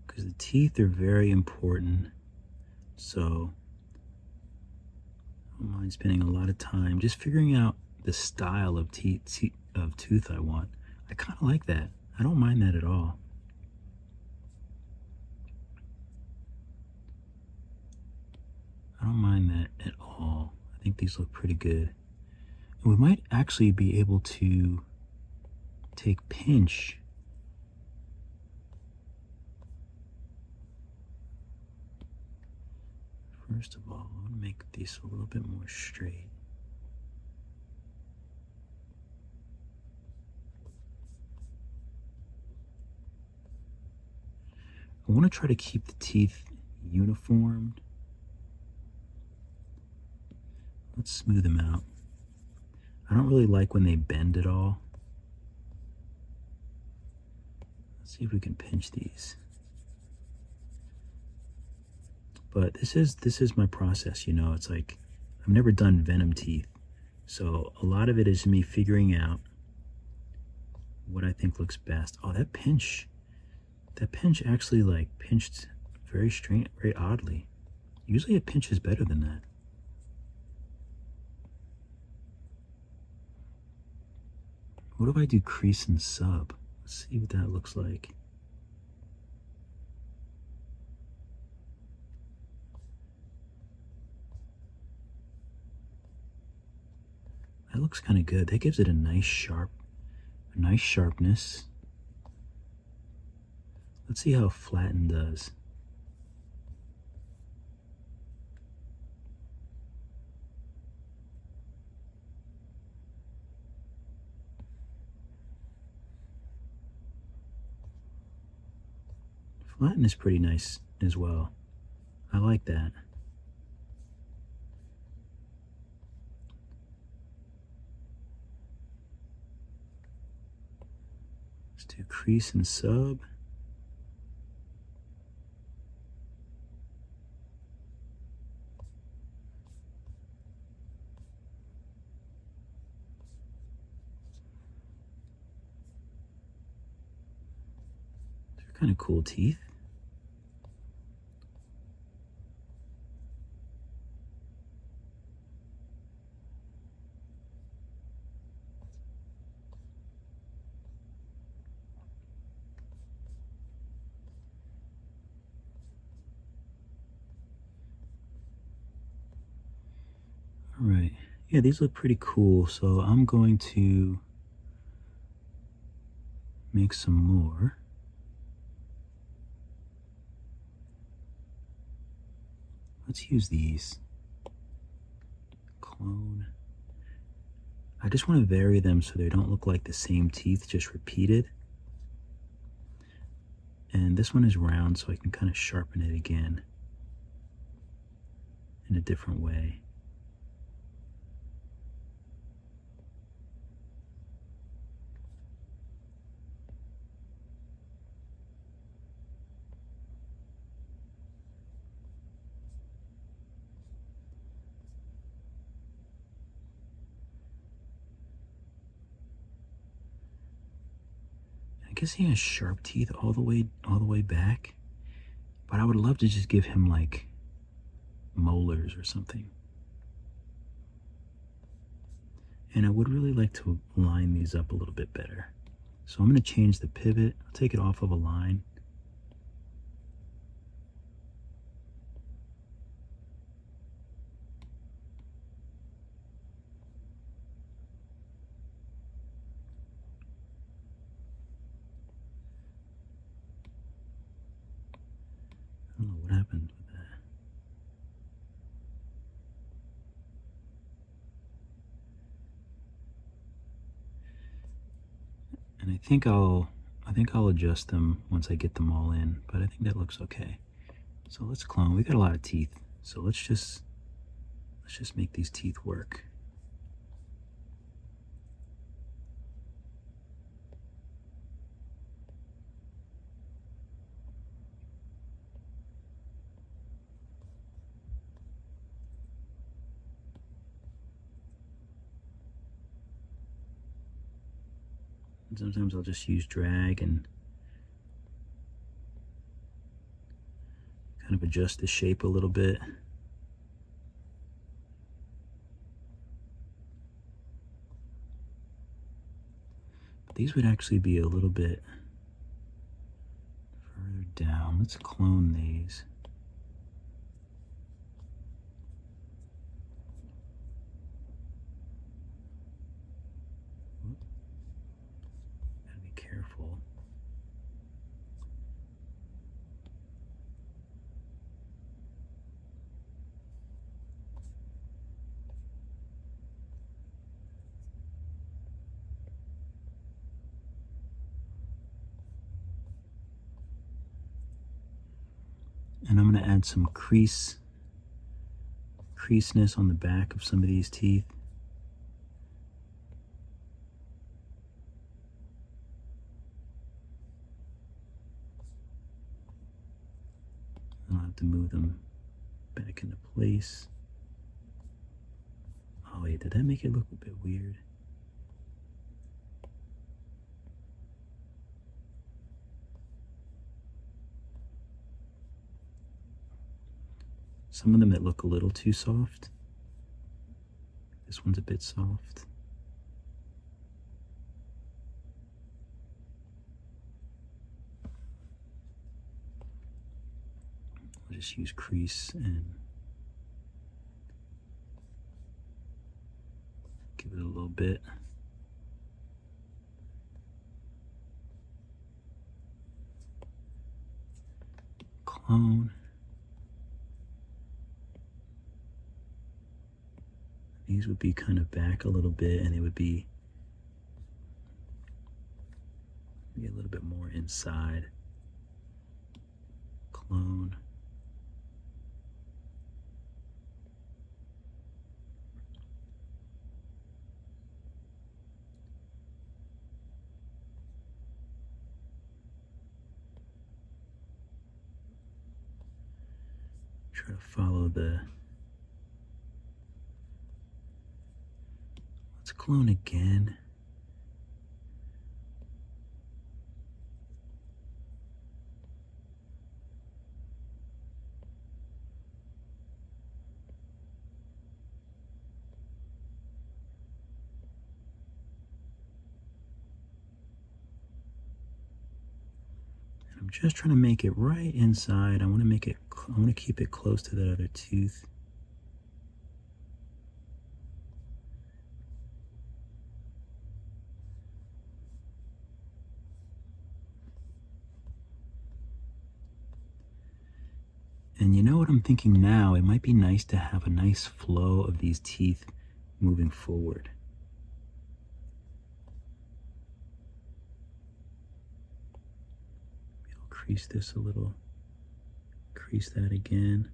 Because the teeth are very important, so I don't mind spending a lot of time just figuring out the style of tooth I want. I kind of like that. I don't mind that at all. I don't mind that at all. I think these look pretty good. And we might actually be able to take pinch. First of all, I want to make these a little bit more straight. I want to try to keep the teeth uniformed. Let's smooth them out. I don't really like when they bend at all. Let's see if we can pinch these. But this is my process, you know. It's like I've never done Venom teeth, so a lot of it is me figuring out what I think looks best. Oh, that pinch actually like pinched very strange, very oddly. Usually it pinches better than that. What if I do crease and sub? Let's see what that looks like. That looks kind of good. That gives it a nice sharpness. Let's see how flatten does. Flatten is pretty nice as well. I like that. Let's do crease and sub. They're kind of cool teeth. All right, yeah, these look pretty cool. So I'm going to make some more. Let's use these. Clone. I just want to vary them so they don't look like the same teeth, just repeated. And this one is round, so I can kind of sharpen it again in a different way. I guess he has sharp teeth all the way back, but I would love to just give him like molars or something. And I would really like to line these up a little bit better. So I'm going to change the pivot. I'll take it off of a line. I don't know what happened with that. And I think I'll adjust them once I get them all in, but I think that looks okay. So let's clone. We got a lot of teeth, so let's just make these teeth work. And sometimes I'll just use drag and kind of adjust the shape a little bit. But these would actually be a little bit further down. Let's clone these. Gotta be careful. And I'm going to add some creaseness on the back of some of these teeth. I'll have to move them back into place. Oh wait, did that make it look a bit weird? Some of them that look a little too soft. This one's a bit soft. I'll just use crease and give it a little bit. Clone. These would be kind of back a little bit, and they would be maybe a little bit more inside. Clone. Try to follow the... Let's clone again. I'm just trying to make it right inside. I want to keep it close to that other tooth. And you know what I'm thinking now? It might be nice to have a nice flow of these teeth moving forward. I'll crease this a little, crease that again.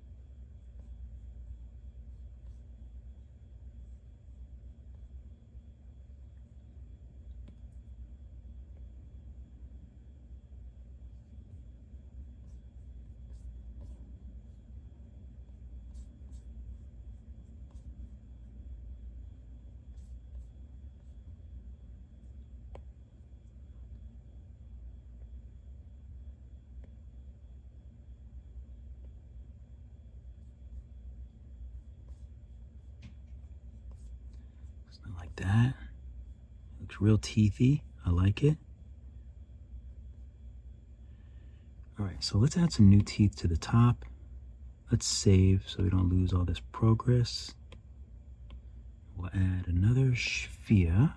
Something like that. Looks real teethy. I like it. All right, so let's add some new teeth to the top. Let's save so we don't lose all this progress. We'll add another sphere.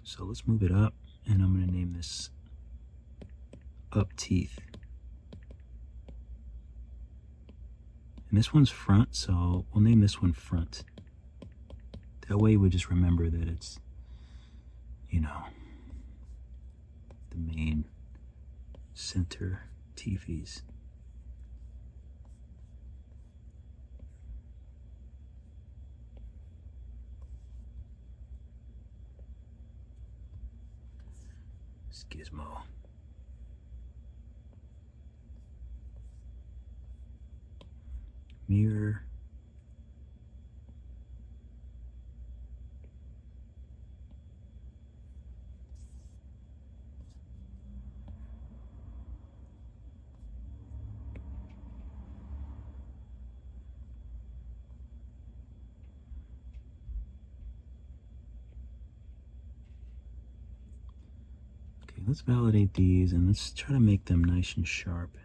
So let's move it up, and I'm going to name this up teeth. And this one's front, so we'll name this one front. That way we just remember that it's, you know, the main center teethies. Gizmo. Mirror. Let's validate these and let's try to make them nice and sharp.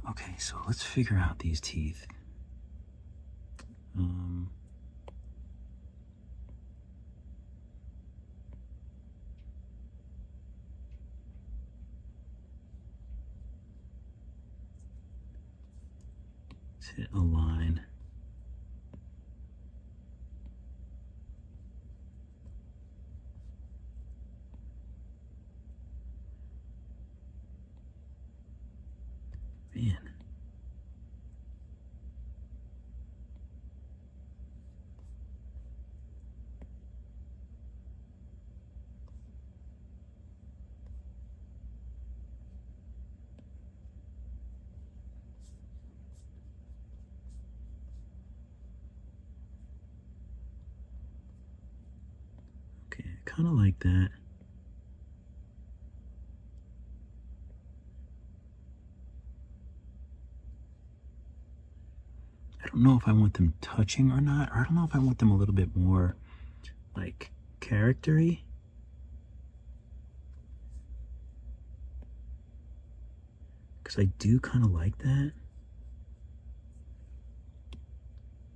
Okay, so let's figure out these teeth. Let's hit align. Man. Okay, kind of like that. I don't know if I want them touching or not, or I don't know if I want them a little bit more like character-y. Because I do kind of like that.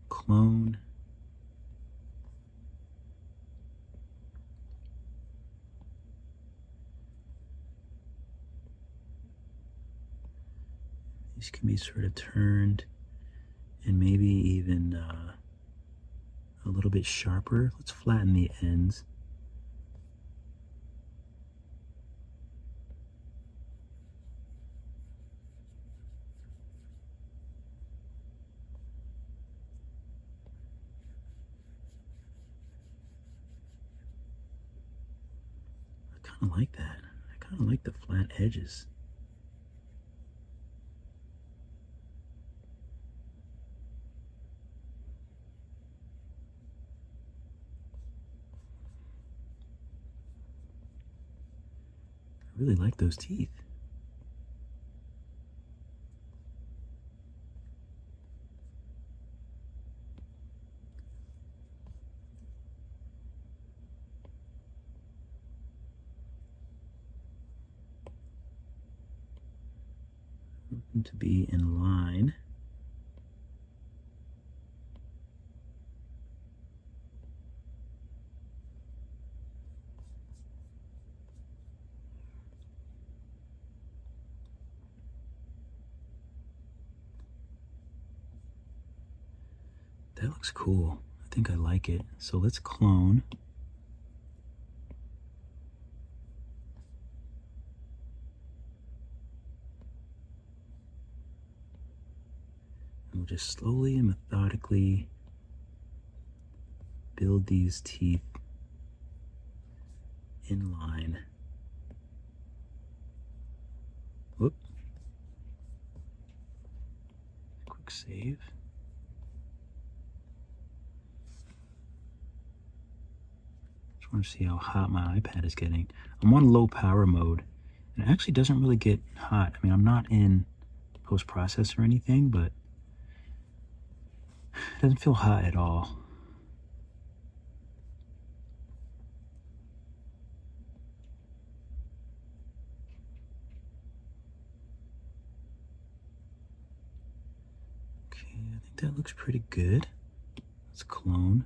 Clone. These can be sort of turned and maybe even a little bit sharper. Let's flatten the ends. I kind of like that. I kind of like the flat edges. I really like those teeth. Want them to be in line. That looks cool. I think I like it. So let's clone. And we'll just slowly and methodically build these teeth in line. Whoop. Quick save. Just want to see how hot my iPad is getting. I'm on low power mode, and it actually doesn't really get hot. I mean, I'm not in post-process or anything, but it doesn't feel hot at all. Okay, I think that looks pretty good. Let's clone.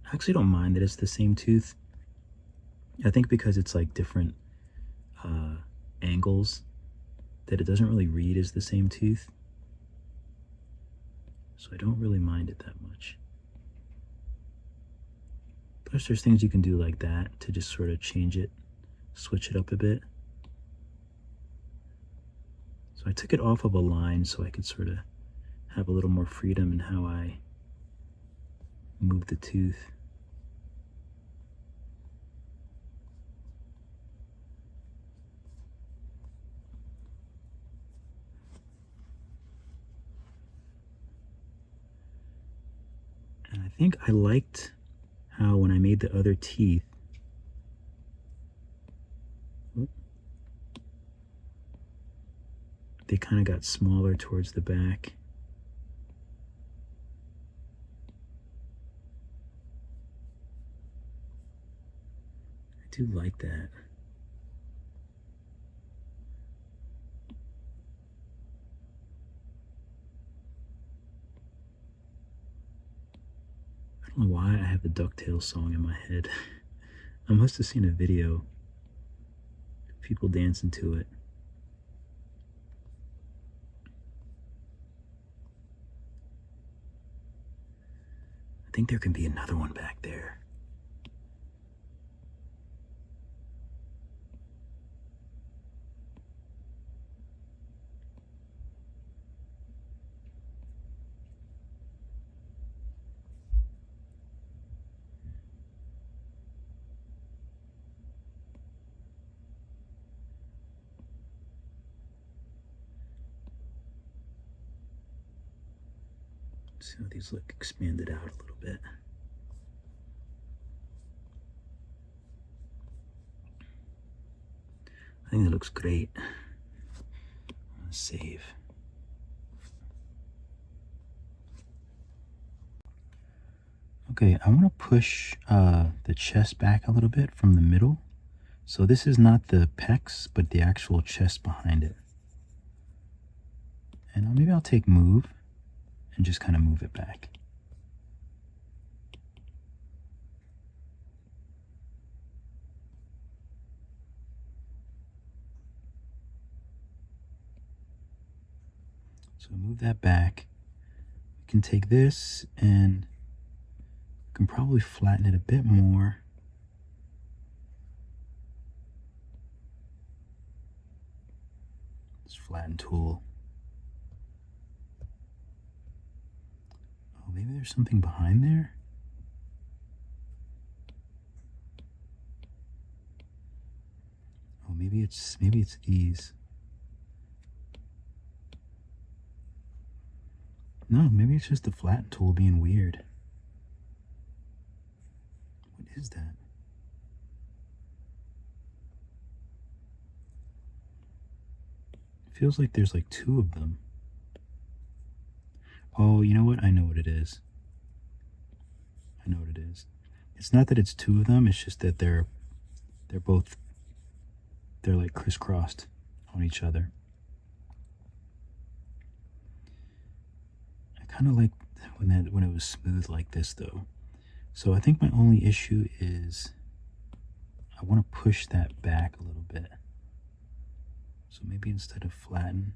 I actually don't mind that it's the same tooth. I think because it's like different angles, that it doesn't really read as the same tooth. So I don't really mind it that much. Plus there's things you can do like that to just sort of change it, switch it up a bit. So I took it off of a line so I could sort of have a little more freedom in how I move the tooth. And I think I liked how when I made the other teeth, they kind of got smaller towards the back. I do like that. I don't know why I have the DuckTales song in my head. I must have seen a video of people dancing to it. I think there can be another one back there. See how these look expanded out a little bit. I think it looks great. I'm gonna save. Okay, I want to push the chest back a little bit from the middle. So this is not the pecs, but the actual chest behind it. And maybe I'll take move and just kind of move it back. So move that back. We can take this and we can probably flatten it a bit more. This flatten tool. Oh, maybe there's something behind there? Oh, maybe it's these. No, maybe it's just the flatten tool being weird. What is that? It feels like there's like two of them. Oh, you know what? I know what it is. I know what it is. It's not that it's two of them, it's just that they're like crisscrossed on each other. I kind of like when it was smooth like this though. So I think my only issue is I want to push that back a little bit. So maybe instead of flatten,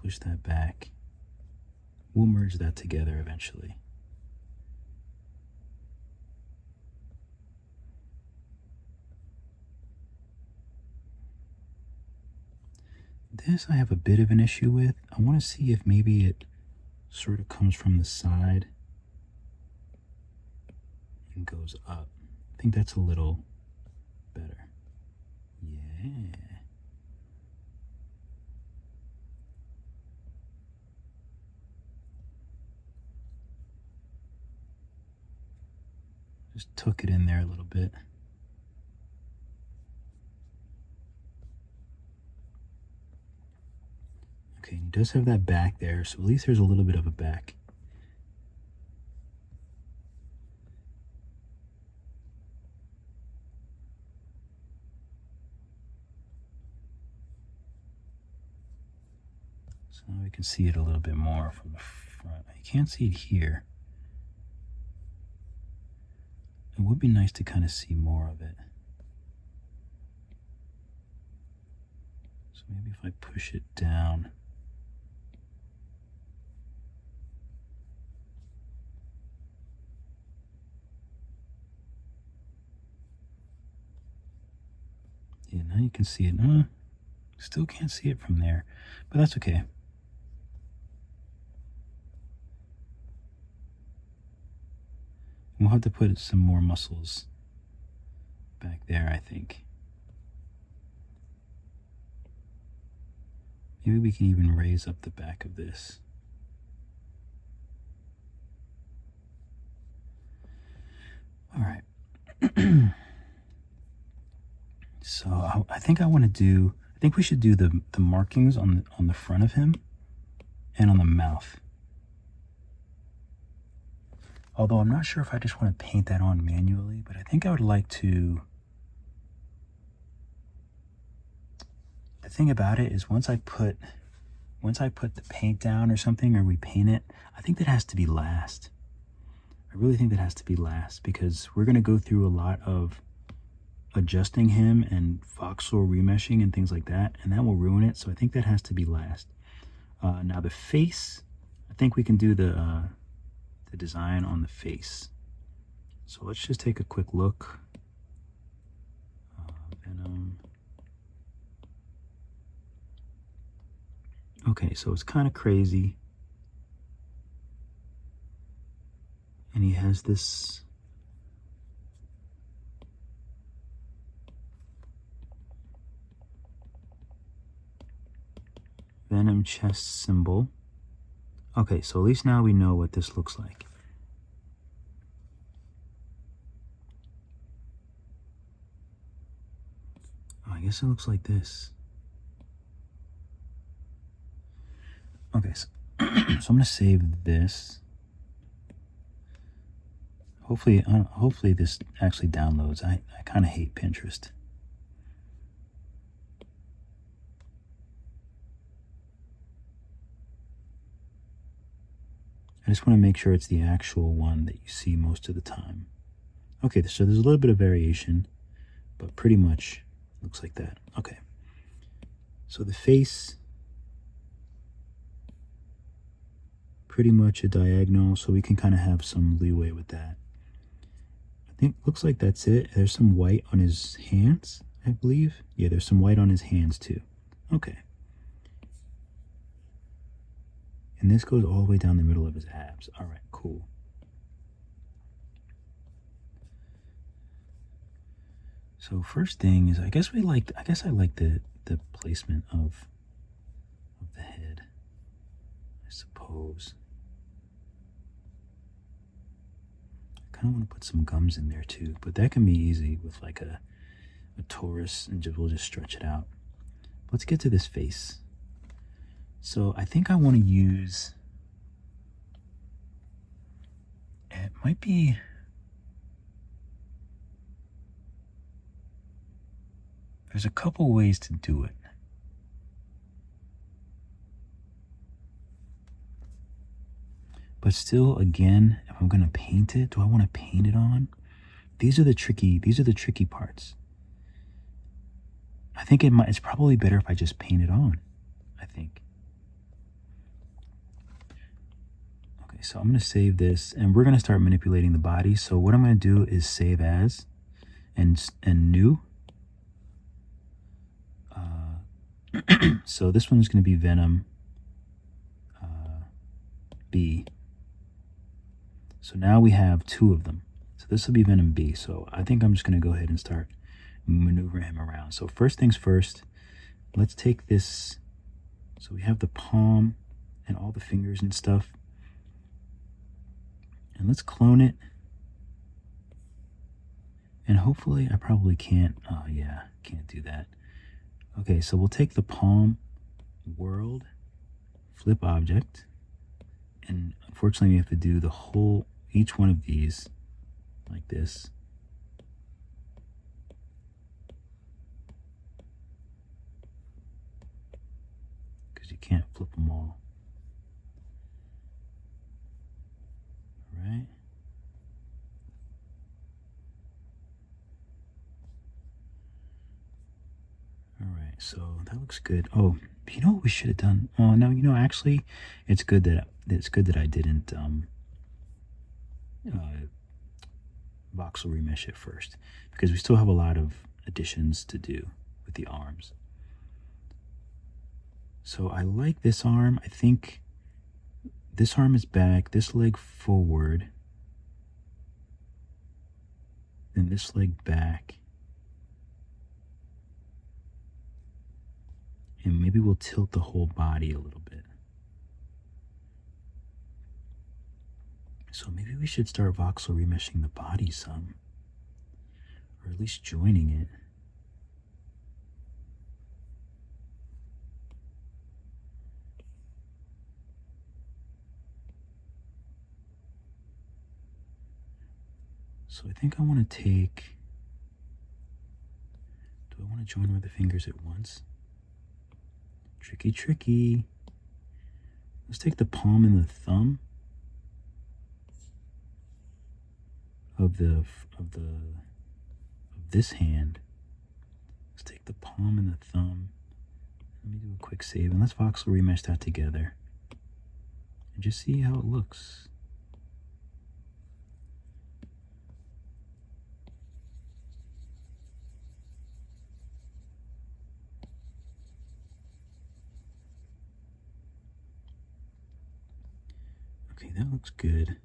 push that back. We'll merge that together eventually. This I have a bit of an issue with. I want to see if maybe it sort of comes from the side and goes up. I think that's a little better. Yeah. Just tuck it in there a little bit. Okay, he does have that back there, so at least there's a little bit of a back. So now we can see it a little bit more from the front. You can't see it here. It would be nice to kind of see more of it. So maybe if I push it down. Yeah, now you can see it. Still can't see it from there, but that's okay. We'll have to put some more muscles back there, I think. Maybe we can even raise up the back of this. All right. So I think we should do the markings on the front of him and on the mouth. Although I'm not sure if I just want to paint that on manually, but I think I would like to. The thing about it is once I put the paint down or something, or we paint it, I think that has to be last. I really think that has to be last because we're going to go through a lot of adjusting him and voxel remeshing and things like that, and that will ruin it. So I think that has to be last. Now the face, I think we can do the design on the face. So let's just take a quick look. Venom. Okay, so it's kind of crazy. And he has this Venom chest symbol. Okay, so at least now we know what this looks like. Oh, I guess it looks like this. Okay, so, so I'm gonna save this. Hopefully this actually downloads. I kind of hate Pinterest. I just want to make sure it's the actual one that you see most of the time. Okay, so there's a little bit of variation, but pretty much looks like that. Okay, So the face, pretty much a diagonal, so we can kind of have some leeway with that. I think, looks like that's it. There's some white on his hands, I believe. Yeah, there's some white on his hands too. Okay. And this goes all the way down the middle of his abs. All right, cool. So first thing is, I guess I like the placement of the head, I suppose. I kind of want to put some gums in there too, but that can be easy with like a torus, and we'll just stretch it out. Let's get to this face. So I think I want to use, it might be, there's a couple ways to do it. But still, again, if I'm going to paint it, do I want to paint it on? These are the tricky parts. I think it's probably better if I just paint it on, I think. Okay, so I'm going to save this, and we're going to start manipulating the body. So what I'm going to do is save as, and new. So this one is going to be Venom B. So now we have two of them. So this will be Venom B. So I think I'm just going to go ahead and start maneuvering him around. So first things first, let's take this. So we have the palm and all the fingers and stuff. And let's clone it. And hopefully, I probably can't. Oh yeah, can't do that. Okay, so we'll take the palm, world, flip object. And unfortunately, we have to do each one of these like this. Because you can't flip them all. All right. All right, so that looks good. Oh, you know what we should have done? Oh no, actually, it's good that I didn't voxel remesh it first, because we still have a lot of additions to do with the arms. So I like this arm. I think this arm is back, this leg forward, then this leg back. And maybe we'll tilt the whole body a little bit. So maybe we should start voxel remeshing the body some, or at least joining it. So I think I want to take, do I want to join with the fingers at once? Tricky. Let's take the palm and the thumb of this hand. Let's take the palm and the thumb. Let me do a quick save, and let's voxel remesh that together and just see how it looks. Okay, that looks good.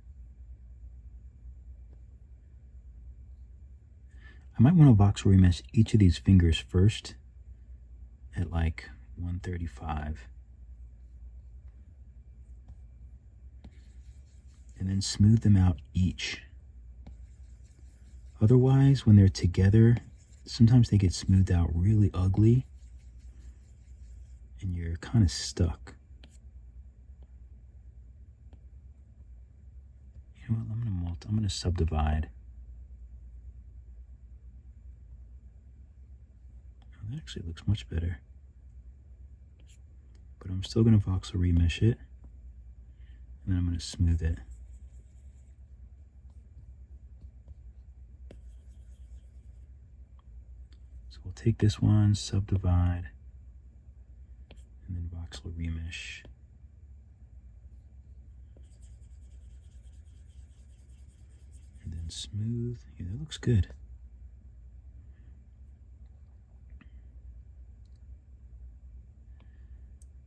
I might want to voxel remesh each of these fingers first at like 135. And then smooth them out each. Otherwise, when they're together, sometimes they get smoothed out really ugly and you're kind of stuck. You know what, I'm gonna subdivide. Oh, that actually looks much better. But I'm still gonna voxel remesh it, and then I'm gonna smooth it. So we'll take this one, subdivide, and then voxel remesh. And then smooth. Yeah, that looks good.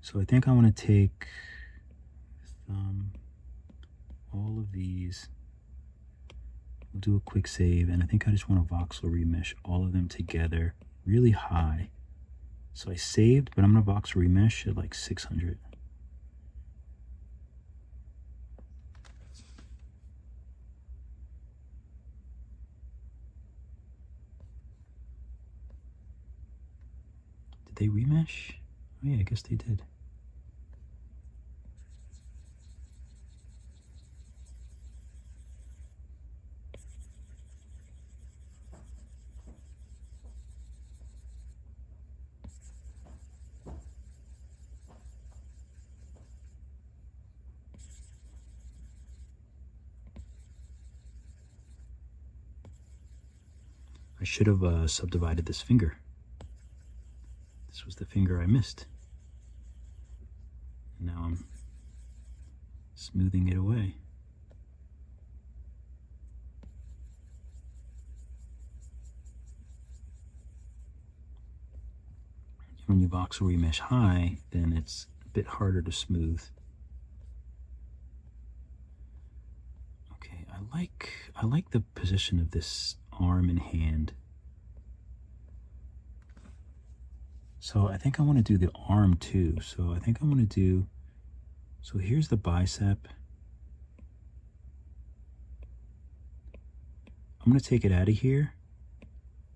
So I think I want to take all of these. We'll do a quick save, and I think I just want to voxel remesh all of them together really high. So I saved, but I'm going to voxel remesh at like 600. Did they remesh? Oh yeah, I guess they did. I should have subdivided this finger. This was the finger I missed. And now I'm smoothing it away. When you voxel remesh high, then it's a bit harder to smooth. Okay, I like the position of this arm and hand. So I think I want to do the arm too. So I think I want to do, so here's the bicep. I'm going to take it out of here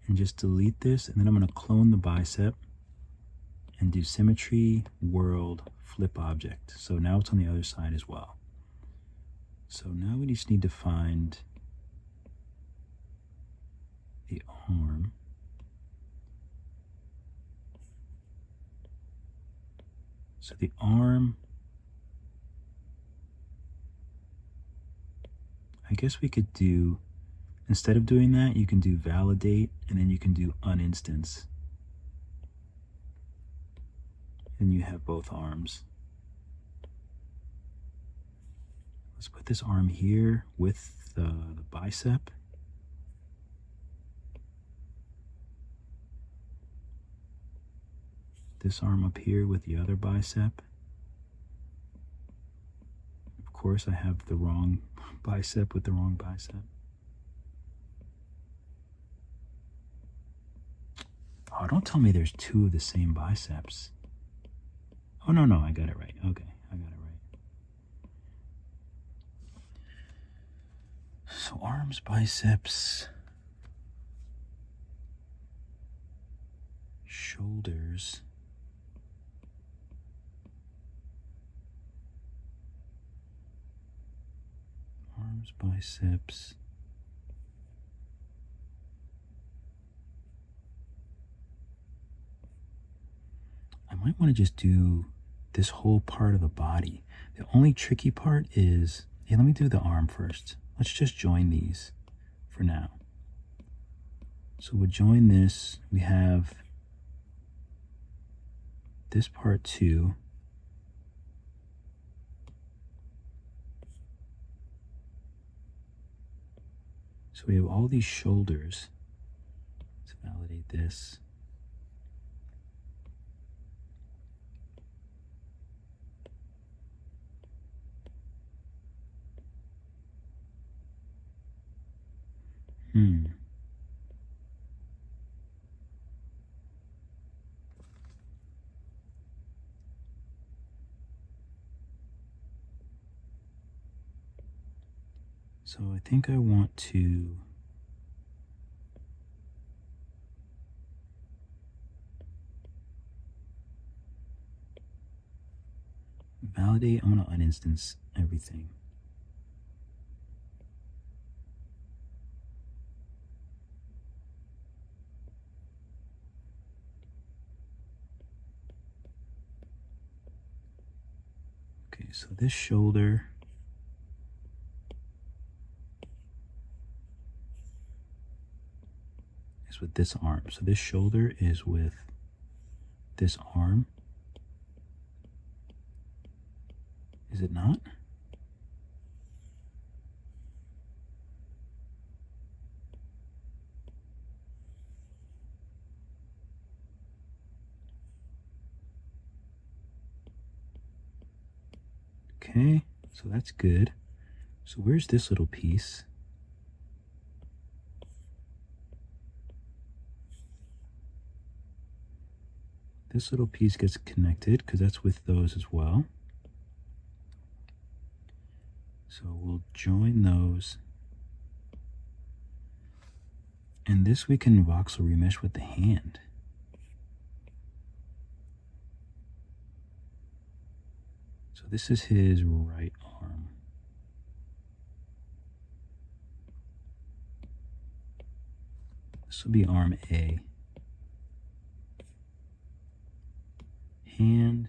and just delete this, and then I'm going to clone the bicep and do symmetry, world, flip object. So now it's on the other side as well. So now we just need to find the arm. So the arm, I guess we could do, instead of doing that, you can do validate, and then you can do uninstance. And you have both arms. Let's put this arm here with the bicep. This arm up here with the other bicep. Of course, I have the wrong bicep with the wrong bicep. Oh, don't tell me there's two of the same biceps. Oh, no, I got it right. Okay, I got it right. So arms, biceps, shoulders, arms, biceps, I might want to just do this whole part of the body. The only tricky part is, hey, let me do the arm first. Let's just join these for now. So we'll join this. We have this part too. So we have all these shoulders. Let's validate this. So I think I want to validate. I'm going to uninstance everything. Okay, so this shoulder is with this arm. So this shoulder is with this arm. Is it not? Okay, so that's good. So where's this little piece? This little piece gets connected because that's with those as well. So we'll join those. And this we can voxel remesh with the hand. So this is his right arm. This will be arm A. Hand,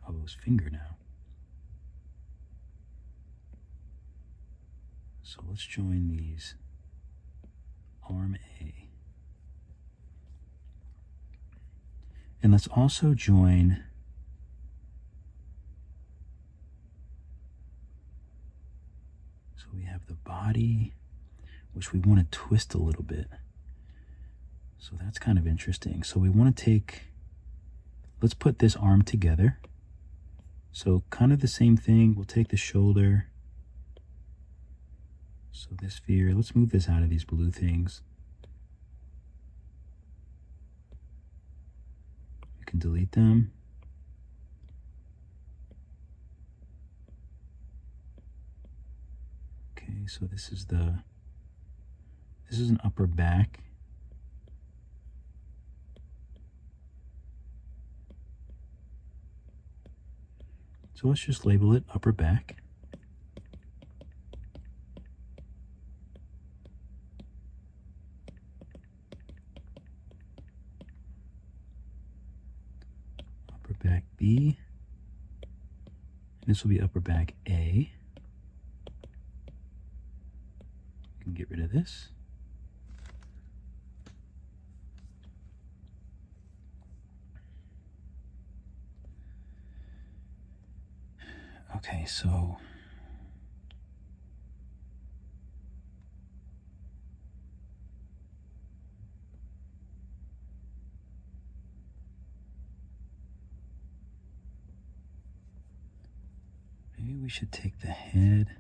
oh, his finger now. So let's join these. Arm A. And let's also join so we have the body, which we want to twist a little bit. So that's kind of interesting. So we want to take, let's put this arm together. So kind of the same thing. We'll take the shoulder. So this sphere, let's move this out of these blue things. We can delete them. Okay, so this is an upper back. So let's just label it upper back. Upper back B. And this will be upper back A. We can get rid of this. Okay, so maybe we should take the head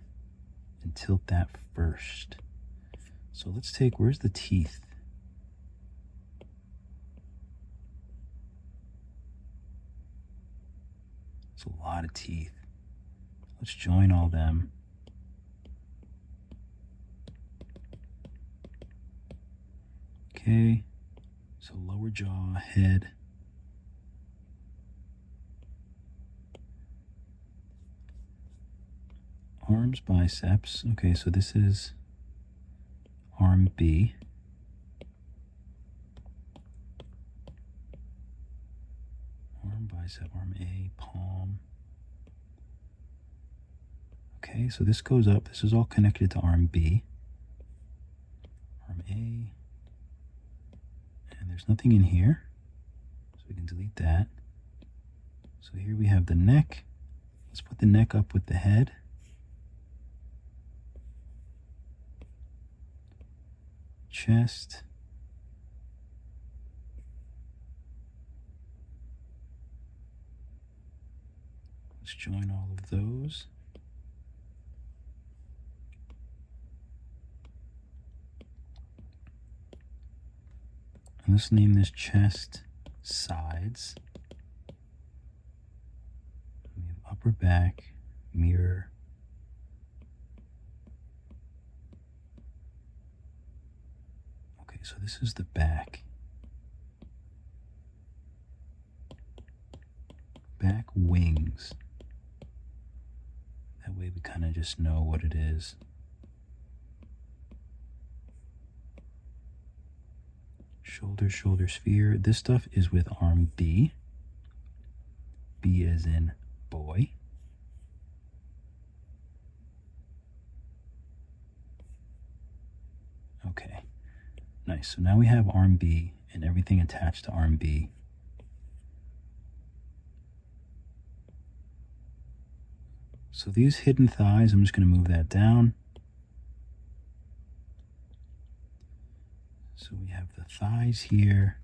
and tilt that first. So let's take, where's the teeth? It's a lot of teeth. Let's join all them. Okay, so lower jaw, head. Arms, biceps. Okay, so this is arm B. Arm, bicep, arm A, palm. Okay, so this goes up. This is all connected to arm B. Arm A. And there's nothing in here, so we can delete that. So here we have the neck. Let's put the neck up with the head. Chest. Let's join all of those. And let's name this chest sides. We have upper back, mirror. Okay, so this is the back. Back wings. That way we kind of just know what it is. Shoulder, shoulder sphere. This stuff is with arm B. B as in boy. Okay, nice. So now we have arm B and everything attached to arm B. So these hidden thighs, I'm just going to move that down. So we have the thighs here.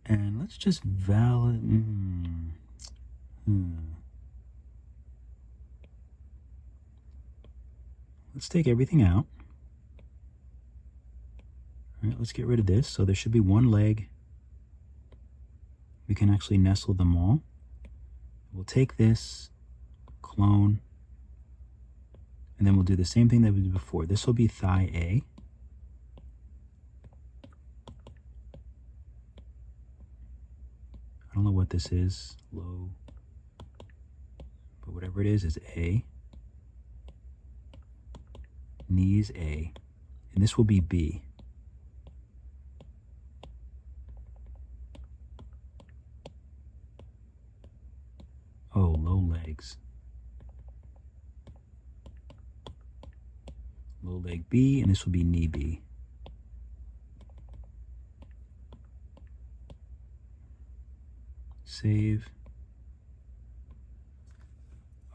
And let's just validate. Let's take everything out. All right, let's get rid of this. So there should be one leg. We can actually nestle them all. We'll take this, clone, and then we'll do the same thing that we did before. This will be thigh A. I don't know what this is, low, but whatever it is A. Knee is A, and this will be B. Oh, low legs. Low leg B, and this will be knee B. Save.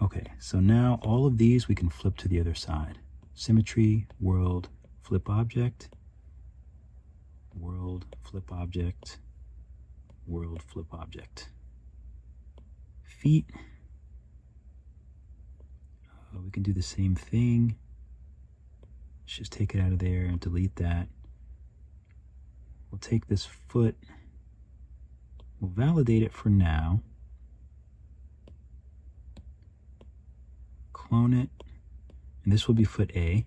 Okay, so now all of these we can flip to the other side. Symmetry, world, flip object, world, flip object, world, flip object. Feet. We can do the same thing. Let's just take it out of there and delete that. We'll take this foot. We'll validate it for now. Clone it. And this will be foot A.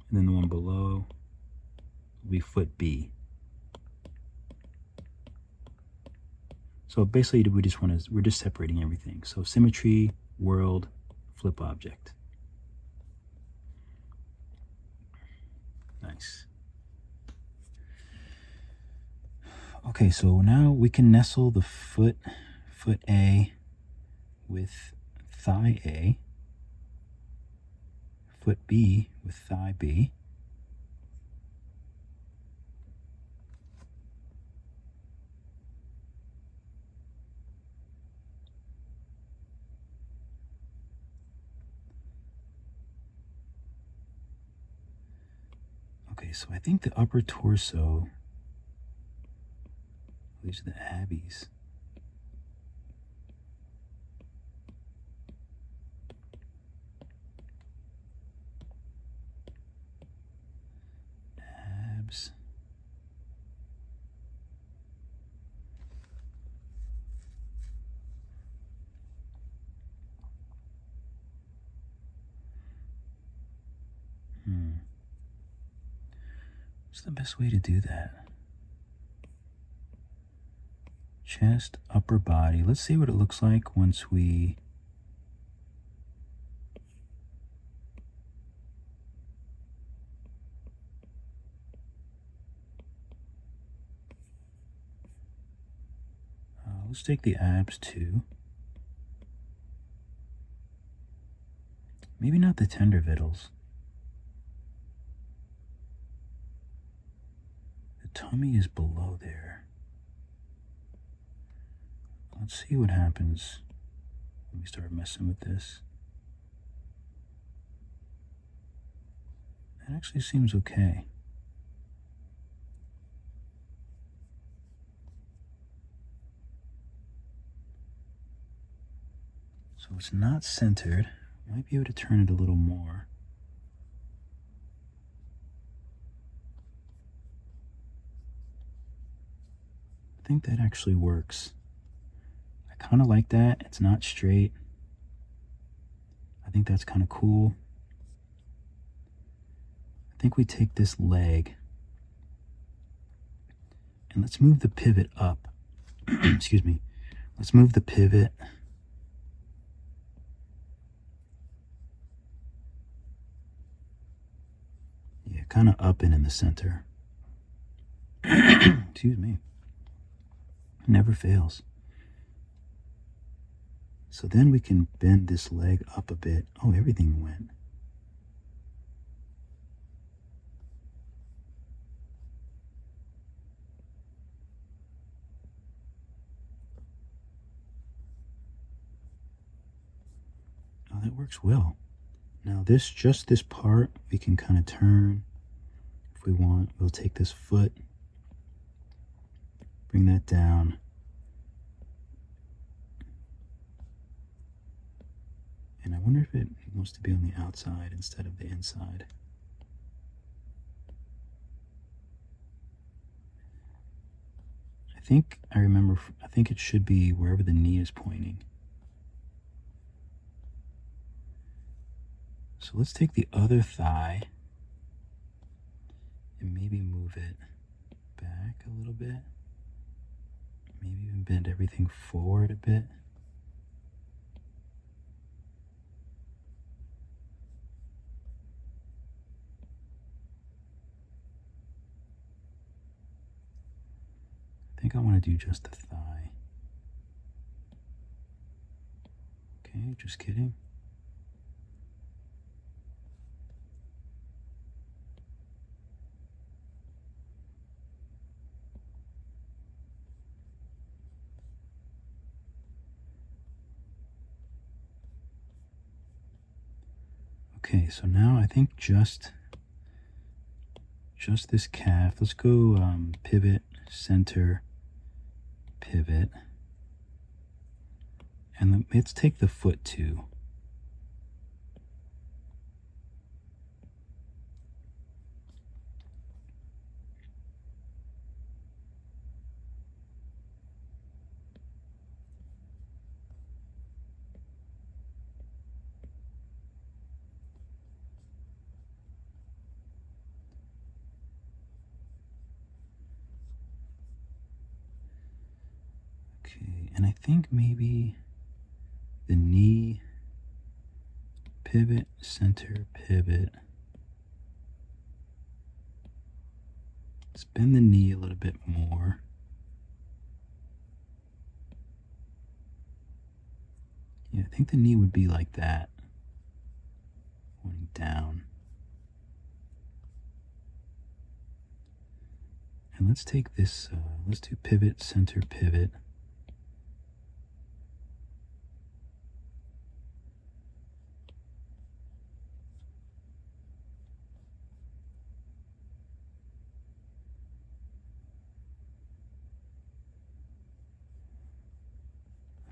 And then the one below will be foot B. So basically we're just separating everything. So symmetry, world, flip object. Nice. Okay, so now we can nestle the foot A with thigh A, foot B with thigh B. Okay, so I think the upper torso, these are the abbies. Abs. What's the best way to do that? Chest, upper body. Let's see what it looks like once we... let's take the abs too. Maybe not the tender vittles. The tummy is below there. Let's see what happens when we start messing with this. That actually seems okay. So it's not centered. Might be able to turn it a little more. I think that actually works. I kind of like that. It's not straight. I think that's kind of cool. I think we take this leg and let's move the pivot up. Excuse me. Let's move the pivot. Yeah, kind of up and in the center. Excuse me. Never fails. So then we can bend this leg up a bit. Oh, everything went. that works well. Now just this part, we can kind of turn if we want. We'll take this foot, bring that down. And I wonder if it wants to be on the outside instead of the inside. I think it should be wherever the knee is pointing. So let's take the other thigh and maybe move it back a little bit. Maybe even bend everything forward a bit. I think I want to do just the thigh. Okay, just kidding. Okay, so now I think just this calf. Let's go pivot, center, pivot. And let's take the foot too. Okay, and I think maybe the knee, pivot, center, pivot. Let's bend the knee a little bit more. Yeah, I think the knee would be like that, pointing down. And let's take this, let's do pivot, center, pivot.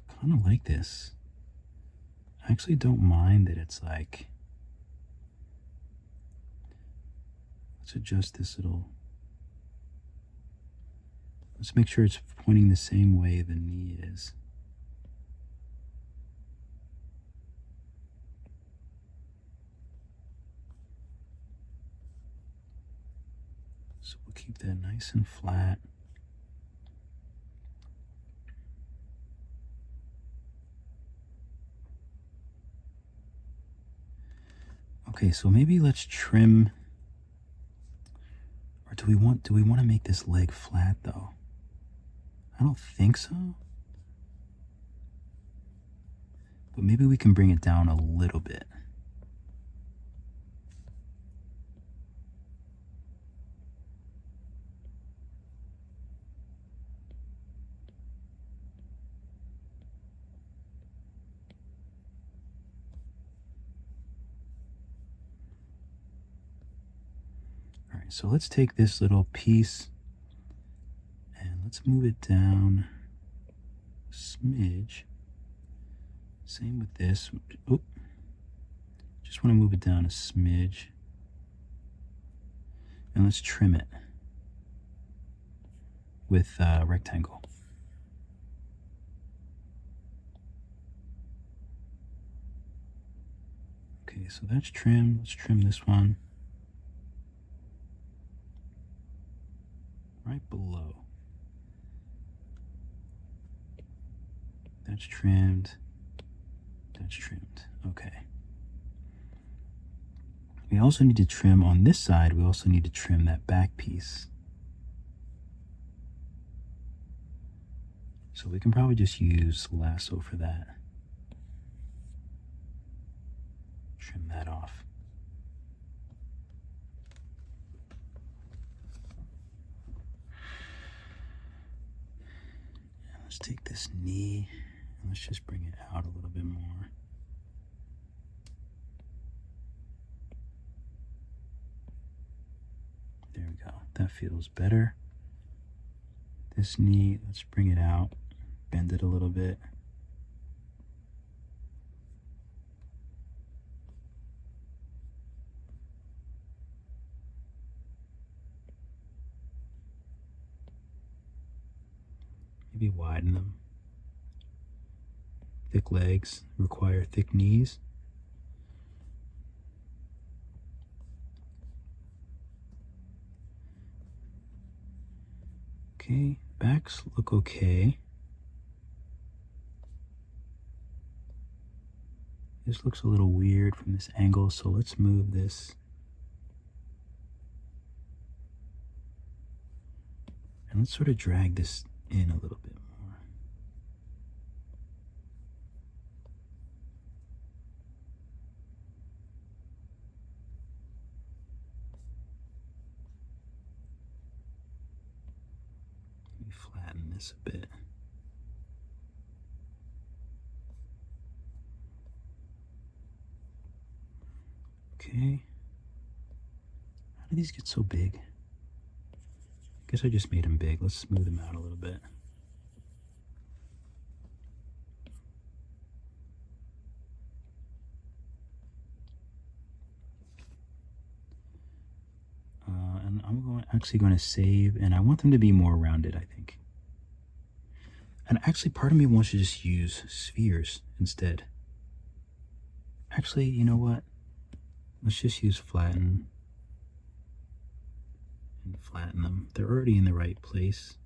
I kind of like this. I actually don't mind that it's like, let's adjust this little, let's make sure it's pointing the same way the knee is. So we'll keep that nice and flat. Okay, so maybe let's trim, or do we want to make this leg flat though? I don't think so. But maybe we can bring it down a little bit. All right, so let's take this little piece and let's move it down a smidge. Same with this. Oop. Just want to move it down a smidge. And let's trim it with a rectangle. Okay, so that's trimmed. Let's trim this one right below. That's trimmed. That's trimmed. Okay. We also need to trim on this side. We also need to trim that back piece. So we can probably just use lasso for that. Trim that off. And let's take this knee and let's just bring it out a little bit more. that feels better. This knee, let's bring it out, bend it a little bit. Maybe widen them. Thick legs require thick knees. Okay, backs look okay. This looks a little weird from this angle, so let's move this. And let's sort of drag this in a little bit more. Maybe flatten this a bit. Okay. How do these get so big? I guess I just made them big. Let's smooth them out a little bit. And I'm actually going to save, and I want them to be more rounded, I think. And actually, part of me wants to just use spheres instead. Actually, you know what? Let's just use flatten and flatten them. They're already in the right place.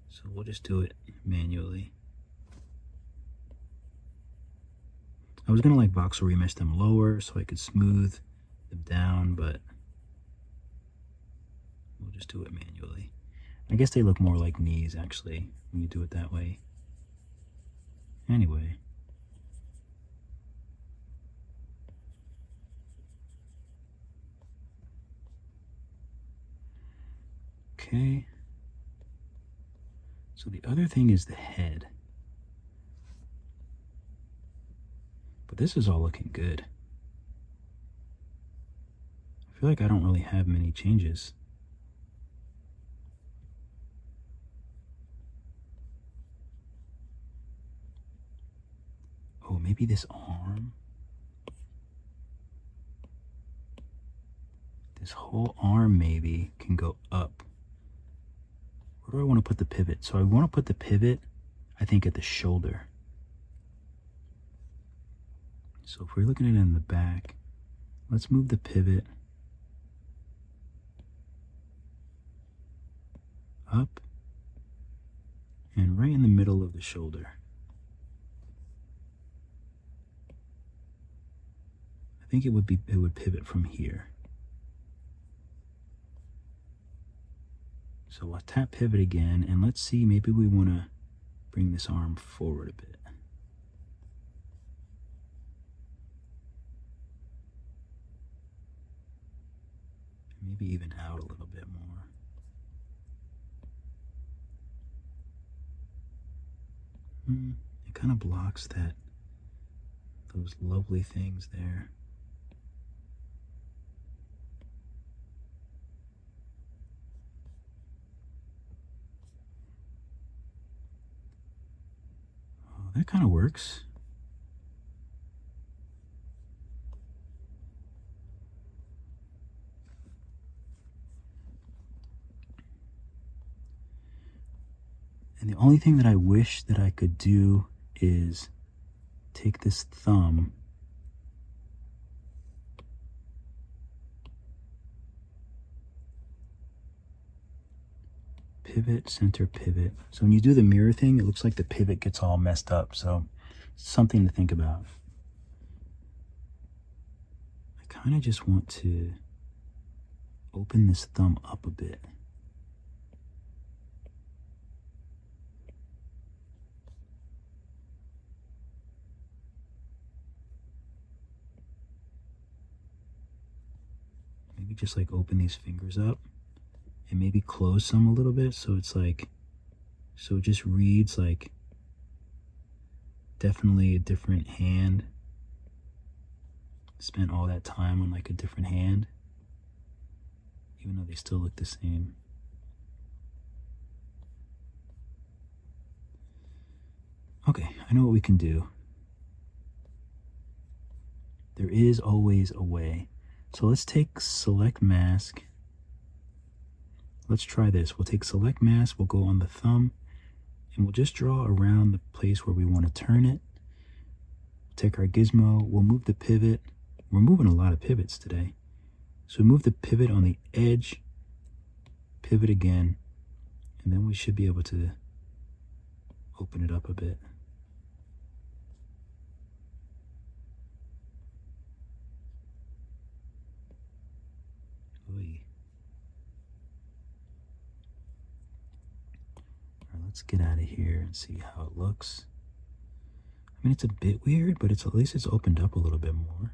So we'll just do it manually. I was gonna like voxel remesh them lower so I could smooth them down, but we'll just do it manually. I guess they look more like knees actually when you do it that way. Anyway. Okay. So the other thing is the head. But this is all looking good. I feel like I don't really have many changes. Oh, maybe this arm. This whole arm maybe can go up. Where do I want to put the pivot? So I want to put the pivot, I think, at the shoulder. So if we're looking at it in the back, let's move the pivot up and right in the middle of the shoulder. I think it would pivot from here. So I'll tap pivot again, and let's see, maybe we want to bring this arm forward a bit. Maybe even out a little bit more. It kind of blocks those lovely things there. That kind of works. And the only thing that I wish that I could do is take this thumb pivot, center, pivot. So when you do the mirror thing, it looks like the pivot gets all messed up. So something to think about. I kind of just want to open this thumb up a bit. Maybe just like open these fingers up and maybe close some a little bit, so it's like, so it just reads like definitely a different hand. Spent all that time on like a different hand. even though they still look the same. Okay, I know what we can do. There is always a way. So let's take select mask. Let's try this. We'll take select mask, we'll go on the thumb, and we'll just draw around the place where we want to turn it. Take our gizmo, we'll move the pivot. We're moving a lot of pivots today. So move the pivot on the edge, pivot again, and then we should be able to open it up a bit. Oy. All right, let's get out of here and see how it looks. I mean, it's a bit weird, but at least it's opened up a little bit more.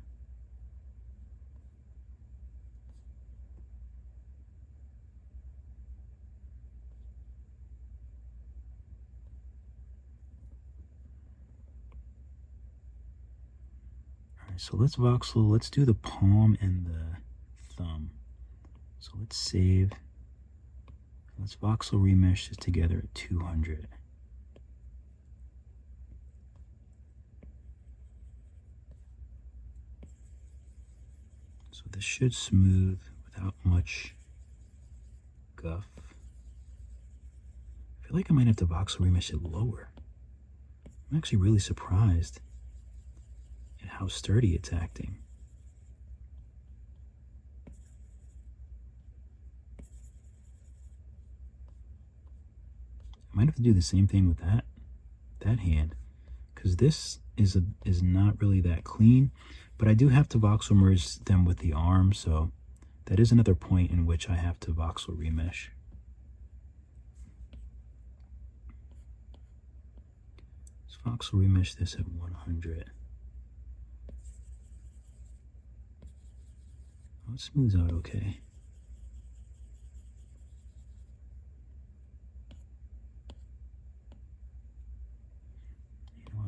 All right, so let's voxel. Let's do the palm and the thumb. So let's save. Let's voxel remesh this together at 200. So this should smooth without much guff. I feel like I might have to voxel remesh it lower. I'm actually really surprised at how sturdy it's acting. I might have to do the same thing with that hand, because this is not really that clean, but I do have to voxel merge them with the arm, so that is another point in which I have to voxel remesh. Let's voxel remesh this at 100. Oh, it smooths out okay.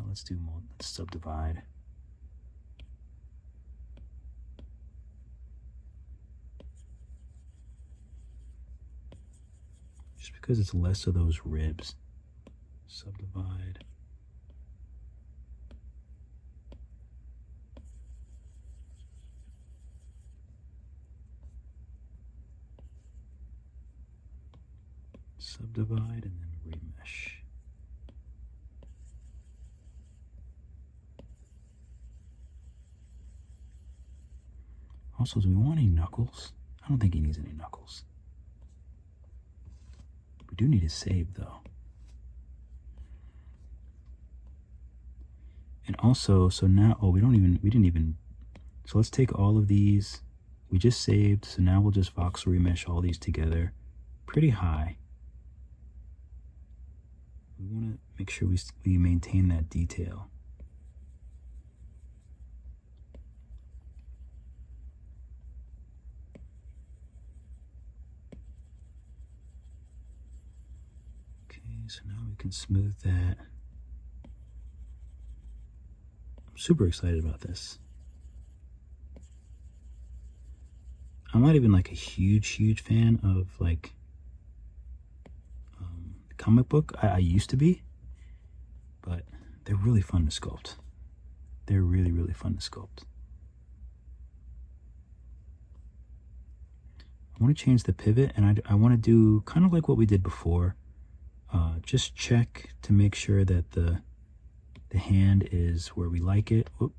Let's do more. Let's subdivide. Just because it's less of those ribs. Subdivide. Subdivide and then remesh. Also, do we want any knuckles? I don't think he needs any knuckles. We do need a save though. And also, so now, oh, we didn't even, so let's take all of these. We just saved, so now we'll just voxel remesh all these together pretty high. We want to make sure we maintain that detail. So now we can smooth that. I'm super excited about this. I'm not even like a huge fan of like comic book. I used to be, but they're really fun to sculpt. They're really fun to sculpt. I want to change the pivot, and I want to do kind of like what we did before. Just check to make sure that the hand is where we like it. Whoop.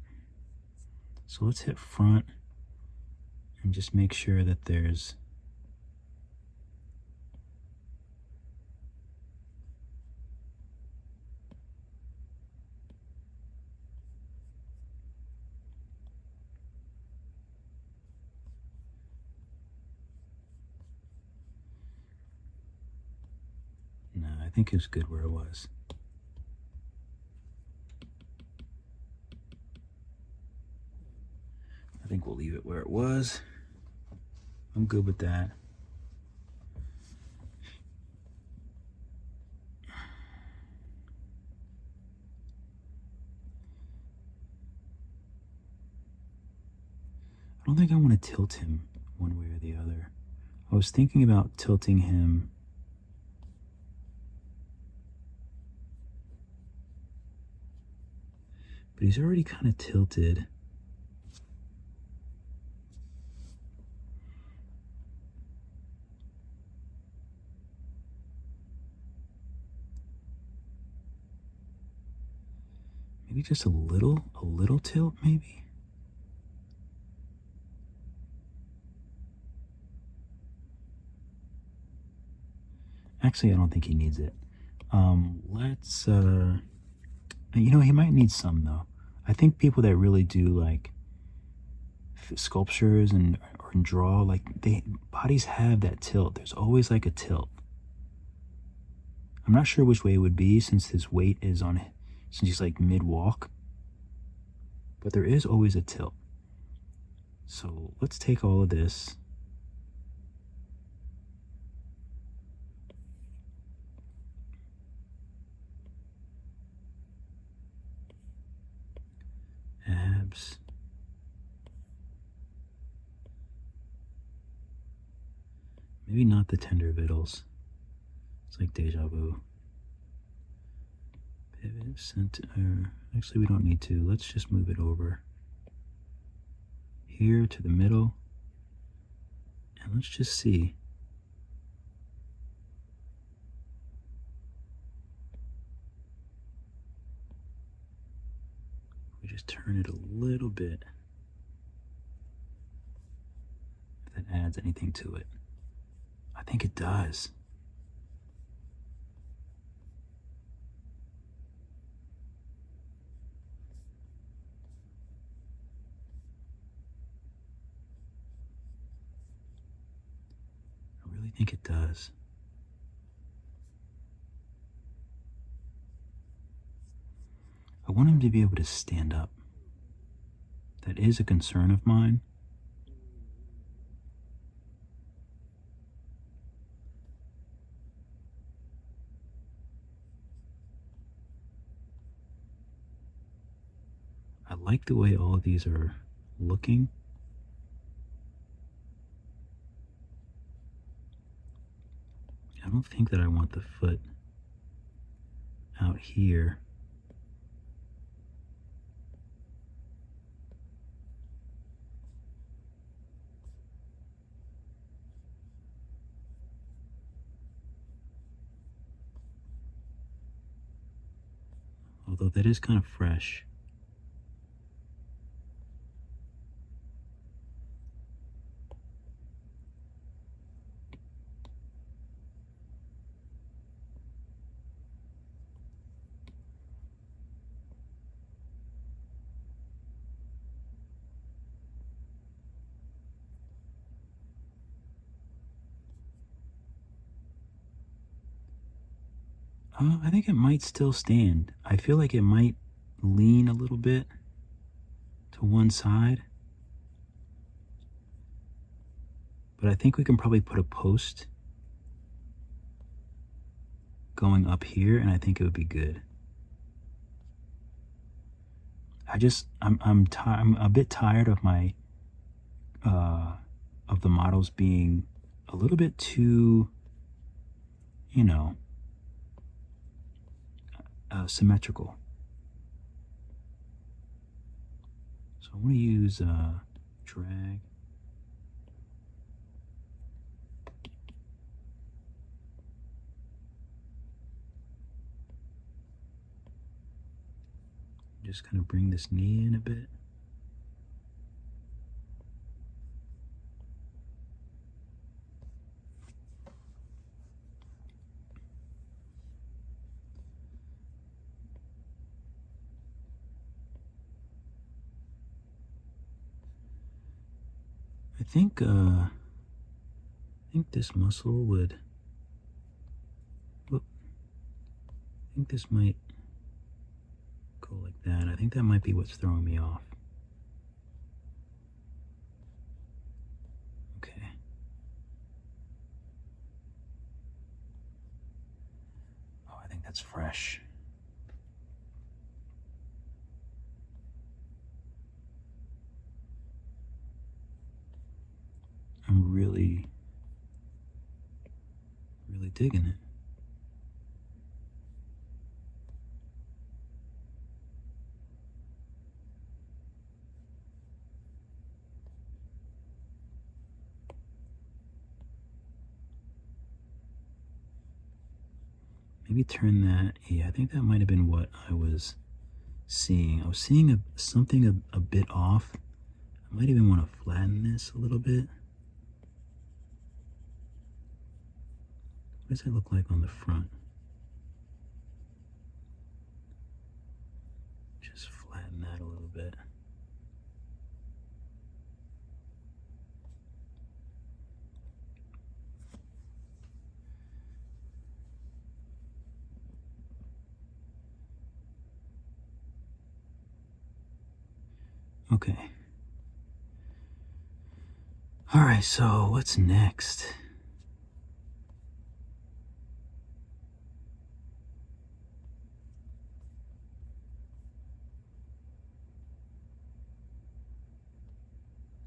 So let's hit front and just make sure that there's I think it was good where it was. I think we'll leave it where it was. I'm good with that. I don't think I want to tilt him one way or the other. was thinking about tilting him but he's already kind of tilted. Maybe just a little tilt, maybe. Actually, I don't think he needs it. Let's, you know, he might need some though. I think people that really do like sculptures and or draw, like bodies have that tilt. There's always like a tilt. I'm not sure which way it would be since his weight is on it, since he's like mid-walk, but there is always a tilt. So let's take all of this. Abs. Maybe not the tender vittles. It's like deja vu. Pivot, center. Actually, we don't need to. Let's just move it over here to the middle. And let's just see. We just turn it a little bit. If that adds anything to it. I think it does. I really think it does. I want him to be able to stand up. That is a concern of mine. I like the way all of these are looking. I don't think that I want the foot out here. Although that is kind of fresh. I think it might still stand. I feel like it might lean a little bit to one side. But I think we can probably put a post going up here, and I think it would be good. I'm a bit tired of my of the models being a little bit too, you know, symmetrical. So I'm going to use drag. Just kind of bring this knee in a bit. I think this muscle would, whoop, I think this might go like that. I think that might be what's throwing me off. Okay. Oh, I think that's fresh. I'm really Really digging it. Maybe turn that, yeah, I think that might have been what I was seeing. I was seeing something a bit off. I might even want to flatten this a little bit. What does it look like on the front? Just flatten that a little bit. Okay. All right, so what's next?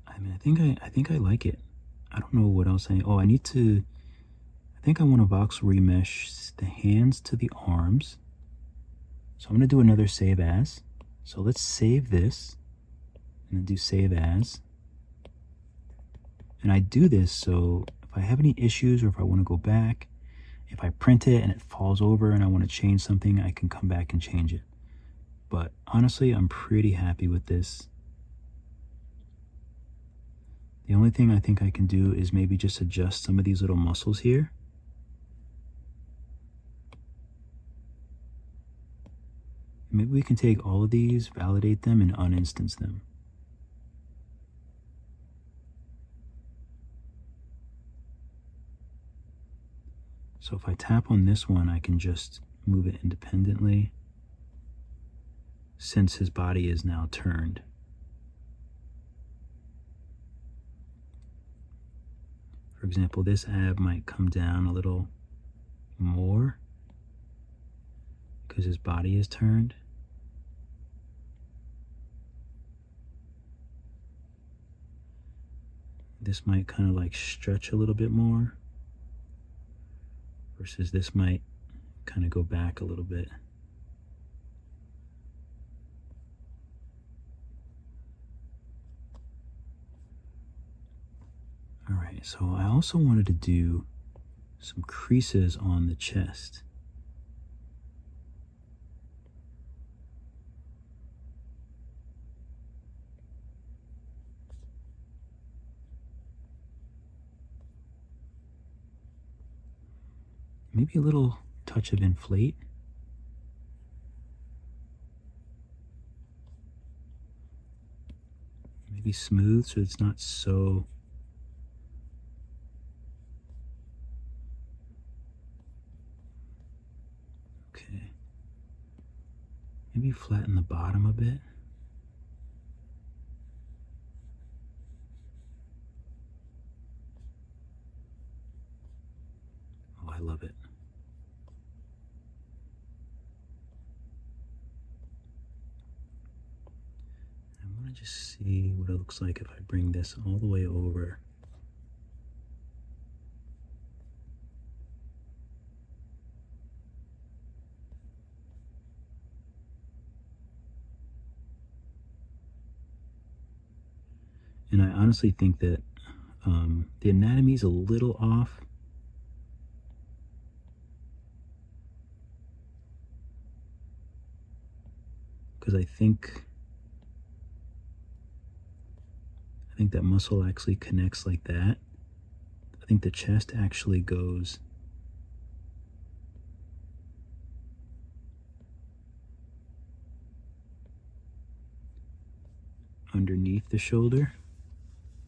I mean, I think I like it. I don't know what else I need to, I think I want to voxel remesh the hands to the arms. So I'm going to do another save as. So let's save this and then do save as. And I do this so if I have any issues or if I want to go back, if I print it and it falls over and I want to change something, I can come back and change it. But honestly, I'm pretty happy with this. The only thing I think I can do is maybe just adjust some of these little muscles here. Maybe we can take all of these, validate them, and uninstance them. So if I tap on this one, I can just move it independently since his body is now turned. For example, this ab might come down a little more because his body is turned. This might kind of like stretch a little bit more versus this might kind of go back a little bit. All right, so I also wanted to do some creases on the chest. Maybe a little touch of inflate. Maybe smooth so it's not so okay. Maybe flatten the bottom a bit. Oh, I love it. I want to just see what it looks like if I bring this all the way over. And I honestly think that the anatomy is a little off. Because I think that muscle actually connects like that. I think the chest actually goes underneath the shoulder.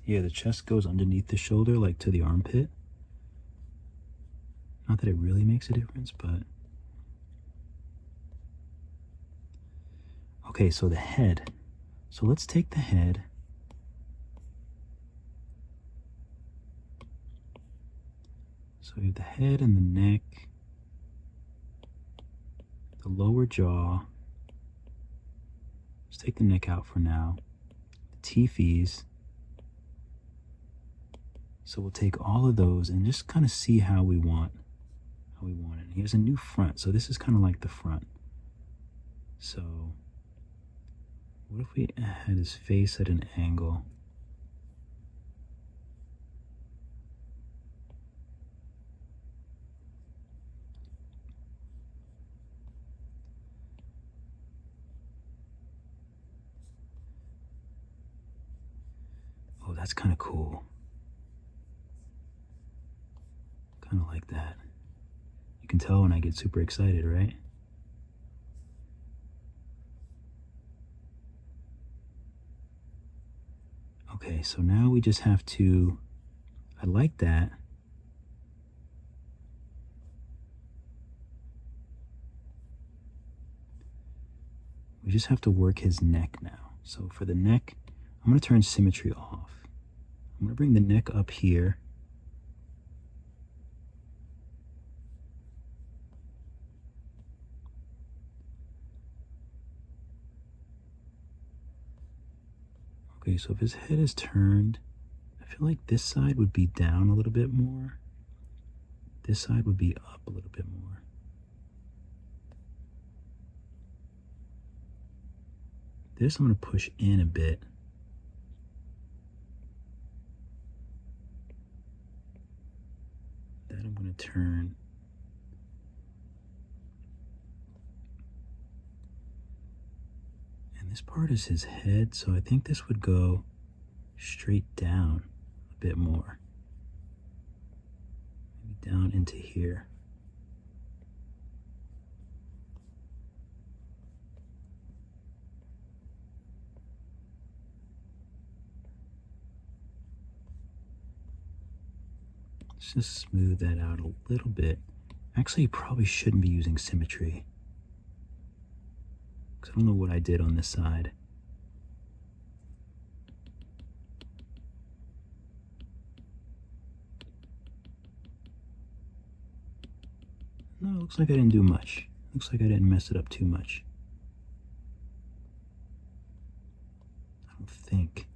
Yeah, the chest goes underneath the shoulder, like to the armpit. Not that it really makes a difference, but... Okay, so the head. So let's take the head. So we have the head and the neck, the lower jaw. Let's take the neck out for now. The teethies. So we'll take all of those and just kind of see how we want we want it. He has a new front, so this is kind of like the front. So what if we had his face at an angle? Oh, that's kind of cool. Kind of like that. You can tell when I get super excited, right? Okay, so now we just have to, I like that. We just have to work his neck now. So for the neck, I'm going to turn symmetry off. I'm going to bring the neck up here. Okay, so if his head is turned, I feel like this side would be down a little bit more. This side would be up a little bit more. This I'm going to push in a bit. That I'm going to turn. And this part is his head, so I think this would go straight down a bit more. Maybe down into here. Let's just smooth that out a little bit. Actually, you probably shouldn't be using symmetry, because I don't know what I did on this side. No, it looks like I didn't do much. Looks like I didn't mess it up too much. I don't think.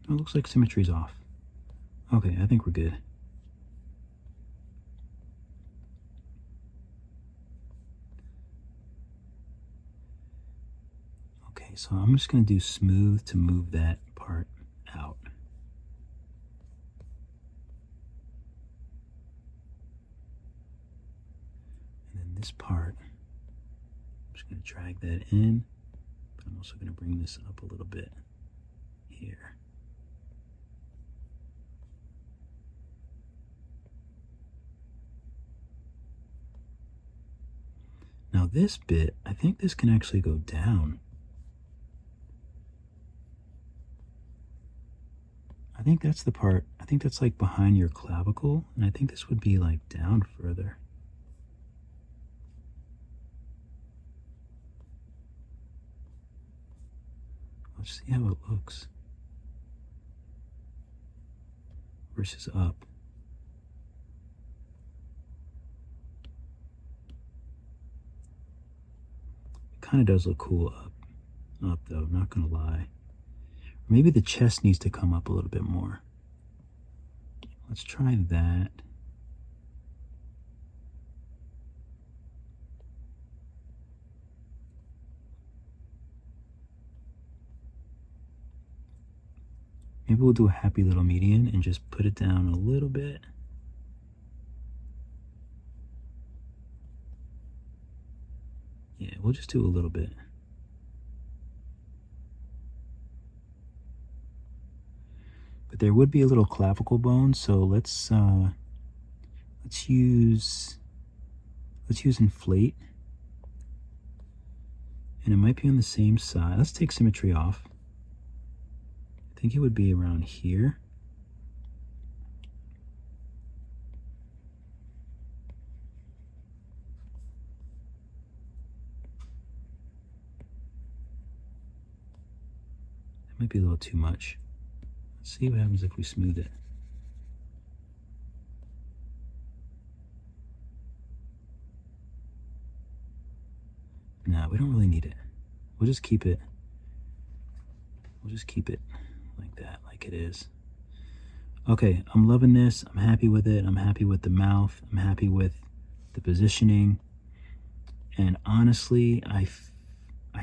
Oh, it looks like symmetry's off. Okay, I think we're good. Okay, so I'm just going to do smooth to move that part out. And then this part, I'm just going to drag that in, but I'm also going to bring this up a little bit here. Now this bit, I think this can actually go down. I think that's the part, I think that's like behind your clavicle, and I think this would be like down further. Let's see how it looks. Versus up. Kind of does look cool up though, not gonna lie. Maybe the chest needs to come up a little bit more. Let's try that. Maybe we'll do a happy little median and just put it down a little bit. Yeah, we'll just do a little bit. But there would be a little clavicle bone, so let's use inflate. And it might be on the same side. Let's take symmetry off. I think it would be around here. That might be a little too much. Let's see what happens if we smooth it. No, we don't really need it. We'll just keep it. We'll just keep it like that, like it is. Okay, I'm loving this. I'm happy with it. I'm happy with the mouth. I'm happy with the positioning. And honestly, I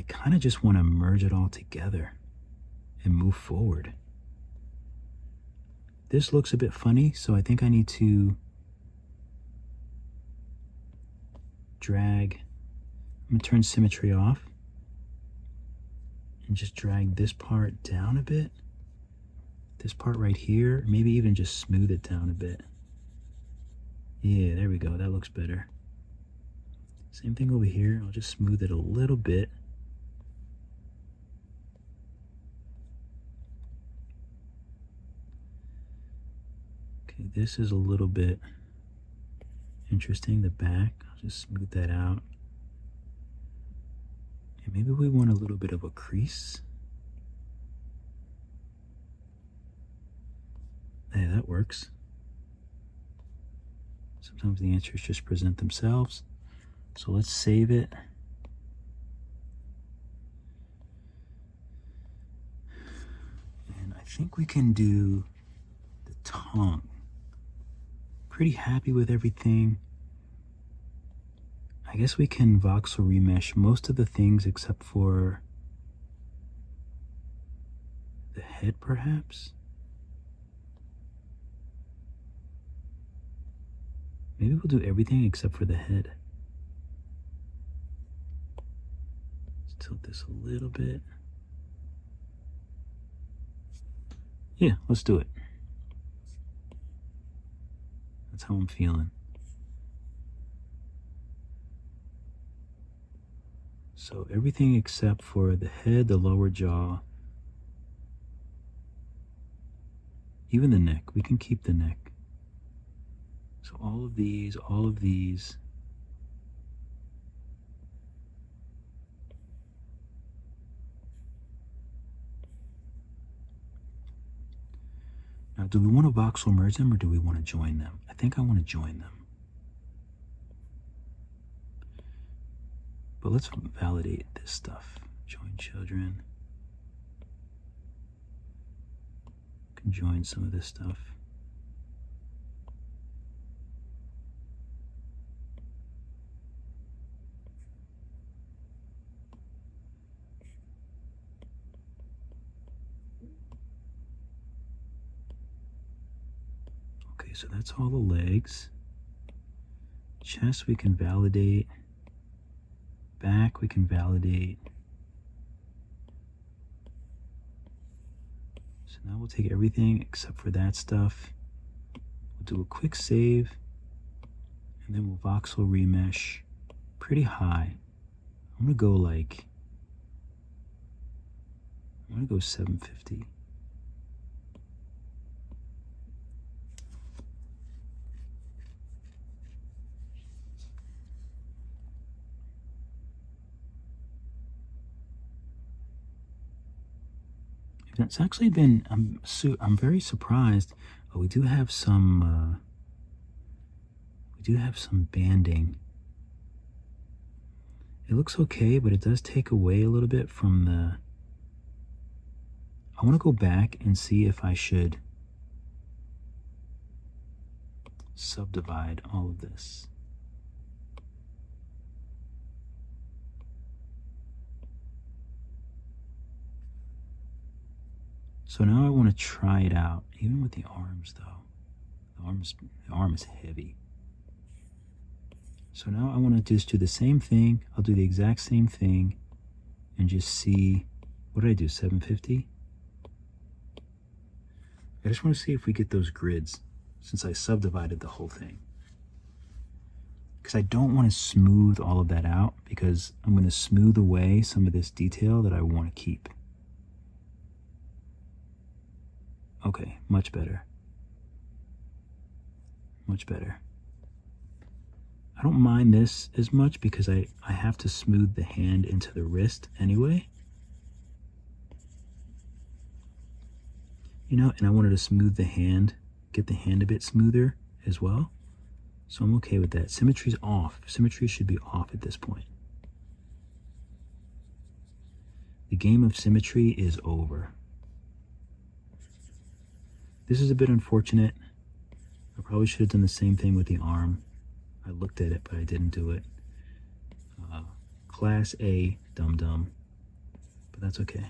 kind of just want to merge it all together and move forward. This looks a bit funny, so I think I need to drag. I'm going to turn symmetry off and just drag this part down a bit. This part right here, maybe even just smooth it down a bit. Yeah, there we go. That looks better. Same thing over here. I'll just smooth it a little bit. Okay, this is a little bit interesting. The back, I'll just smooth that out. And maybe we want a little bit of a crease. Yeah, that works. Sometimes the answers just present themselves. So let's save it. And I think we can do the tongue. Pretty happy with everything. I guess we can voxel remesh most of the things except for the head, perhaps. Maybe we'll do everything except for the head. Let's tilt this a little bit. Yeah, let's do it. That's how I'm feeling. So everything except for the head, the lower jaw, even the neck. We can keep the neck. So all of these, all of these. Now, do we want to voxel merge them or do we want to join them? I think I want to join them. But let's validate this stuff. Join children. Can join some of this stuff. Okay, so that's all the legs. Chest we can validate. Back we can validate. So now we'll take everything except for that stuff. We'll do a quick save. And then we'll voxel remesh pretty high. I'm gonna go 750. It's actually been, I'm very surprised. We do have some banding. It looks okay, but it does take away a little bit from the, I want to go back and see if I should subdivide all of this. So now I want to try it out, even with the arms though. The arm is heavy. So now I want to just do the same thing. I'll do the exact same thing and just see, what did I do, 750? I just want to see if we get those grids since I subdivided the whole thing. Because I don't want to smooth all of that out because I'm going to smooth away some of this detail that I want to keep. Okay, much better. Much better. I don't mind this as much because I have to smooth the hand into the wrist anyway. You know, and I wanted to smooth the hand, get the hand a bit smoother as well. So I'm okay with that. Symmetry's off. Symmetry should be off at this point. The game of symmetry is over. This is a bit unfortunate. I probably should have done the same thing with the arm. I looked at it, but I didn't do it. Class A dum-dum, but that's okay.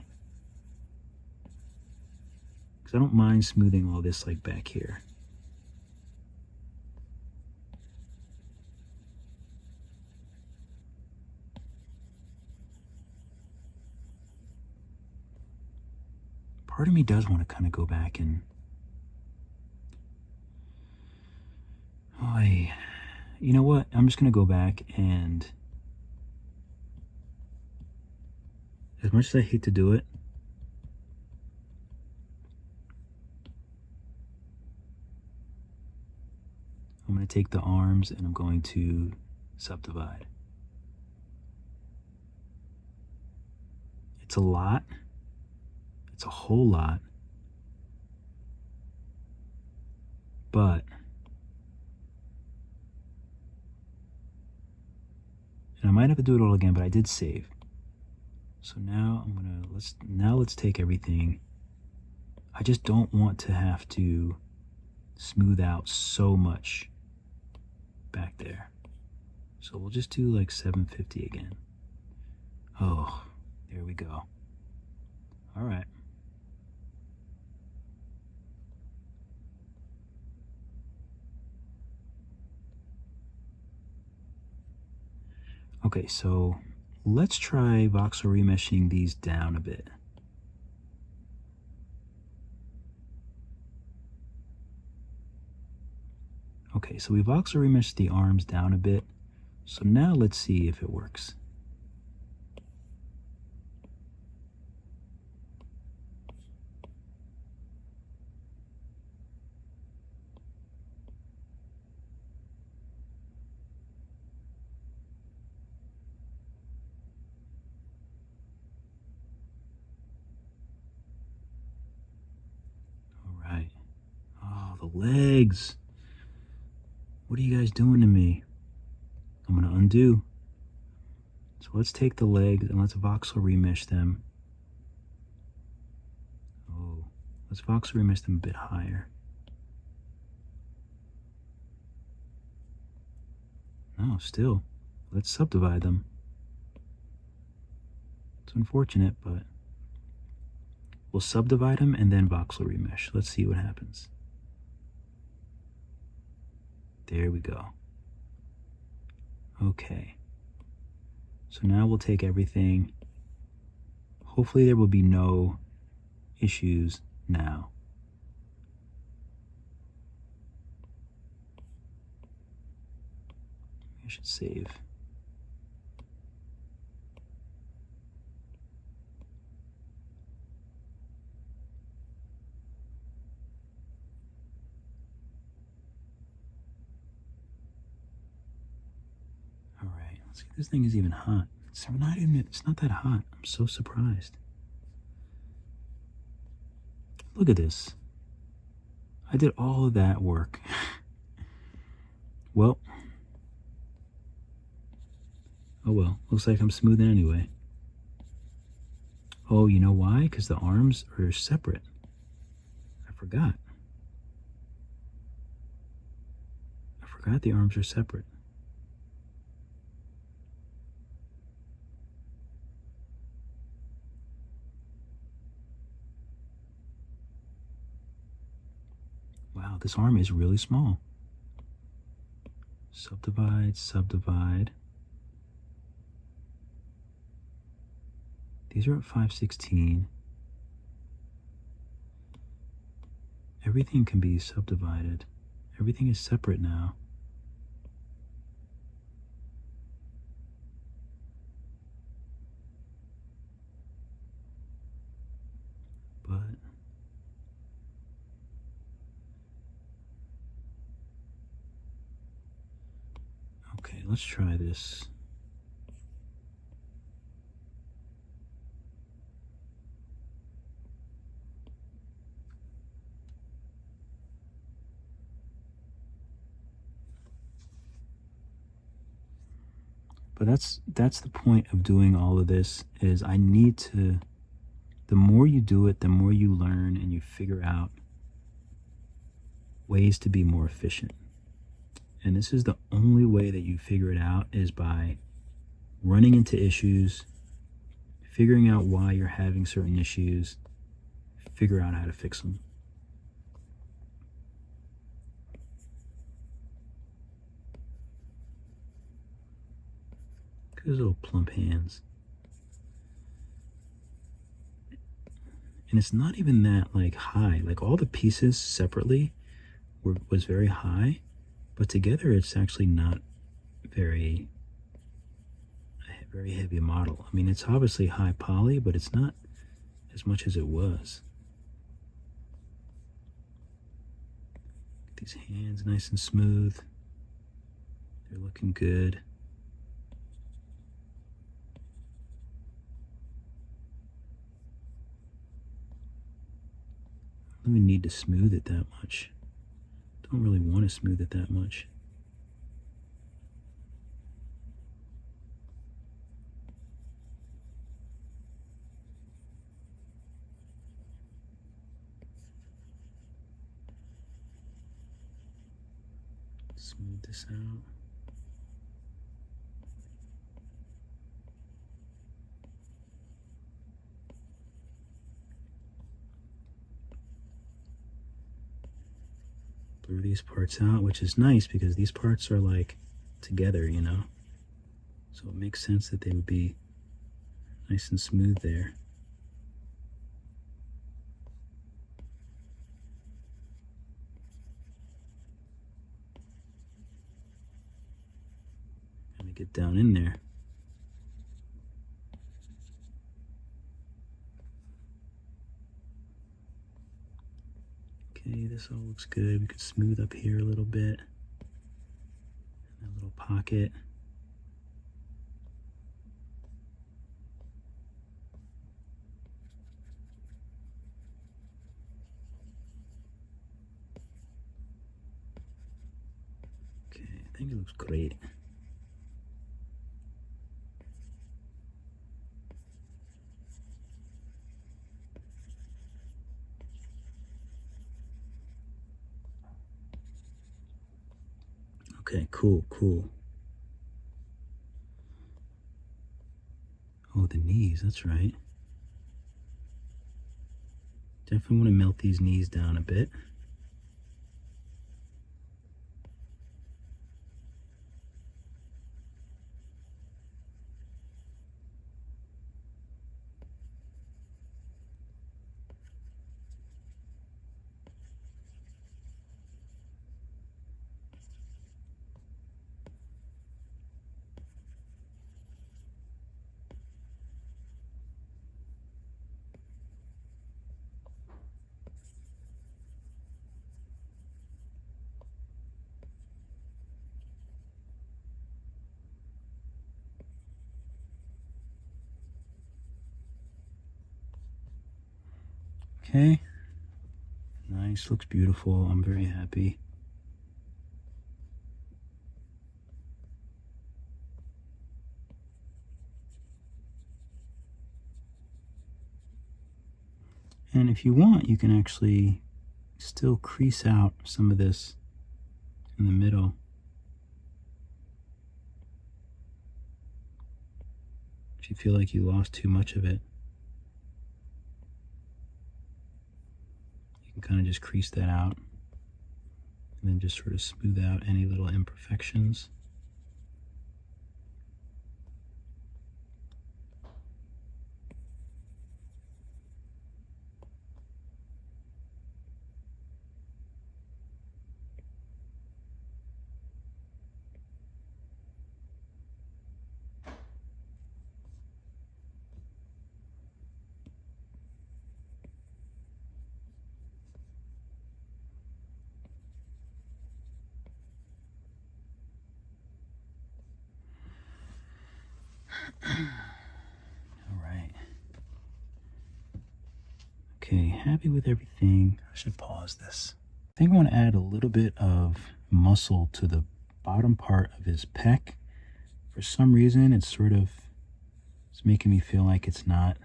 Because I don't mind smoothing all this like back here. Part of me does want to kind of go back and, you know what? I'm just going to go back and, as much as I hate to do it, I'm going to take the arms and I'm going to subdivide. It's a lot. It's a whole lot. But, and I might have to do it all again, but I did save. So now I'm gonna, let's take everything. I just don't want to have to smooth out so much back there. So we'll just do like 750 again. Oh, there we go. All right. Okay, so let's try voxel remeshing these down a bit. Okay, so we voxel remeshed the arms down a bit. So now let's see if it works. All right. Oh, the legs. What are you guys doing to me? I'm going to undo. So let's take the legs and let's voxel remesh them. Oh, let's voxel remesh them a bit higher. No, still. Let's subdivide them. It's unfortunate, but we'll subdivide them and then voxel remesh. Let's see what happens. There we go. Okay. So now we'll take everything. Hopefully there will be no issues now. I should save. See, this thing is even hot. It's not that hot. I'm so surprised. Look at this. I did all of that work. Well. Oh well. Looks like I'm smoothing anyway. Oh, you know why? Because the arms are separate. I forgot. The arms are separate. Wow, this arm is really small. Subdivide, subdivide. These are at 5/16. Everything can be subdivided. Everything is separate now. But okay, let's try this. But that's the point of doing all of this, is I need to, the more you do it, the more you learn and you figure out ways to be more efficient. And this is the only way that you figure it out, is by running into issues, figuring out why you're having certain issues, figure out how to fix them. Look at those little plump hands. And it's not even that like high. Like all the pieces separately was very high, but together it's actually not very heavy model. I mean, it's obviously high poly, but it's not as much as it was. These hands nice and smooth. They're looking good. I don't even need to smooth it that much. Don't really want to smooth it that much. Smooth this out. Blur these parts out, which is nice because these parts are like together, you know? So it makes sense that they would be nice and smooth there. Let me get down in there. Okay, this all looks good. We could smooth up here a little bit. That little pocket. Okay, I think it looks great. Okay, cool. Oh, the knees, that's right. Definitely want to melt these knees down a bit. Okay, nice, looks beautiful. I'm very happy. And if you want, you can actually still crease out some of this in the middle. If you feel like you lost too much of it, you can kind of just crease that out and then just sort of smooth out any little imperfections. All right. Okay, happy with everything. I should pause this. I think I want to add a little bit of muscle to the bottom part of his pec. For some reason, it's making me feel like it's not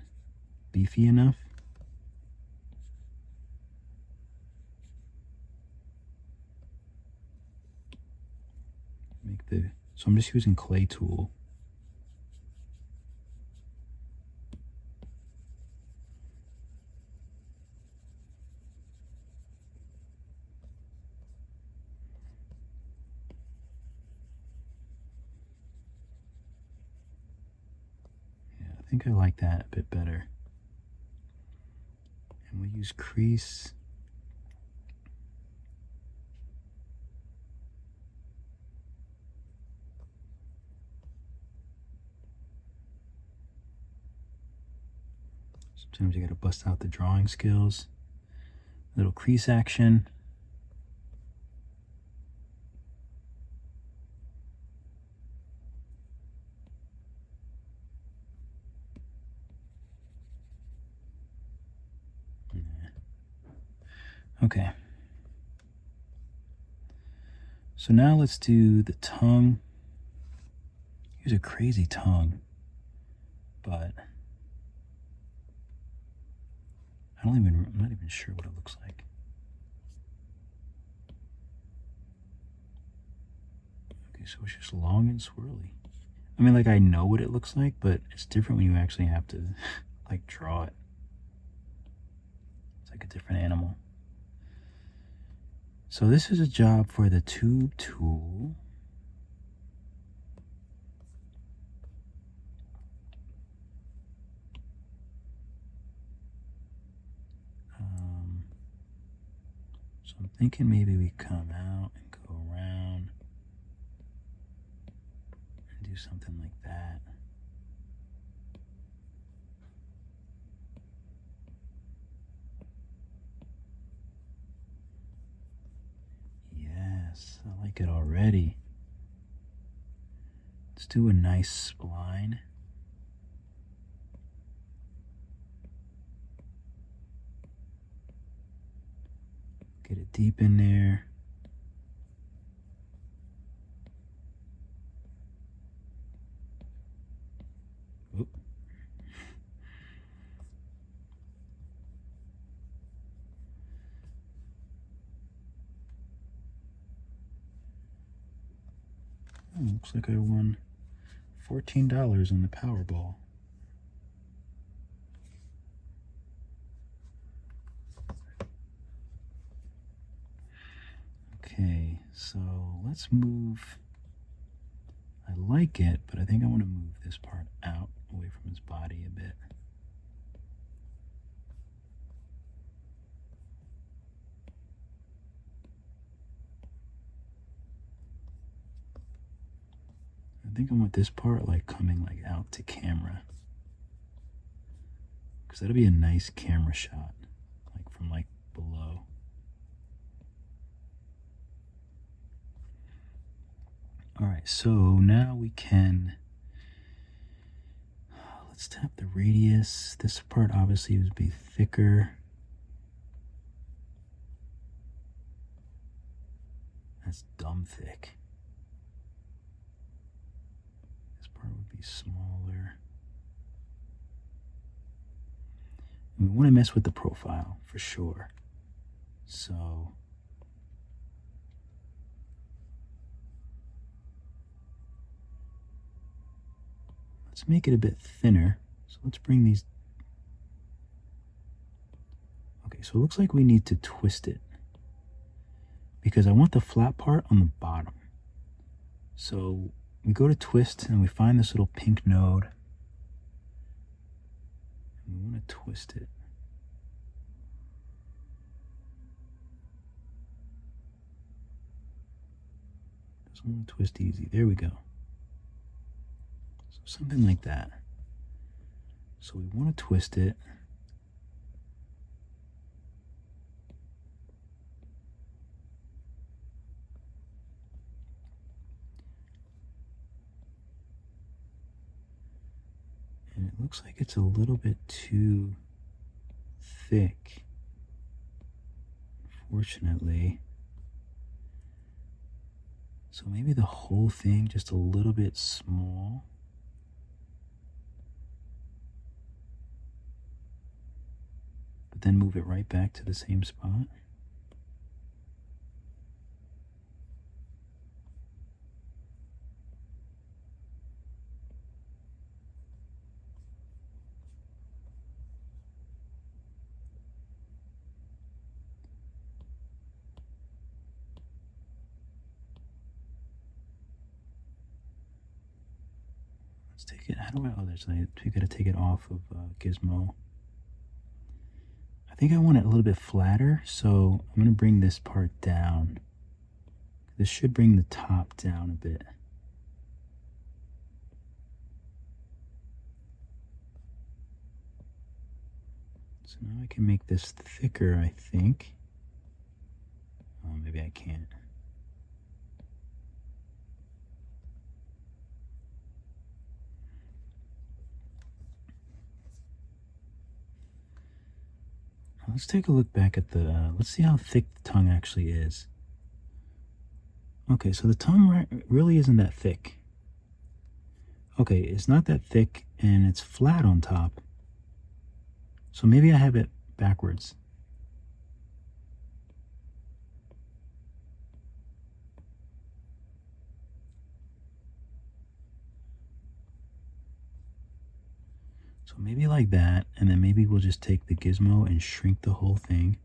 beefy enough. the, so I'm just using clay tool. Yeah, I think I like that a bit better. And we'll use crease. Sometimes you gotta bust out the drawing skills. Little crease action. Okay. So now let's do the tongue. Here's a crazy tongue, but I'm not even sure what it looks like. Okay, so it's just long and swirly. I mean, like, I know what it looks like, but it's different when you actually have to, like, draw it. It's like a different animal. So this is a job for the tube tool. So I'm thinking maybe we come out and go around and do something like that. Yes, I like it already. Let's do a nice spline. Get it deep in there. Oop. Oh, looks like I won $14 on the Powerball. Okay, so let's move. I like it, but I think I want to move this part out away from his body a bit. I think I want this part like coming like out to camera, because that'll be a nice camera shot, like from like below. All right, so now we can, let's tap the radius. This part obviously would be thicker. That's dumb thick. This part would be smaller. And we want to mess with the profile for sure. So let's make it a bit thinner. So let's bring these. Okay, so it looks like we need to twist it, because I want the flat part on the bottom. So we go to twist and we find this little pink node. And we want to twist it. Doesn't want to twist easy. There we go. So something like that. So we want to twist it. And it looks like it's a little bit too thick, unfortunately. So maybe the whole thing just a little bit small. But then move it right back to the same spot. Let's take it. How do I? Oh, there's like, we gotta take it off of Gizmo. I think I want it a little bit flatter, so I'm gonna bring this part down. This should bring the top down a bit. So now I can make this thicker, I think. Oh, maybe I can't. Let's take a look back at the, let's see how thick the tongue actually is. Okay, so the tongue really isn't that thick. Okay, it's not that thick and it's flat on top. So maybe I have it backwards. So maybe like that, and then maybe we'll just take the gizmo and shrink the whole thing.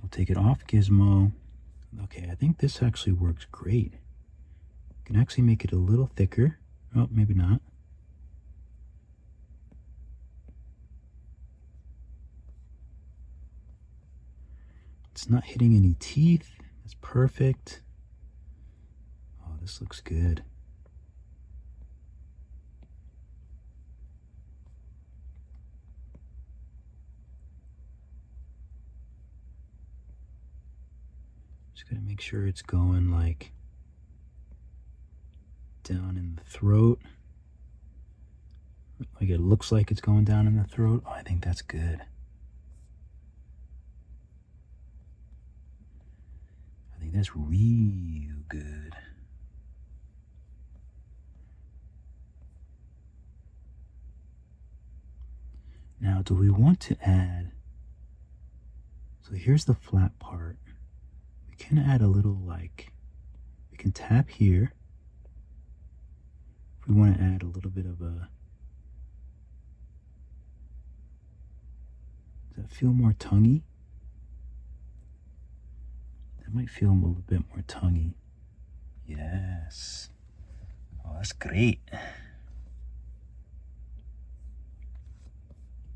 We'll take it off gizmo. Okay, I think this actually works great. You can actually make it a little thicker. Oh, maybe not. It's not hitting any teeth. That's perfect. Oh, this looks good. Just gotta make sure it's going like down in the throat. Like it looks like it's going down in the throat. Oh, I think that's good. I think that's real good. Now, do we want to add, so here's the flat part. We can add a little like, we can tap here. If we want to add a little bit of a, does that feel more tonguey? That might feel a little bit more tonguey. Yes. Oh, that's great.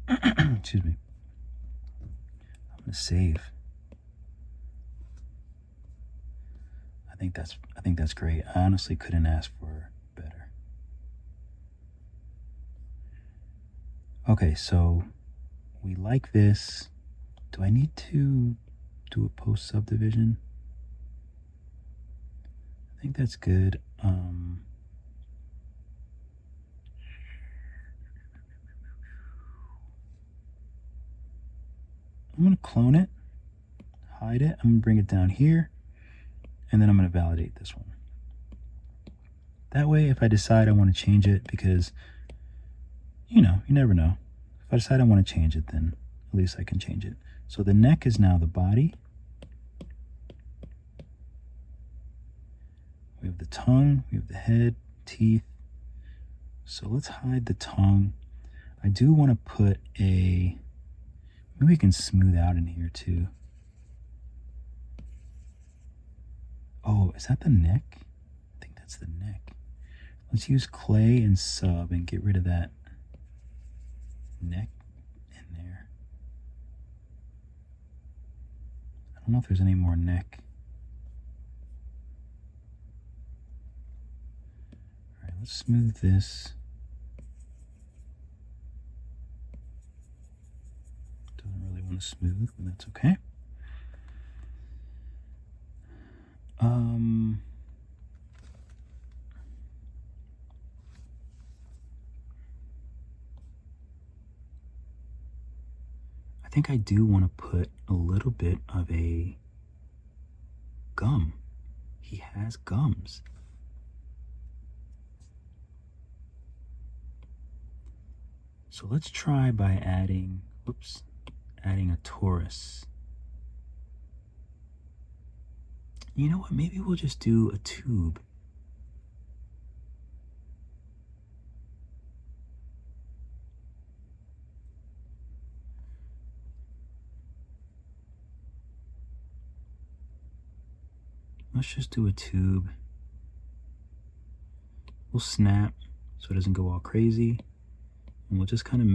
Excuse me. I'm gonna save. I think that's great. I honestly couldn't ask for better. Okay, so we like this. Do I need to do a post subdivision? I think that's good. I'm gonna clone it, hide it. I'm gonna bring it down here, and then I'm gonna validate this one. That way, if I decide I want to change it, because you know, you never know. If I decide I want to change it, then at least I can change it. So the neck is now the body. We have the tongue, we have the head, teeth. So let's hide the tongue. I do want to put a, maybe we can smooth out in here too. Oh, is that the neck? I think that's the neck. Let's use clay and sub and get rid of that neck in there. I don't know if there's any more neck. All right, let's smooth this. Doesn't really want to smooth, but that's okay. I think I do want to put a little bit of a gum. He has gums. So let's try by adding, adding a torus. You know what, maybe we'll just do a tube. let's just do a tube. We'll snap so it doesn't go all crazy. And we'll just kind of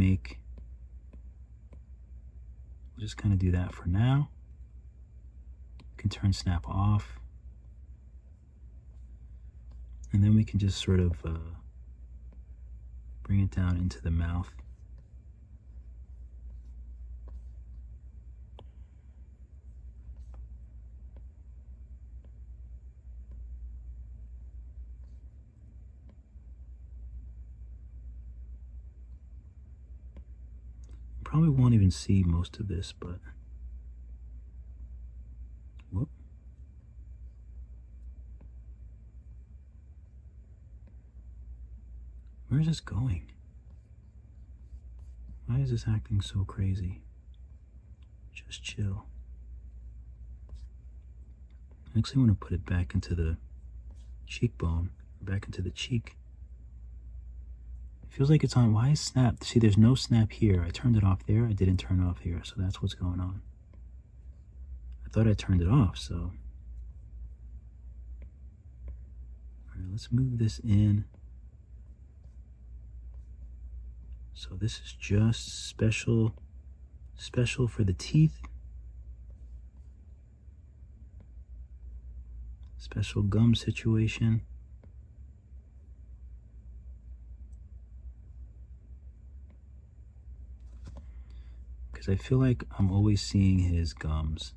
do that for now. We can turn snap off. And then we can just sort of bring it down into the mouth. Probably won't even see most of this, but whoop. Where is this going? Why is this acting so crazy? Just chill. I actually want to put it back into the cheekbone, back into the cheek. It feels like it's on. Why is snap? See, there's no snap here. I turned it off there. I didn't turn it off here, so that's what's going on. I thought I turned it off, so. All right, let's move this in. So this is just special for the teeth. Special gum situation. Because I feel like I'm always seeing his gums.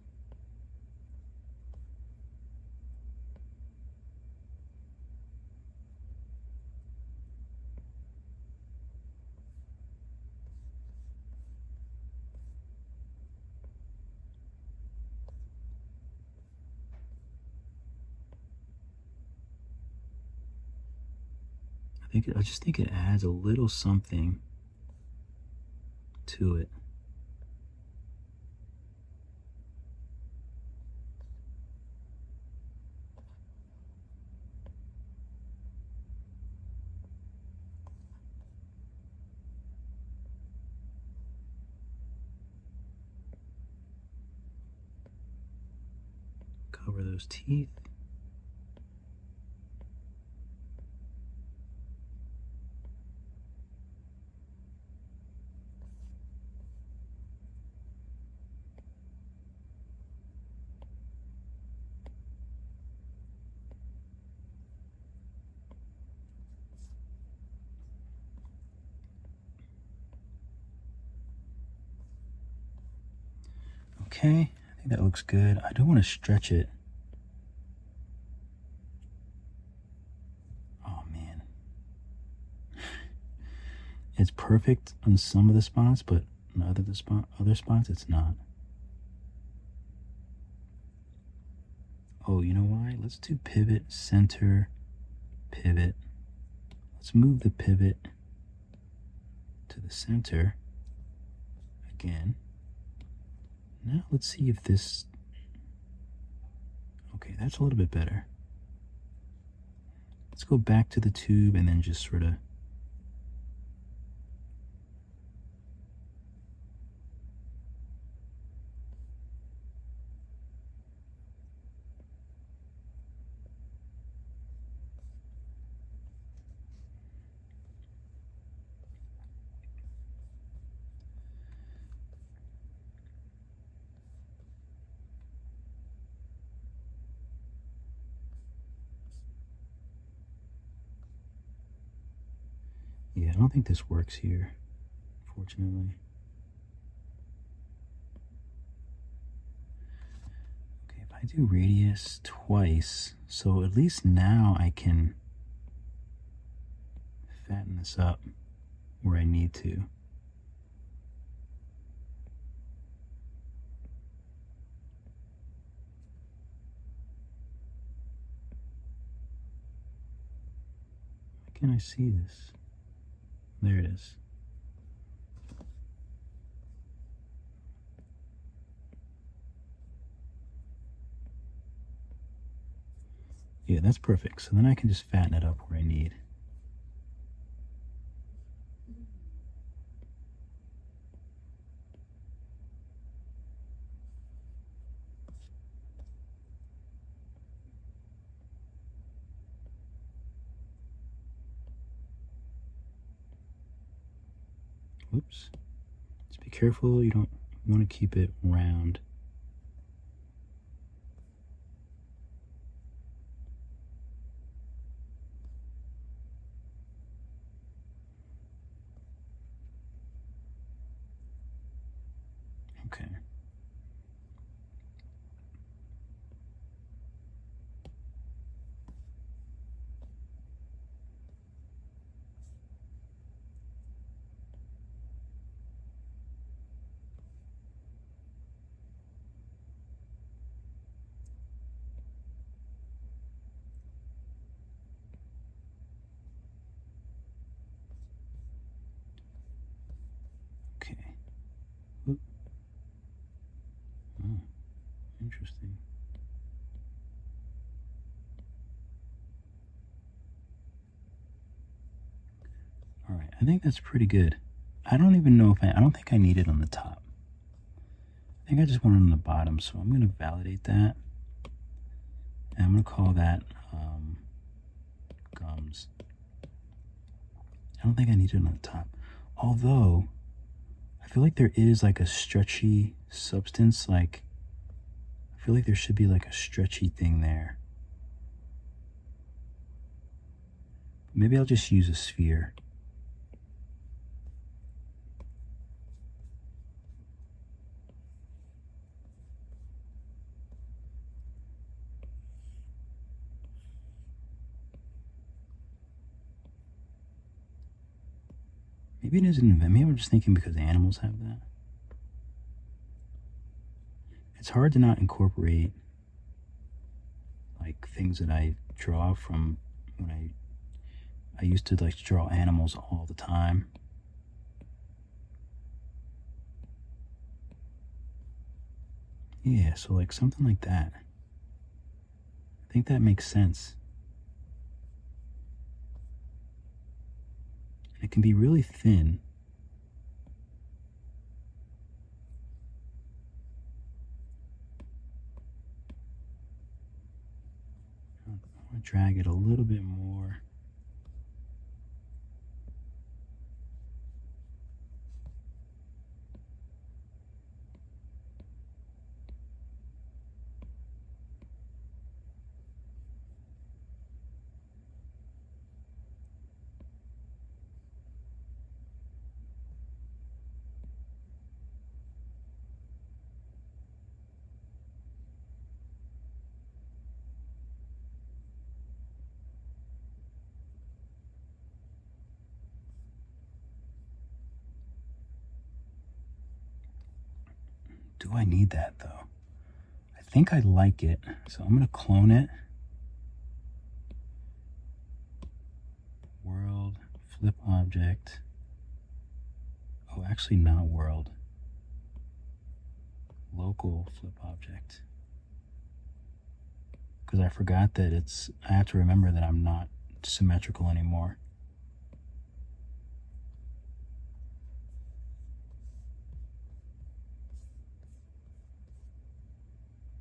I just think it adds a little something to it. Cover those teeth. Okay, I think that looks good. I don't want to stretch it. Oh man. It's perfect on some of the spots, but on other spots it's not. Oh, you know why? Let's do pivot, center, pivot. Let's move the pivot to the center again. Now let's see if this, okay, that's a little bit better. Let's go back to the tube and then just sort of yeah, I don't think this works here, fortunately. Okay, if I do radius twice, so at least now I can fatten this up where I need to. Why can't I see this? There it is. Yeah, that's perfect. So then I can just fatten it up where I need. Oops. Just be careful, you don't want to keep it round. Okay. Okay. Oop. Oh, interesting. All right, I think that's pretty good. I don't even know if I don't think I need it on the top. I think I just want it on the bottom, so I'm going to validate that. And I'm going to call that gums. I don't think I need it on the top. Although, I feel like there is like a stretchy substance, like, I feel like there should be like a stretchy thing there. Maybe I'll just use a sphere. Maybe it isn't, maybe I'm just thinking because animals have that. It's hard to not incorporate like things that I draw from when I used to like draw animals all the time. Yeah, so like something like that. I think that makes sense. And it can be really thin. I want to drag it a little bit more. Do I need that though? I think I like it, so I'm gonna clone it. World, flip object. Oh, actually not world. Local flip object. Because I forgot that I have to remember that I'm not symmetrical anymore.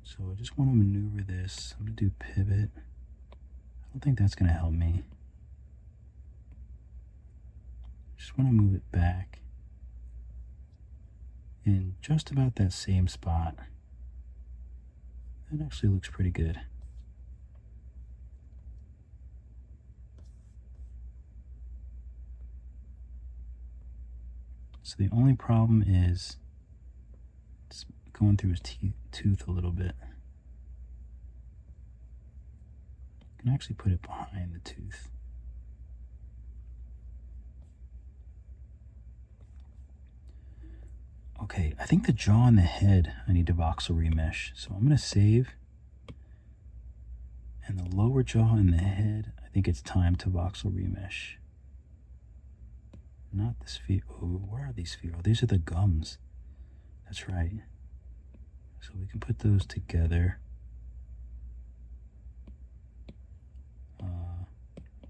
So I just want to maneuver this. I'm going to do pivot. I don't think that's going to help me. Just want to move it back in just about that same spot. That actually looks pretty good. So the only problem is it's going through his tooth a little bit. I can actually put it behind the tooth. Okay, I think the jaw and the head I need to voxel remesh. So I'm going to save. And the lower jaw and the head, I think it's time to voxel remesh. Not the sphere. Oh, where are these spheres? Oh, these are the gums. That's right. So we can put those together.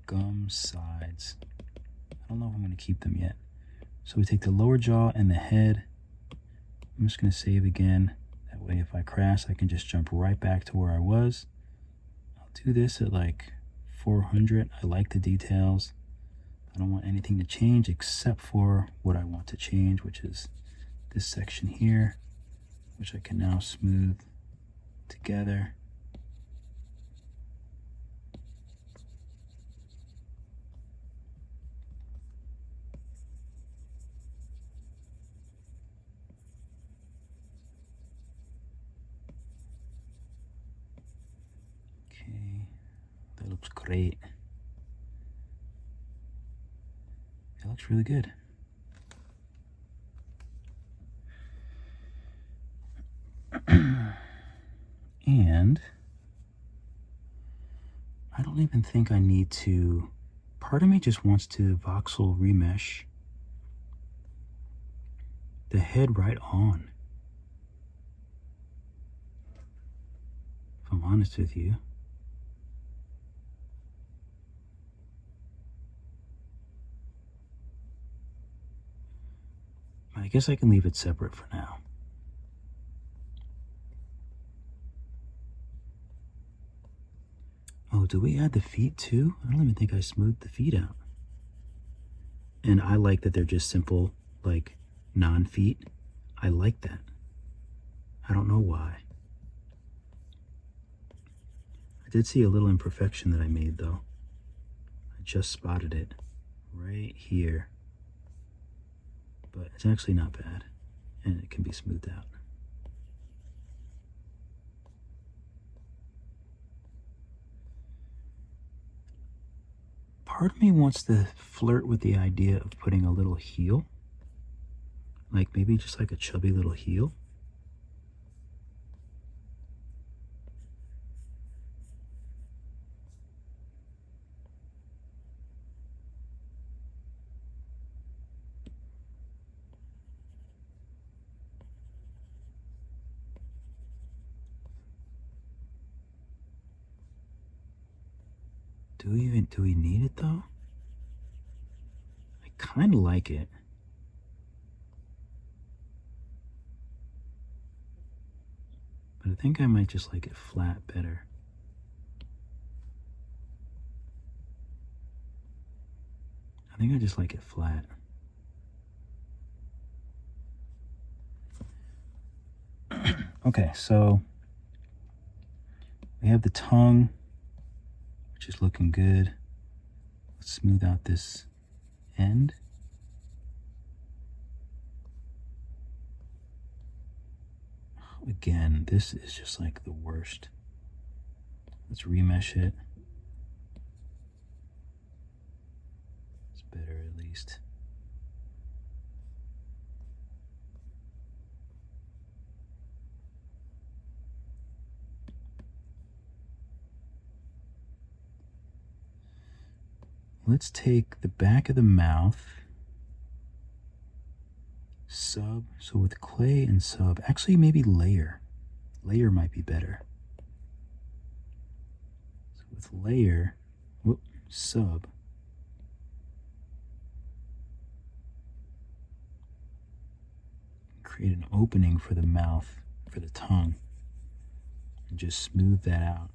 Gum sides. I don't know if I'm going to keep them yet. So we take the lower jaw and the head. I'm just going to save again. That way if I crash, I can just jump right back to where I was. I'll do this at like 400. I like the details. I don't want anything to change except for what I want to change, which is this section here, which I can now smooth together. Okay, that looks great. That looks really good. And I don't even think I need to, part of me just wants to voxel remesh the head right on, if I'm honest with you. I guess I can leave it separate for now. Oh, do we add the feet too? I don't even think I smoothed the feet out. And I like that they're just simple, like non-feet. I like that. I don't know why. I did see a little imperfection that I made though. I just spotted it right here. But it's actually not bad, and it can be smoothed out. Part of me wants to flirt with the idea of putting a little heel, like maybe just like a chubby little heel. Do we need it though? I kind of like it. But I think I might just like it flat better. I think I just like it flat. Okay, so we have the tongue, which is looking good. Let's smooth out this end. Again, this is just like the worst. Let's remesh it. It's better at least. Let's take the back of the mouth, sub, so with clay and sub, actually maybe layer. Layer might be better. So with layer, whoop, sub. Create an opening for the mouth, for the tongue, and just smooth that out.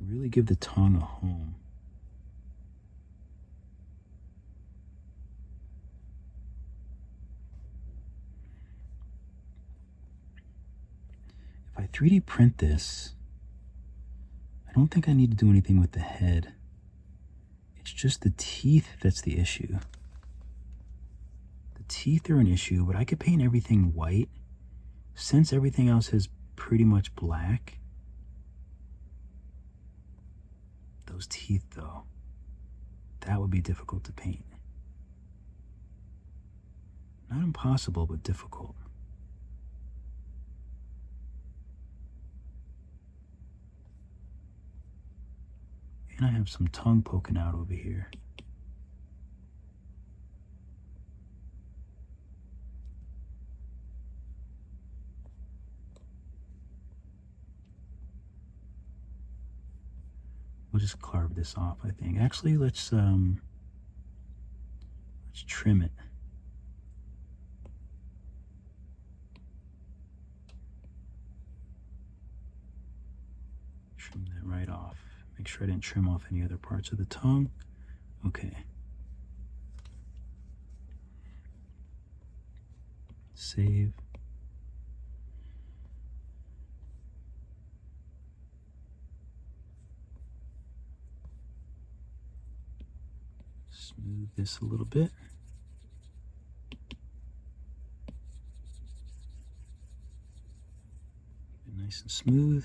Really give the tongue a home. If I 3D print this, I don't think I need to do anything with the head. It's just the teeth that's the issue. The teeth are an issue, but I could paint everything white. Since everything else is pretty much black, those teeth though, that would be difficult to paint. Not impossible, but difficult. And I have some tongue poking out over here. We'll just carve this off, I think. Actually, let's trim it. Trim that right off. Make sure I didn't trim off any other parts of the tongue. Okay. Save. Smooth this a little bit. Nice and smooth.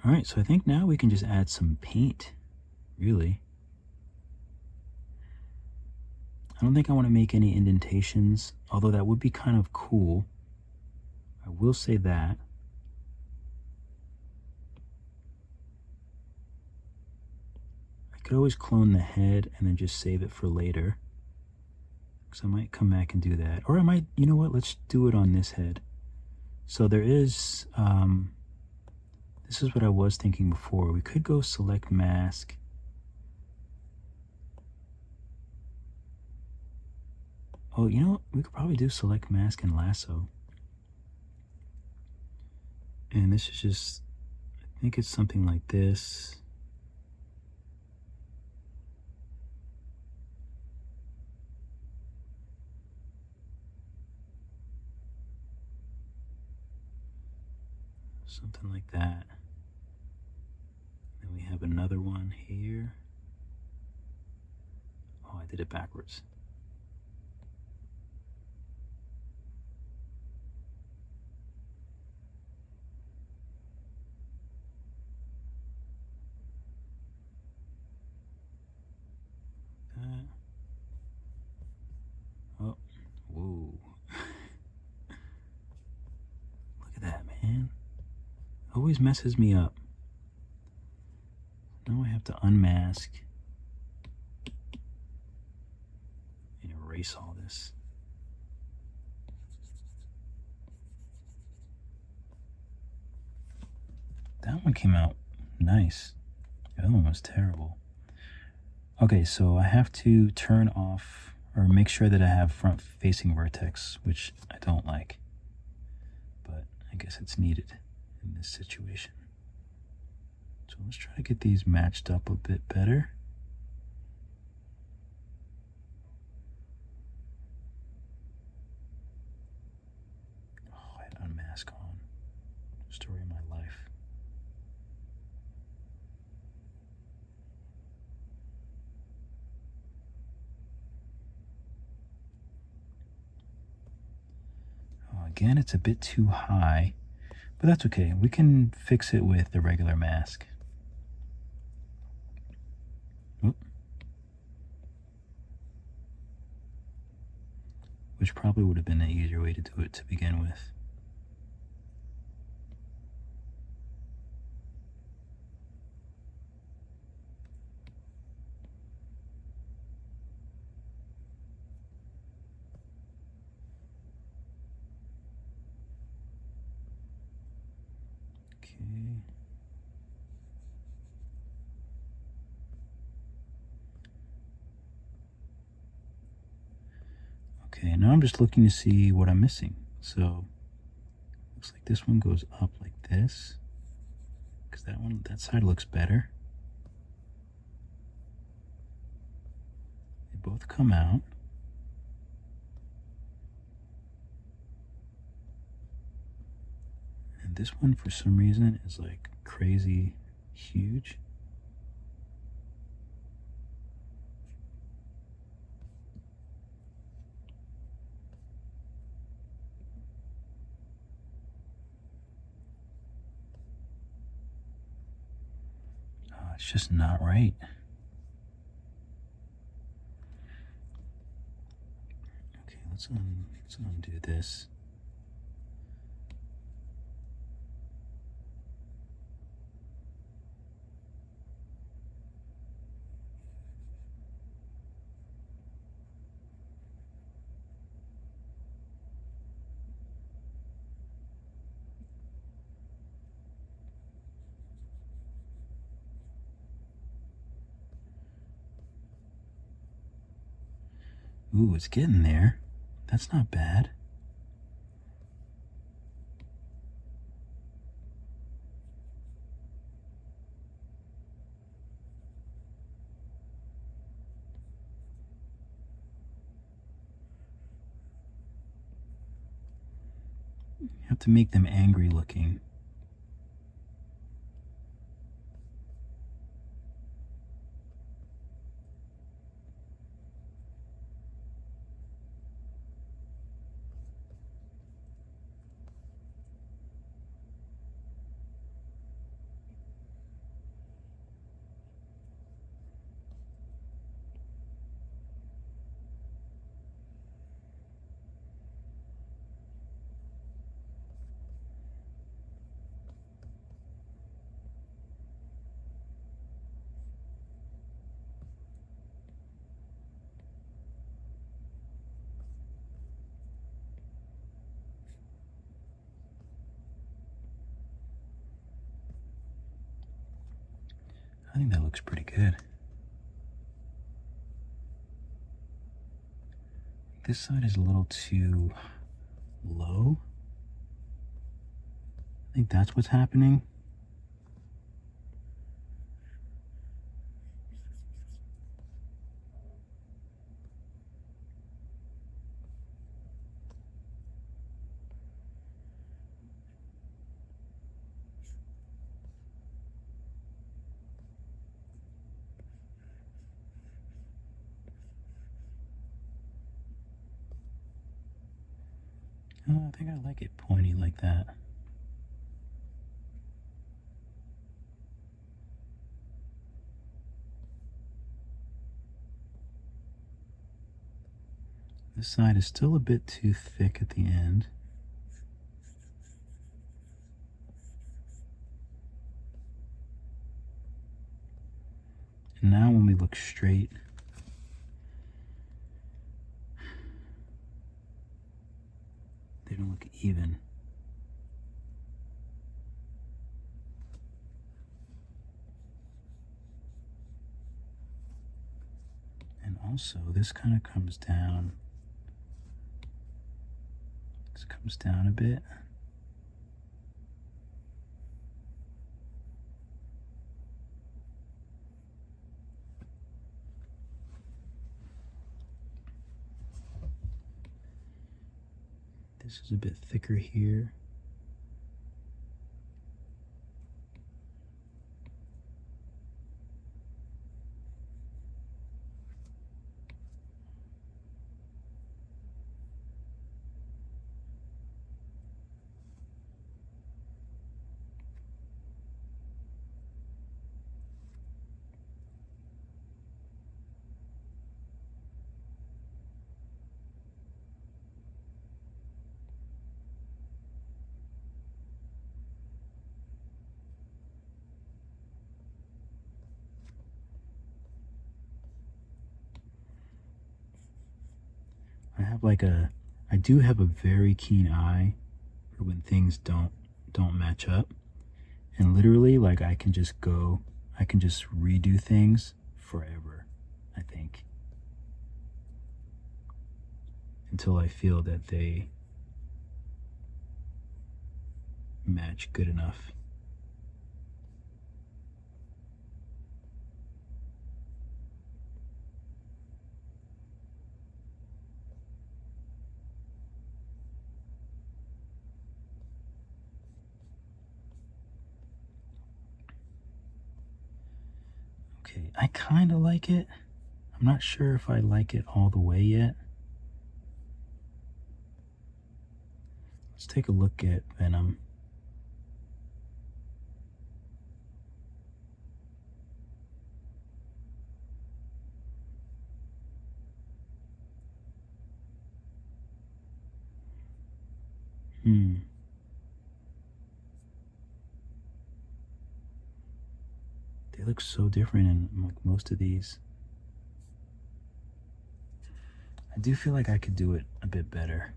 All right, so I think now we can just add some paint, really. I don't think I want to make any indentations, although that would be kind of cool. I will say that. I could always clone the head and then just save it for later. So I might come back and do that. Or I might, you know what, let's do it on this head. So there is, this is what I was thinking before. We could go select mask. Oh, you know, we could probably do select mask and lasso. And this is just, I think it's something like this. Something like that. Then we have another one here. Oh, I did it backwards. That. Oh, whoa. Look at that, man. Always messes me up. Now I have to unmask and erase all this. That one came out nice. The other one was terrible. Okay, so I have to turn off or make sure that I have front facing vertex, which I don't like, but I guess it's needed in this situation. So let's try to get these matched up a bit better. Oh, I had unmask on. Story of my life. Oh, again, it's a bit too high, but that's okay. We can fix it with the regular mask. Oop. Which probably would have been the easier way to do it to begin with. Okay. Okay, now I'm just looking to see what I'm missing. So looks like this one goes up like this, because that side looks better. They both come out. And this one for some reason is like crazy huge. It's just not right. Okay, let's undo this. Ooh, it's getting there. That's not bad. You have to make them angry looking. I think that looks pretty good. This side is a little too low. I think that's what's happening. Oh, I think I like it pointy like that. This side is still a bit too thick at the end. And now when we look straight, they don't look even. And also, this kind of comes down. This comes down a bit. This is a bit thicker here. I do have a very keen eye for when things don't match up. And literally, like, I can just redo things forever, I think, until I feel that they match good enough. Okay, I kind of like it. I'm not sure if I like it all the way yet. Let's take a look at Venom. They look so different in like most of these. I do feel like I could do it a bit better.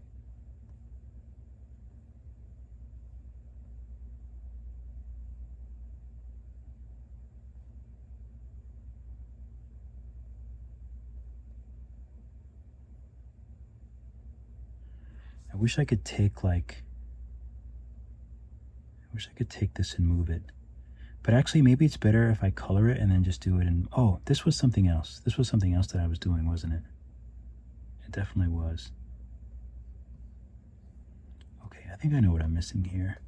I wish I could take this and move it. But actually, maybe it's better if I color it and then just do it in... Oh, this was something else. This was something else that I was doing, wasn't it? It definitely was. Okay, I think I know what I'm missing here.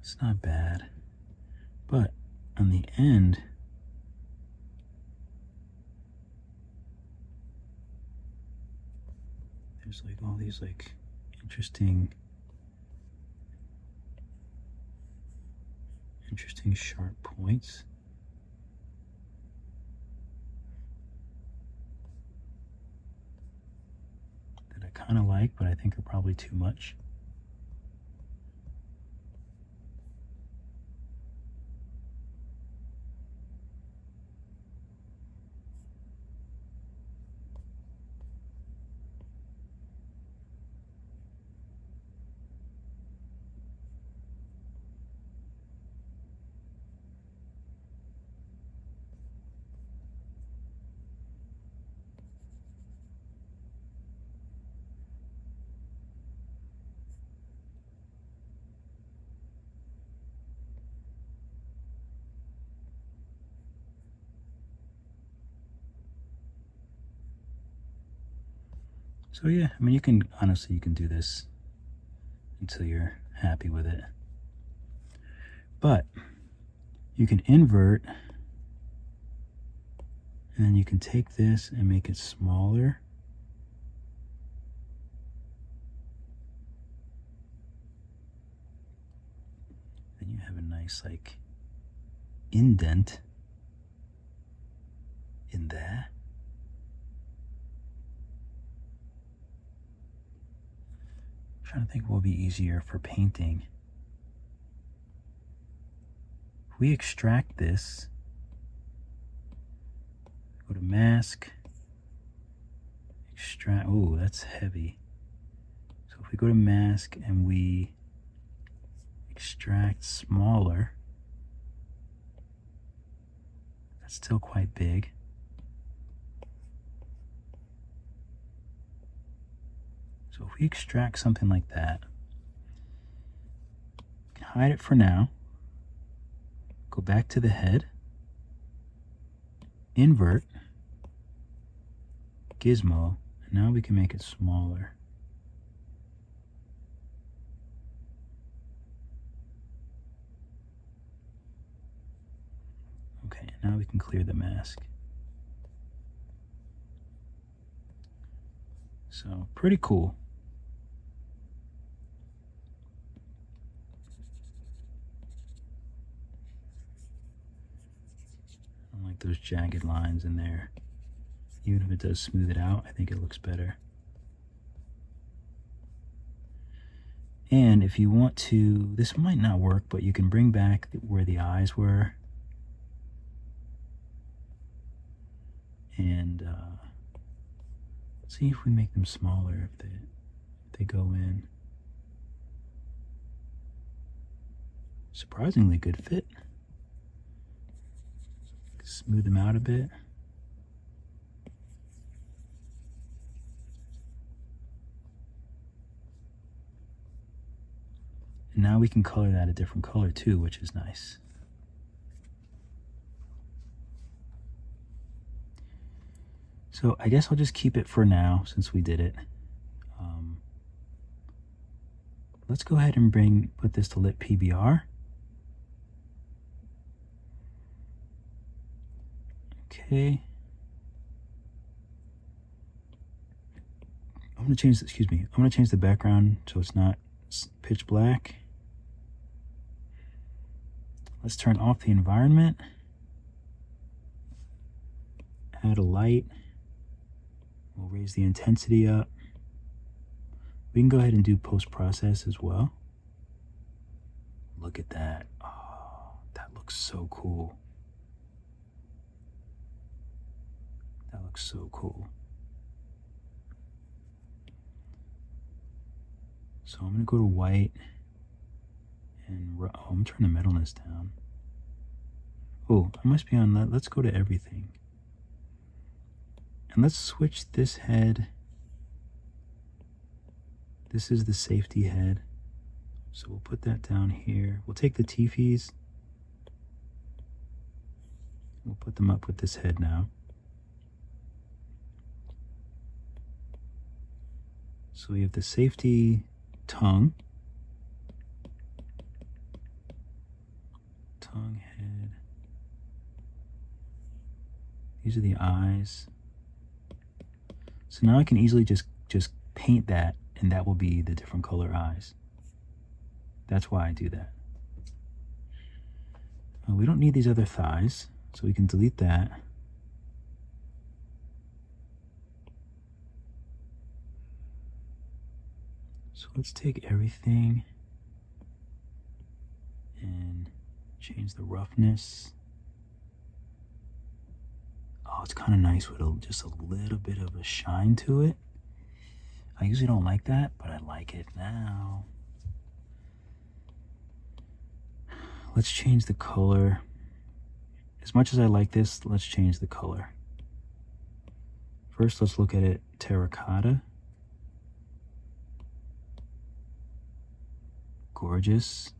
It's not bad. But on the end, there's like all these like interesting sharp points. That I kind of like, but I think are probably too much. So yeah, I mean, you can do this until you're happy with it. But you can invert, and then you can take this and make it smaller. Then you have a nice like indent in there. I'm trying to think what would be easier for painting. If we extract this, go to mask, extract, oh, that's heavy. So if we go to mask and we extract smaller, that's still quite big. So if we extract something like that, we can hide it for now, go back to the head, invert, gizmo, and now we can make it smaller. Okay, now we can clear the mask. So pretty cool. I like those jagged lines in there. Even if it does smooth it out, I think it looks better. And if you want to, this might not work, but you can bring back where the eyes were. And see if we make them smaller, if they go in. Surprisingly good fit. Smooth them out a bit. And now we can color that a different color too, which is nice. So I guess I'll just keep it for now since we did it. Let's go ahead and put this to lit PBR. Okay. I'm gonna change, I'm gonna change the background so it's not pitch black. Let's turn off the environment. Add a light. We'll raise the intensity up. We can go ahead and do post-process as well. Look at that. Oh, that looks so cool. looks so cool. So I'm going to go to white and oh, I'm turning the metalness down. Oh, I must be on that. Let's go to everything. And let's switch this head. This is the safety head. So we'll put that down here. We'll take the teepees. We'll put them up with this head now. So we have the safety tongue. Tongue, head. These are the eyes. So now I can easily just paint that, and that will be the different color eyes. That's why I do that. We don't need these other thighs, so we can delete that. So let's take everything and change the roughness. Oh, it's kind of nice with just a little bit of a shine to it. I usually don't like that, but I like it now. Let's change the color. As much as I like this, let's change the color. First, let's look at it terracotta. Gorgeous.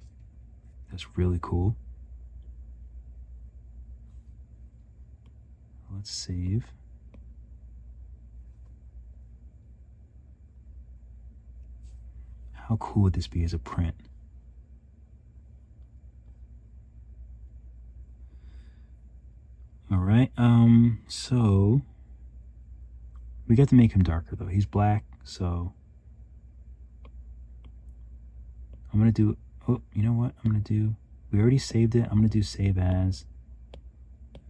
That's really cool. Let's save. How cool would this be as a print? All right, so we got to make him darker though. He's black, so I'm gonna do, oh, you know what I'm gonna do? We already saved it. I'm gonna do save as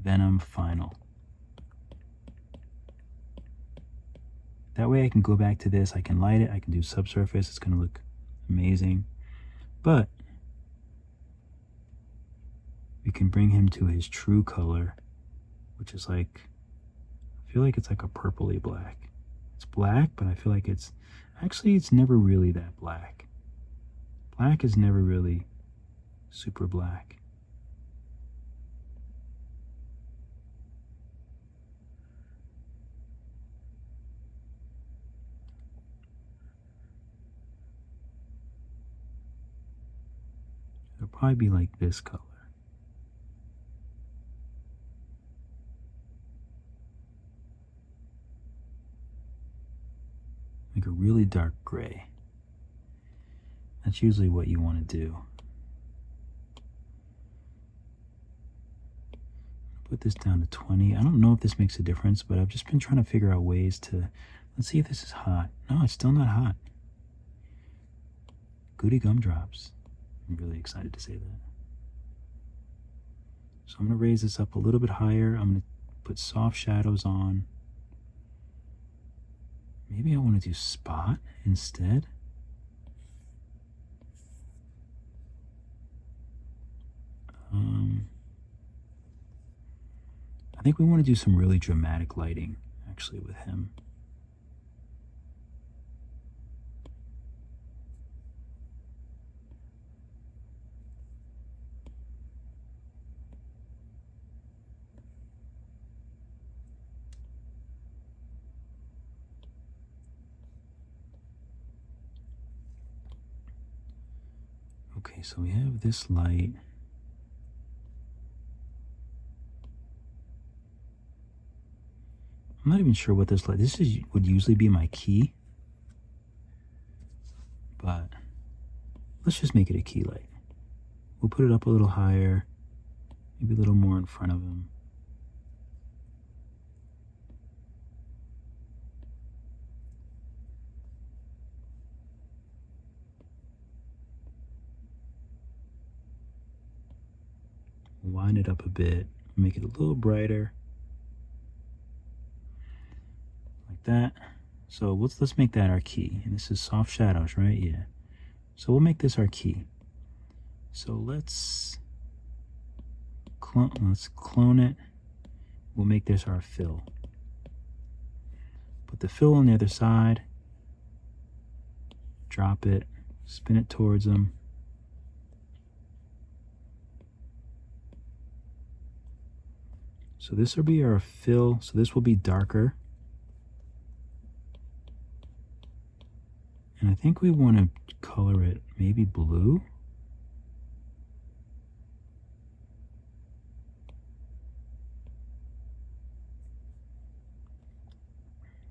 Venom final. That way I can go back to this, I can light it, I can do subsurface, it's gonna look amazing. But we can bring him to his true color, which is like, I feel like it's like a purpley black. It's black, but I feel like it's never really that black. Black is never really super black. It'll probably be like this color. Like a really dark gray. That's usually what you want to do. Put this down to 20. I don't know if this makes a difference, but I've just been trying to figure out ways to, let's see if this is hot. No, it's still not hot. Goody gumdrops. I'm really excited to say that. So I'm going to raise this up a little bit higher. I'm going to put soft shadows on. Maybe I want to do spot instead. I think we want to do some really dramatic lighting, actually, with him. Okay, so we have this light. I'm not even sure what this light, would usually be my key, but let's just make it a key light. We'll put it up a little higher, maybe a little more in front of him. Wind it up a bit, make it a little brighter. That. So let's make that our key. And this is soft shadows, right? Yeah. So we'll make this our key. So let's clone it. We'll make this our fill. Put the fill on the other side, drop it, spin it towards them. So this will be our fill, so this will be darker. And I think we want to color it maybe blue.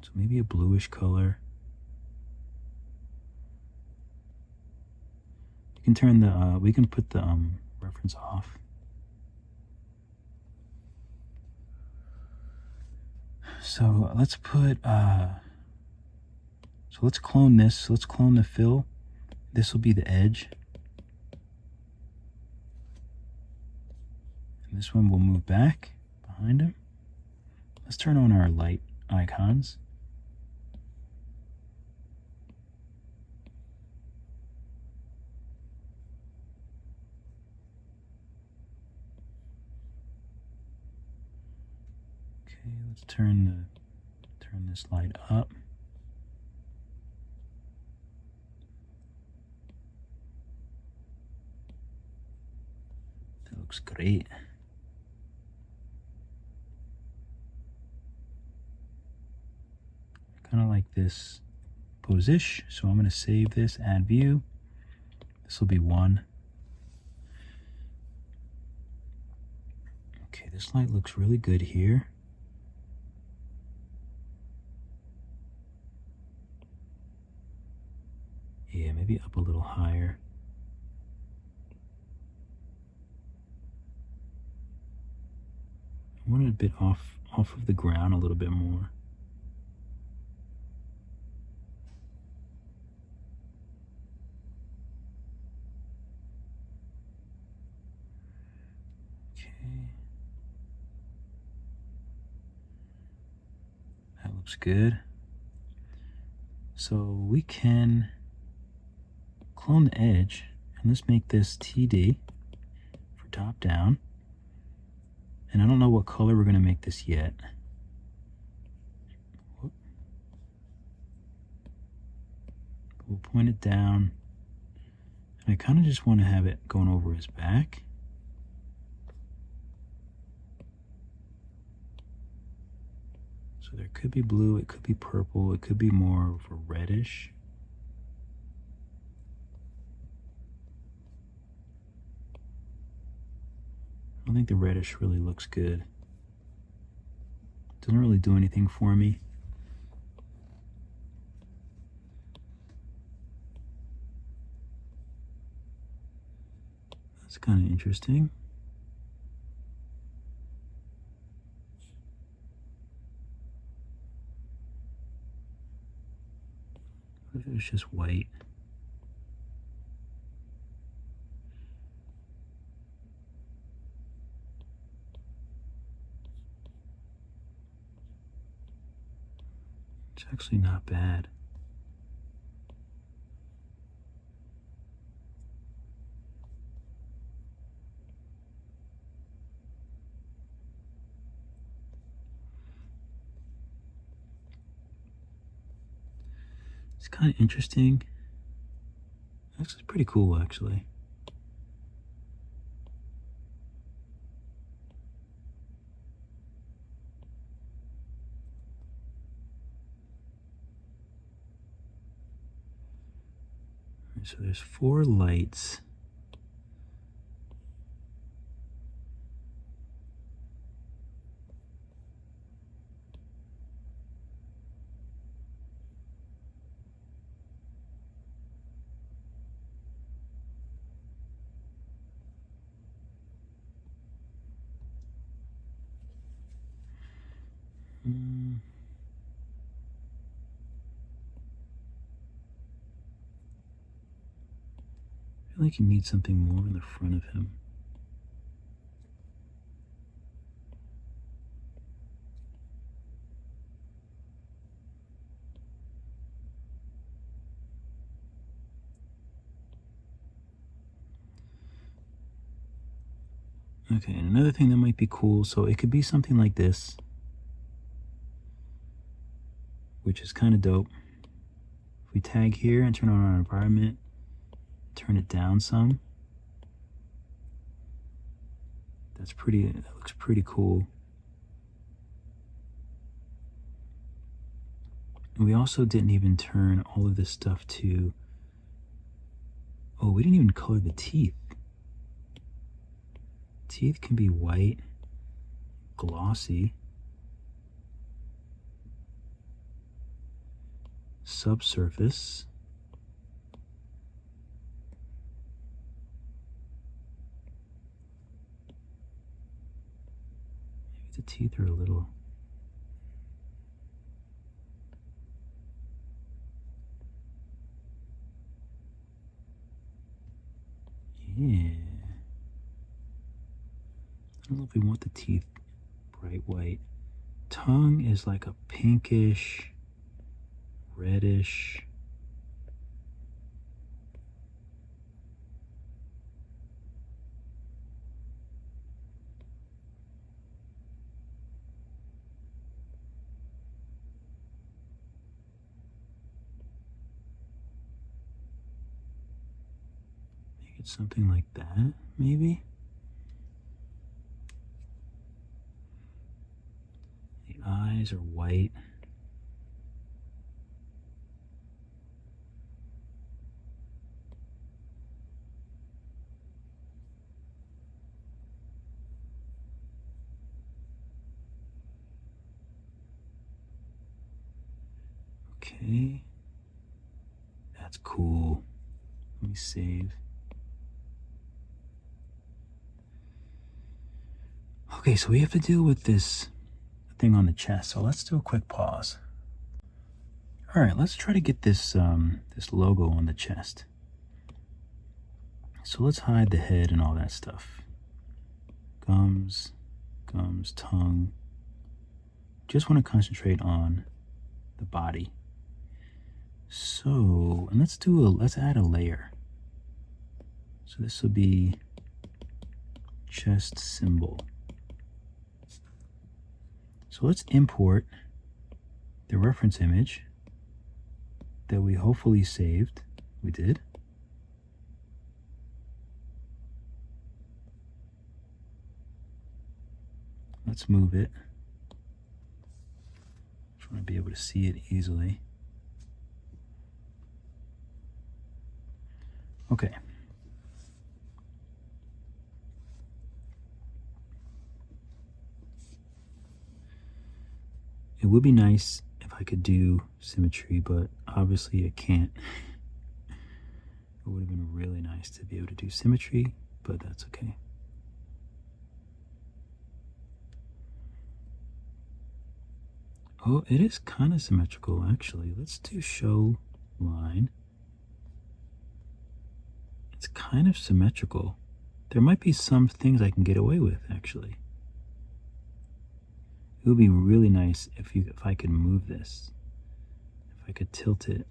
So maybe a bluish color. You can turn the, we can put the reference off. So let's put, so let's clone this. So let's clone the fill. This will be the edge. And this one will move back behind him. Let's turn on our light icons. Okay, let's turn this light up. That looks great. Kind of like this pose-ish, so I'm going to save this, add view. This will be 1. Okay, this light looks really good here. Yeah, maybe up a little higher. I want it a bit off of the ground a little bit more. Okay. That looks good. So we can clone the edge, and let's make this TD for top down. And I don't know what color we're going to make this yet. Whoop. We'll point it down. And I kind of just want to have it going over his back. So there could be blue, it could be purple, it could be more of a reddish. I don't think the reddish really looks good. Doesn't really do anything for me. That's kind of interesting. What if it was just white? It's actually not bad. It's kind of interesting. This is pretty cool, actually. So there's 4 lights. I feel like you need something more in the front of him. Okay, and another thing that might be cool, so it could be something like this, which is kind of dope. If we tag here and turn on our environment, turn it down some, that looks pretty cool. And we also didn't even turn all of this stuff to, oh, we didn't even color the teeth. Teeth can be white, glossy, subsurface, maybe the teeth are a little, yeah. I don't know if we want the teeth bright white. Tongue is like a pinkish, reddish. Make it something like that, maybe. The eyes are white. Okay, that's cool. Let me save. Okay, so we have to deal with this thing on the chest. So let's do a quick pause. All right, let's try to get this this logo on the chest. So let's hide the head and all that stuff. Gums, tongue. Just want to concentrate on the body. So, and let's add a layer. So this will be chest symbol. So let's import the reference image that we hopefully saved. We did. Let's move it. Just want to be able to see it easily. Okay. It would be nice if I could do symmetry, but obviously I can't. It would have been really nice to be able to do symmetry, but that's okay. Oh, it is kind of symmetrical, actually. Let's do show line. It's kind of symmetrical. There might be some things I can get away with, actually. It would be really nice if I could move this. If I could tilt it.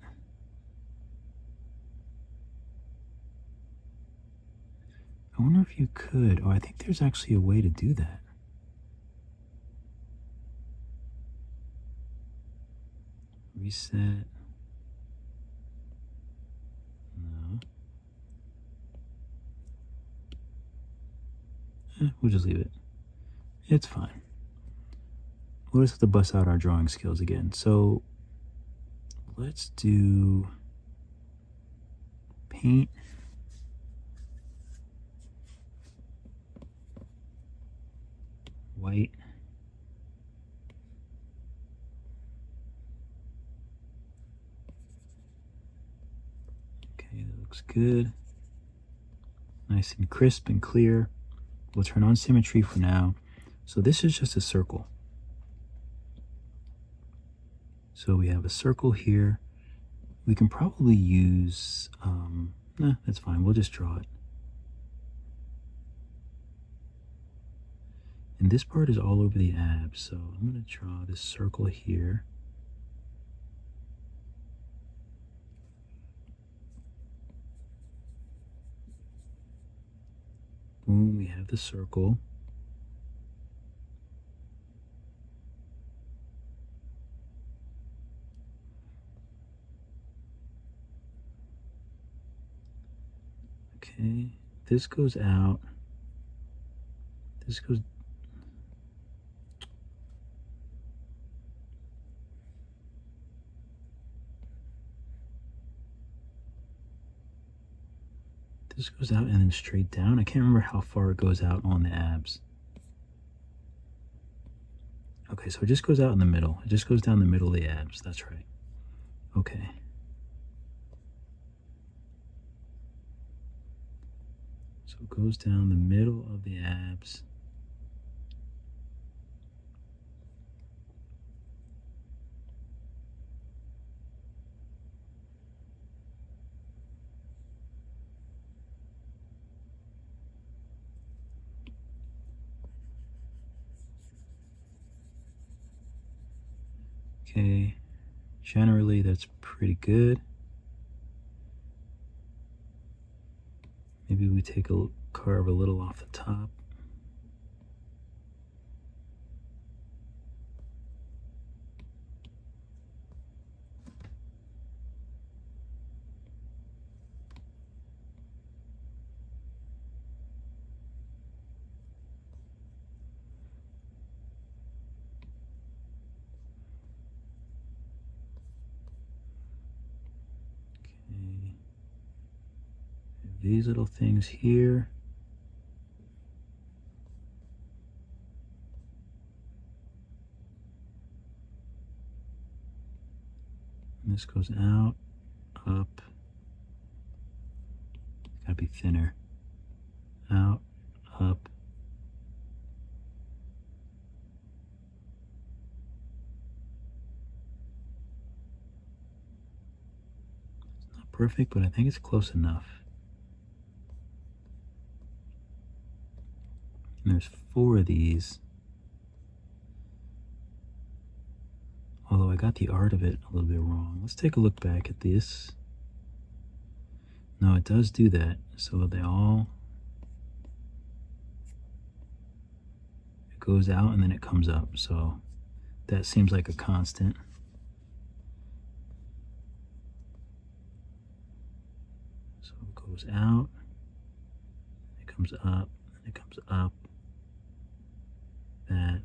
I wonder if you could. Oh, I think there's actually a way to do that. Reset. No. We'll just leave it. It's fine. We'll just have to bust out our drawing skills again. So let's do paint. White. Okay, that looks good. Nice and crisp and clear. We'll turn on symmetry for now. So this is just a circle. So we have a circle here. We can probably use, nah, that's fine. We'll just draw it. And this part is all over the abs. So I'm going to draw this circle here. Boom, we have the circle. Okay, this goes out. This goes. This goes out and then straight down. I can't remember how far it goes out on the abs. Okay, so it just goes out in the middle. It just goes down the middle of the abs. That's right. Okay. So it goes down the middle of the abs. Okay, generally that's pretty good. Maybe we take a carve a little off the top. Okay. These little things here. And this goes out, up. It's gotta be thinner. Out, up. It's not perfect, but I think it's close enough. And there's 4 of these. Although I got the art of it a little bit wrong. Let's take a look back at this. No, it does do that. So they all, it goes out and then it comes up. So that seems like a constant. So it goes out, it comes up, and it comes up. That.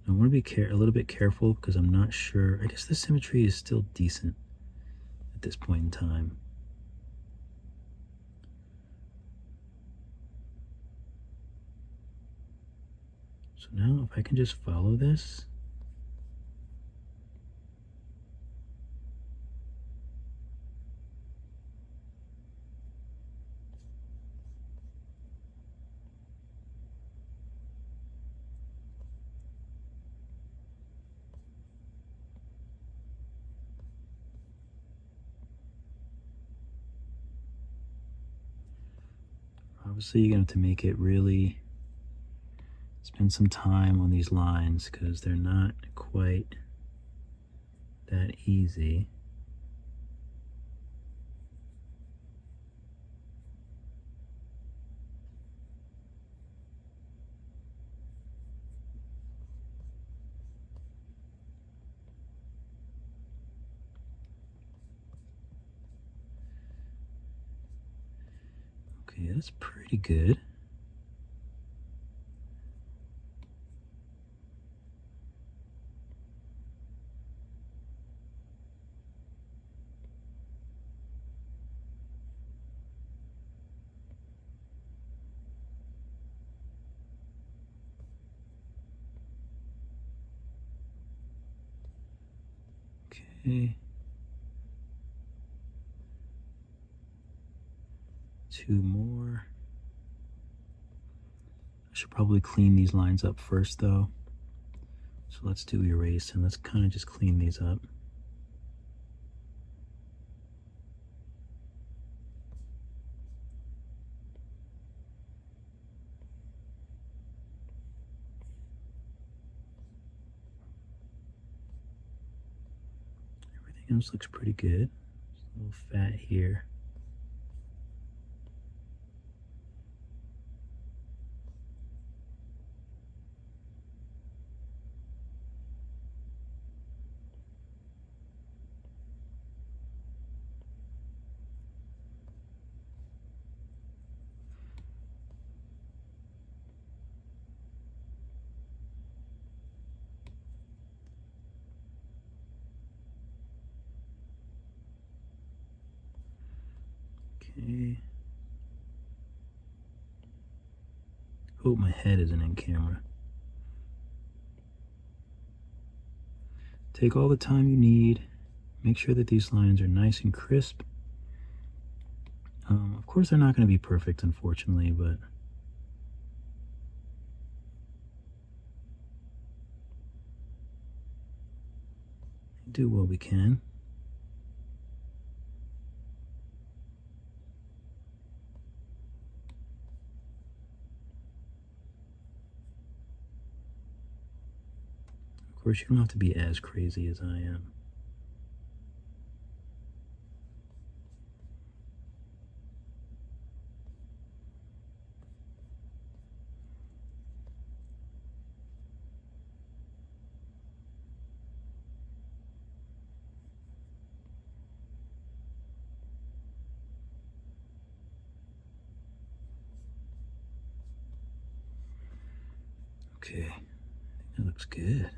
I want to be a little bit careful because I'm not sure. I guess the symmetry is still decent at this point in time. So now if I can just follow this. Obviously, you're going to have to make it really spend some time on these lines because they're not quite that easy. Okay, that's pretty good. Okay. 2 more. I should probably clean these lines up first though. So let's do erase and let's kind of just clean these up. Everything else looks pretty good. Just a little fat here. Okay. Hope my head isn't in camera. Take all the time you need. Make sure that these lines are nice and crisp. Of course, they're not going to be perfect, unfortunately, but do what we can. Of course, you don't have to be as crazy as I am. Okay, I think that looks good.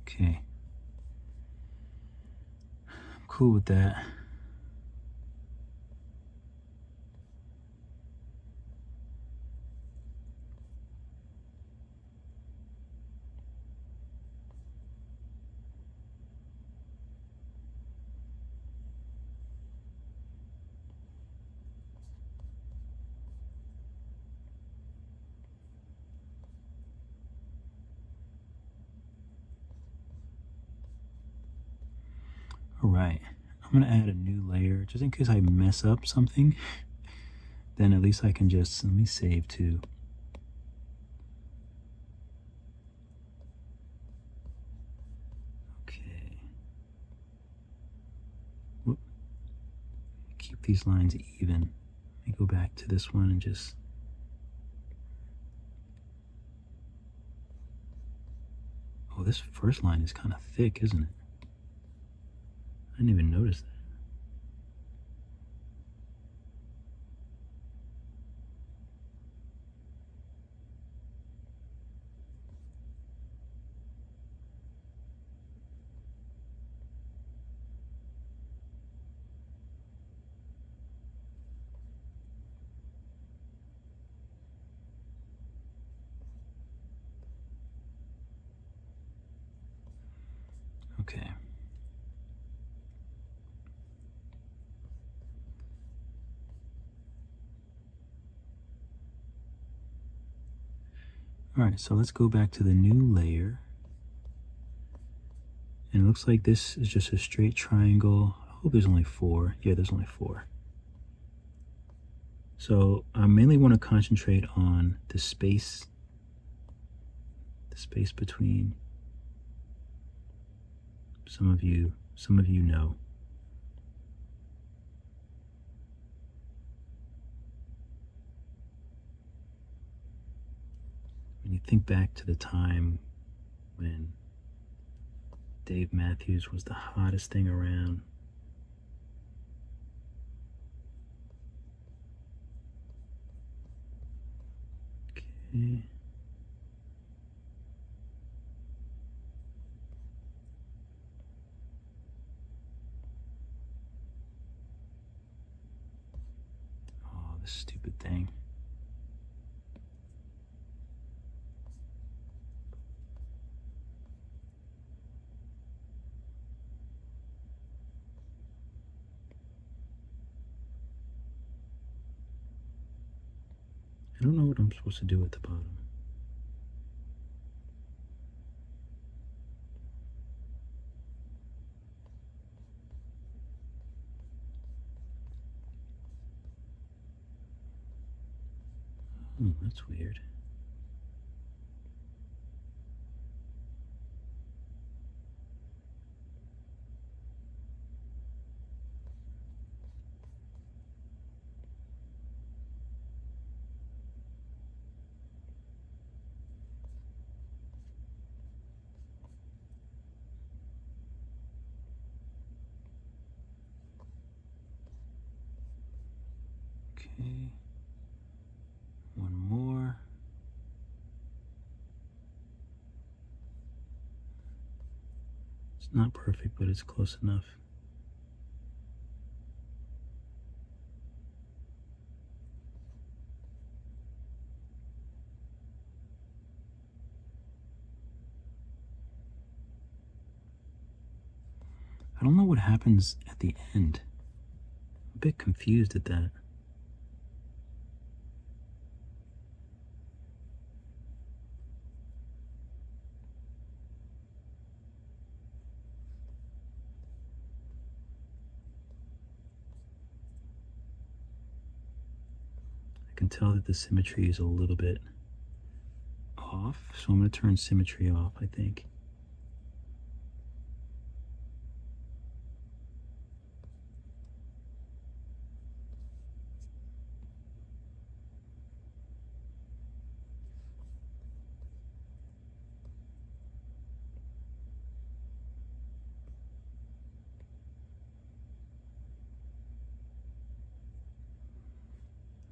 Okay, I'm cool with that. All right, I'm gonna add a new layer just in case I mess up something. Then at least I can just, let me save too. Okay. Whoop. Keep these lines even. Let me go back to this one and just, oh, this first line is kind of thick, isn't it? I didn't even notice that. Okay. All right, so let's go back to the new layer. And it looks like this is just a straight triangle. I hope there's only 4. Yeah, there's only 4. So I mainly want to concentrate on the space between. Some of you know. When you think back to the time when Dave Matthews was the hottest thing around. Okay. Oh, this stupid thing. I don't know what I'm supposed to do at the bottom. Oh, that's weird. Okay. One more. It's not perfect, but it's close enough. I don't know what happens at the end. I'm a bit confused at that. I can tell that the symmetry is a little bit off, so I'm going to turn symmetry off, I think.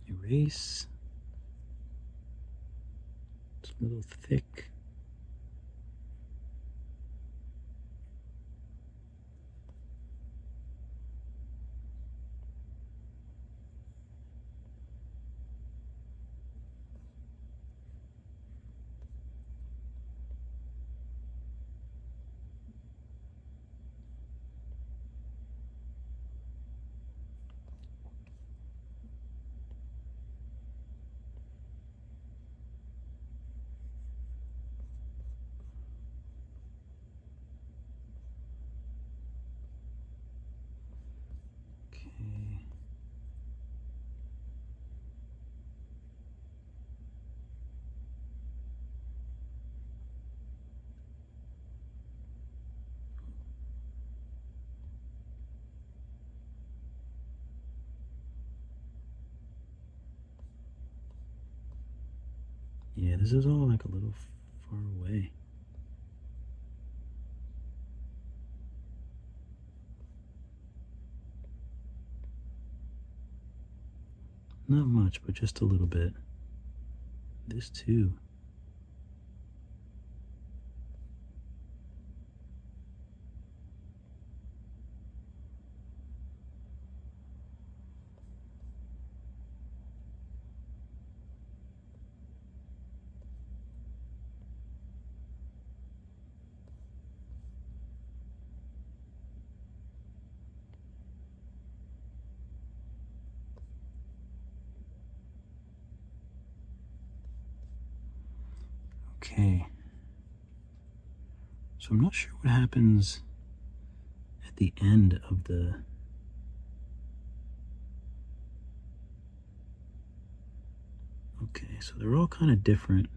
Erase. It's a little thick. Yeah, this is all like a little far away. Not much, but just a little bit. This too. Okay. So I'm not sure what happens at the end of the Okay, so they're all kind of different.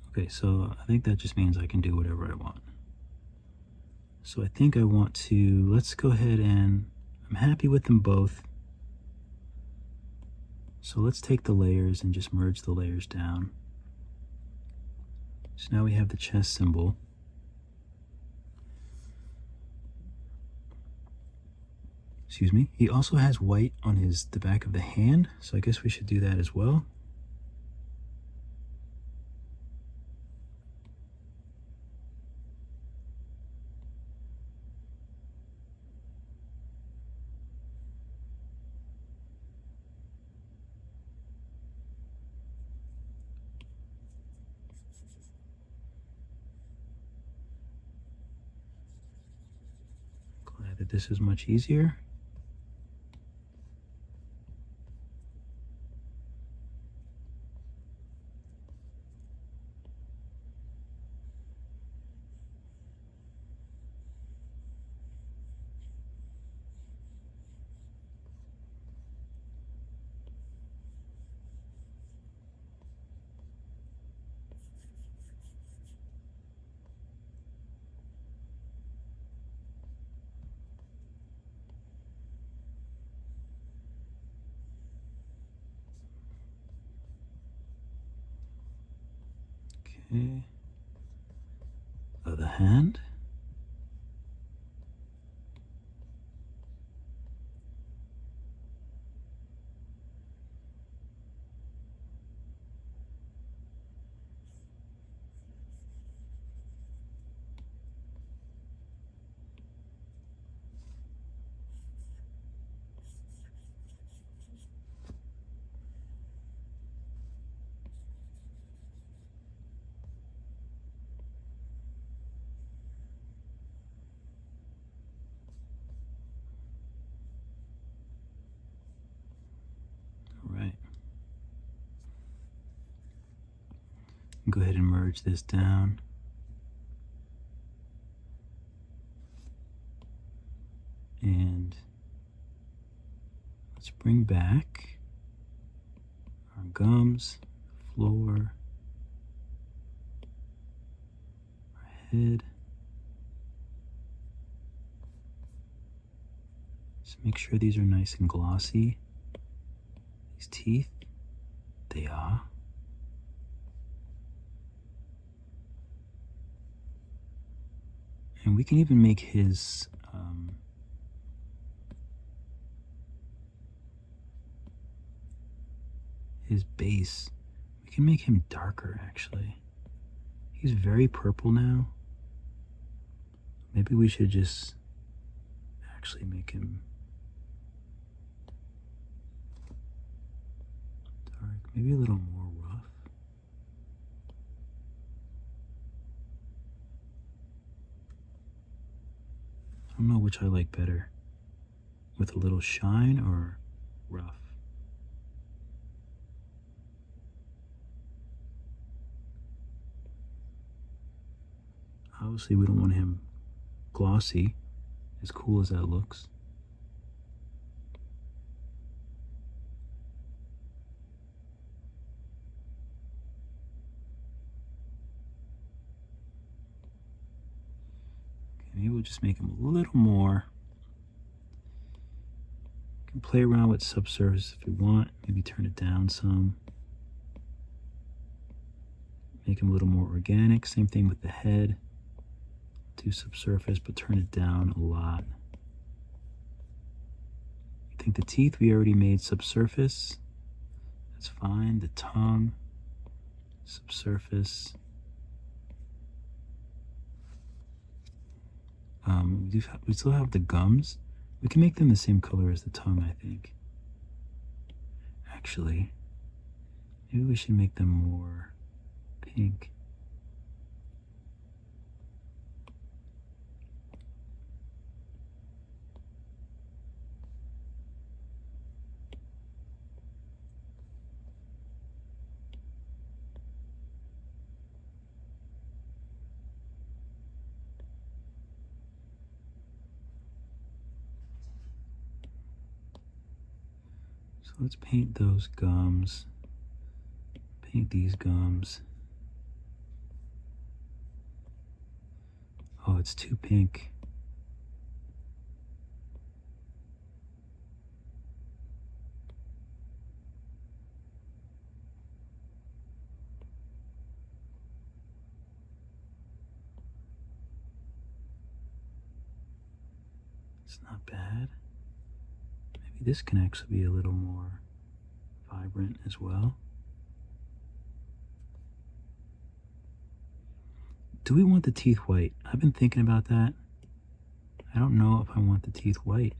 Okay, so I think that just means I can do whatever I want. So I think I want to, let's go ahead and, I'm happy with them both. So let's take the layers and just merge the layers down. So now we have the chest symbol. Excuse me. He also has white on the back of the hand, so I guess we should do that as well. Glad that this is much easier. Okay. Other hand. All right. Go ahead and merge this down. And let's bring back our gums, floor, our head. Just make sure these are nice and glossy. These teeth, they are. And we can even make his base, we can make him darker actually. He's very purple now. Maybe we should just actually make him dark, maybe a little more rough. I don't know which I like better, with a little shine or rough. Obviously we don't want him glossy, as cool as that looks. Okay, maybe we'll just make him a little more. You can play around with subsurface if you want, maybe turn it down some. Make him a little more organic, same thing with the head. Do subsurface, but turn it down a lot. I think the teeth we already made subsurface. That's fine. The tongue, subsurface. We still have the gums. We can make them the same color as the tongue, I think. Actually, maybe we should make them more pink. So let's paint those gums. Paint these gums. Oh, it's too pink. It's not bad. Maybe this can actually be a little more vibrant as well. Do we want the teeth white? I've been thinking about that. I don't know if I want the teeth white.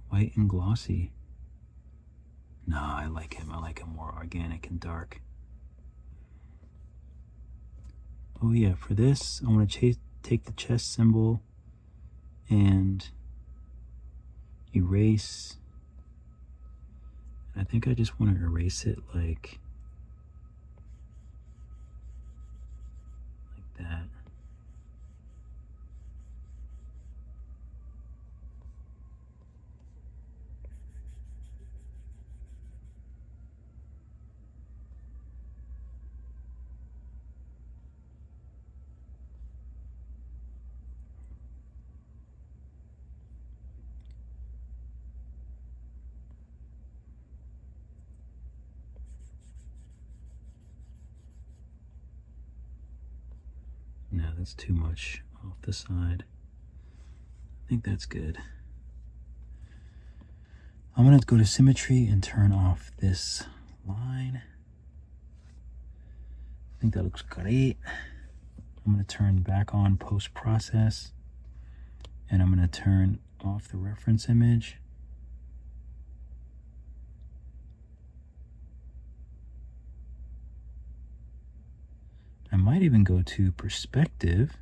White and glossy. No, I like him. I like him more organic and dark. Oh yeah, for this, I want to take the chest symbol and erase. I think I just want to erase it like that. that's too much off the side. I think that's good. I'm going to go to symmetry and turn off this line. I think that looks great. I'm going to turn back on post-process, and I'm going to turn off the reference image. I might even go to perspective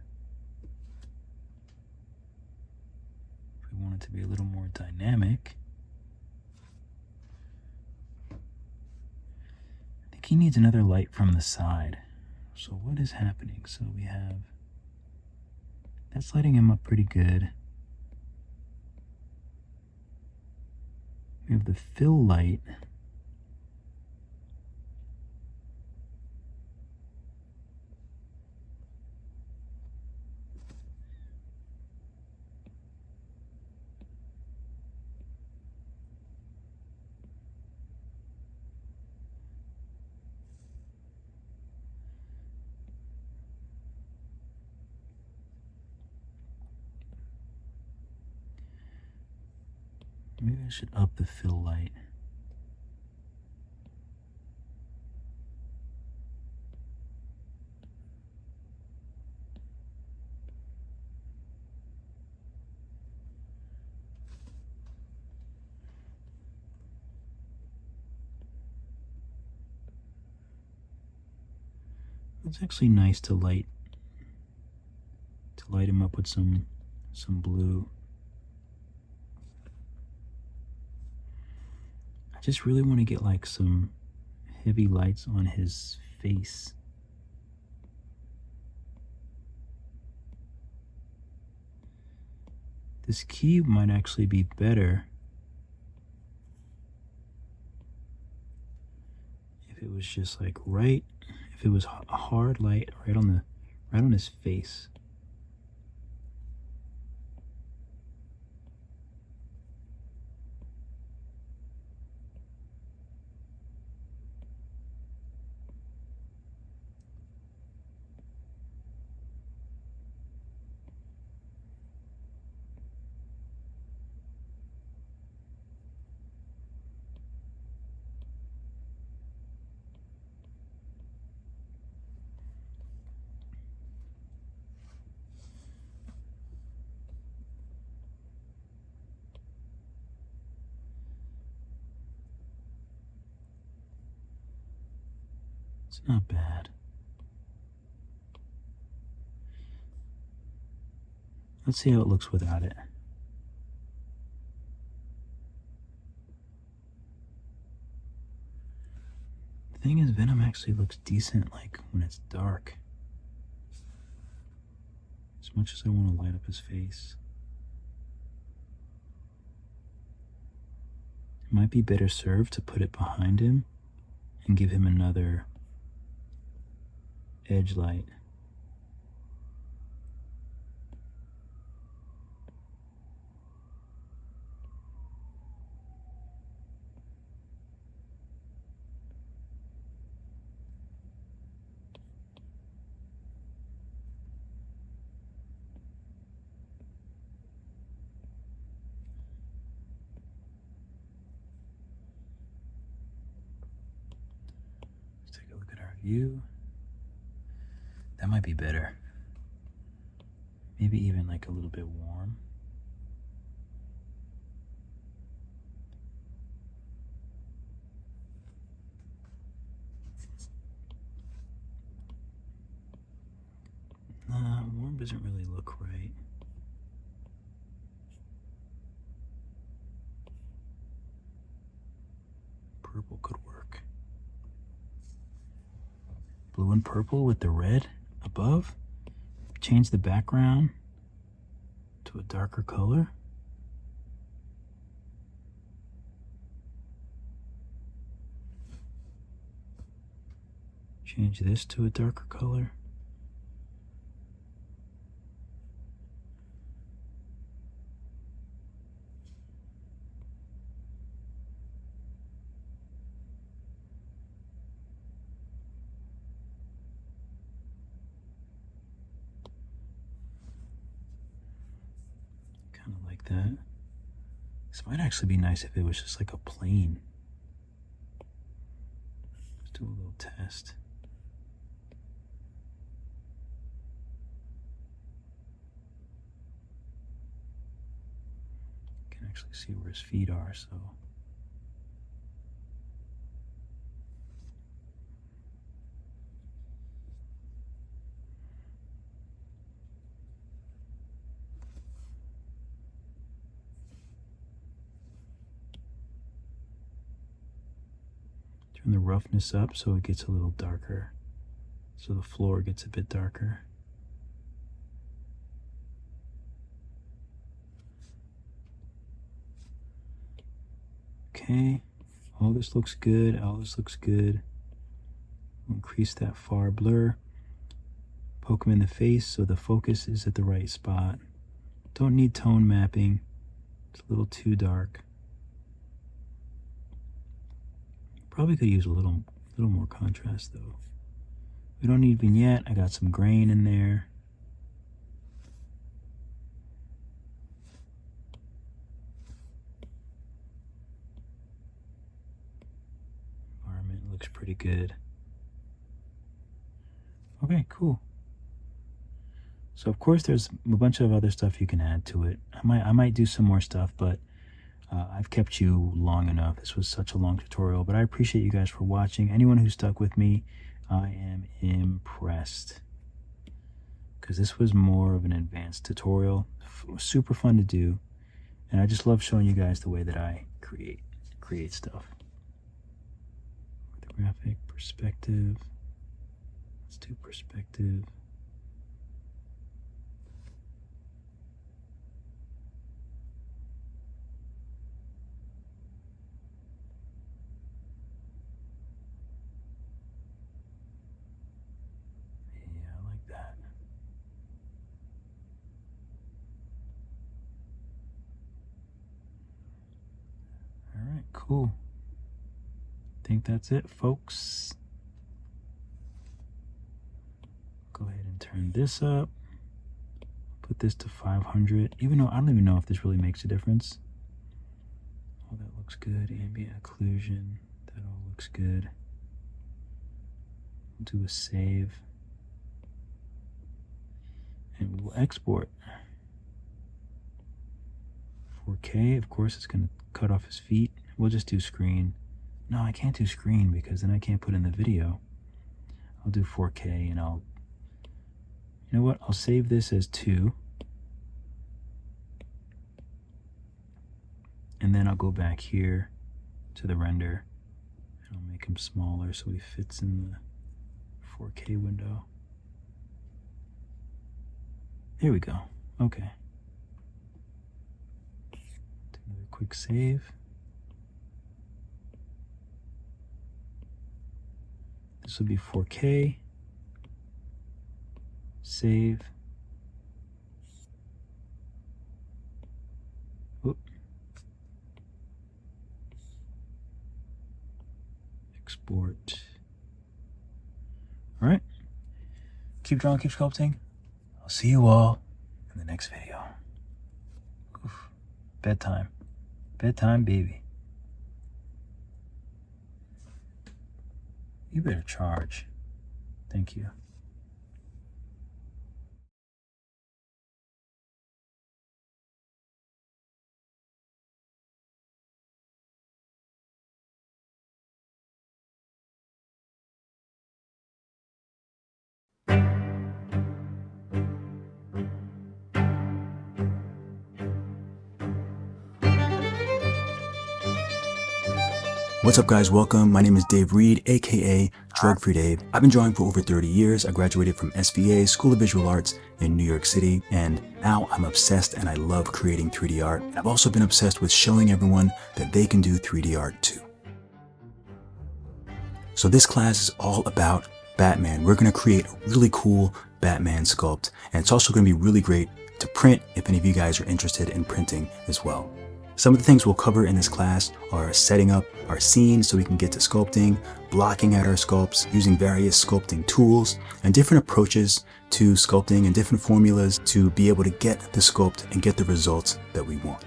if we want it to be a little more dynamic. I think he needs another light from the side. So what is happening? So we have, that's lighting him up pretty good. We have the fill light. Maybe I should up the fill light. It's actually nice to light him up with some blue. I just really want to get like some heavy lights on his face. This key might actually be better if it was just like if it was a hard light right on his face. It's not bad. Let's see how it looks without it. The thing is, Venom actually looks decent like when it's dark. As much as I want to light up his face. It might be better served to put it behind him and give him another edge light. Let's take a look at our view. That might be better. Maybe even like a little bit warm. Nah, warm doesn't really look right. Purple could work. Blue and purple with the red above. Change the background to a darker color. Change this to a darker color. that. This might actually be nice if it was just like a plane. Let's do a little test. You can actually see where his feet are, so. Turn the roughness up so it gets a little darker. So the floor gets a bit darker. Okay, all this looks good, all this looks good. Increase that far blur. Poke him in the face so the focus is at the right spot. Don't need tone mapping. It's a little too dark. Probably could use a little more contrast though. We don't need vignette. I got some grain in there. Environment looks pretty good. Okay, cool. So of course there's a bunch of other stuff you can add to it. I might do some more stuff, but I've kept you long enough. This was such a long tutorial, but I appreciate you guys for watching. Anyone who stuck with me, I am impressed. Because this was more of an advanced tutorial. Super fun to do. And I just love showing you guys the way that I create stuff. Orthographic, perspective. Let's do perspective. Cool. I think that's it, folks. Go ahead and turn this up. Put this to 500. Even though I don't even know if this really makes a difference. Oh, that looks good. Ambient occlusion. That all looks good. We'll do a save. And we will export. 4K. Of course, it's going to cut off his feet. We'll just do screen. No, I can't do screen because then I can't put in the video. I'll do 4K and you know what? I'll save this as 2. And then I'll go back here to the render and I'll make him smaller so he fits in the 4K window. There we go. Okay. Do another quick save. This will be 4K. Save. Oop. Export. All right. Keep drawing, keep sculpting. I'll see you all in the next video. Oof. Bedtime. Bedtime, baby. You better charge. Thank you. What's up guys, welcome. My name is Dave Reed, aka Drug Free Dave. I've been drawing for over 30 years. I graduated from SVA, School of Visual Arts in New York City, and now I'm obsessed and I love creating 3D art. I've also been obsessed with showing everyone that they can do 3D art too. So this class is all about Batman. We're going to create a really cool Batman sculpt, and it's also going to be really great to print if any of you guys are interested in printing as well. Some of the things we'll cover in this class are setting up our scene so we can get to sculpting, blocking out our sculpts, using various sculpting tools, and different approaches to sculpting and different formulas to be able to get the sculpt and get the results that we want.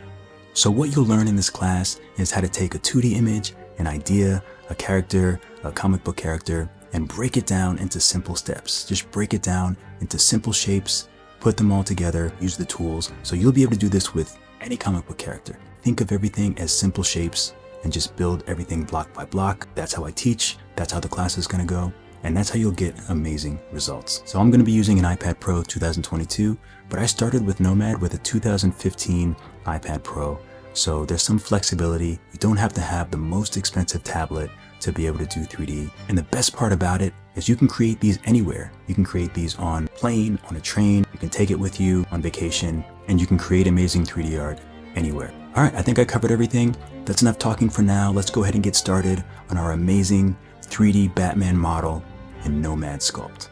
So what you'll learn in this class is how to take a 2D image, an idea, a character, a comic book character, and break it down into simple steps. Just break it down into simple shapes, put them all together, use the tools. So you'll be able to do this with any comic book character. Think of everything as simple shapes and just build everything block by block. That's how I teach. That's how the class is going to go. And that's how you'll get amazing results. So I'm going to be using an iPad Pro 2022, but I started with Nomad with a 2015 iPad Pro. So there's some flexibility. You don't have to have the most expensive tablet to be able to do 3D. And the best part about it is you can create these anywhere. You can create these on a plane, on a train, you can take it with you on vacation, and you can create amazing 3D art anywhere. All right, I think I covered everything. That's enough talking for now. Let's go ahead and get started on our amazing 3D Batman model in Nomad Sculpt.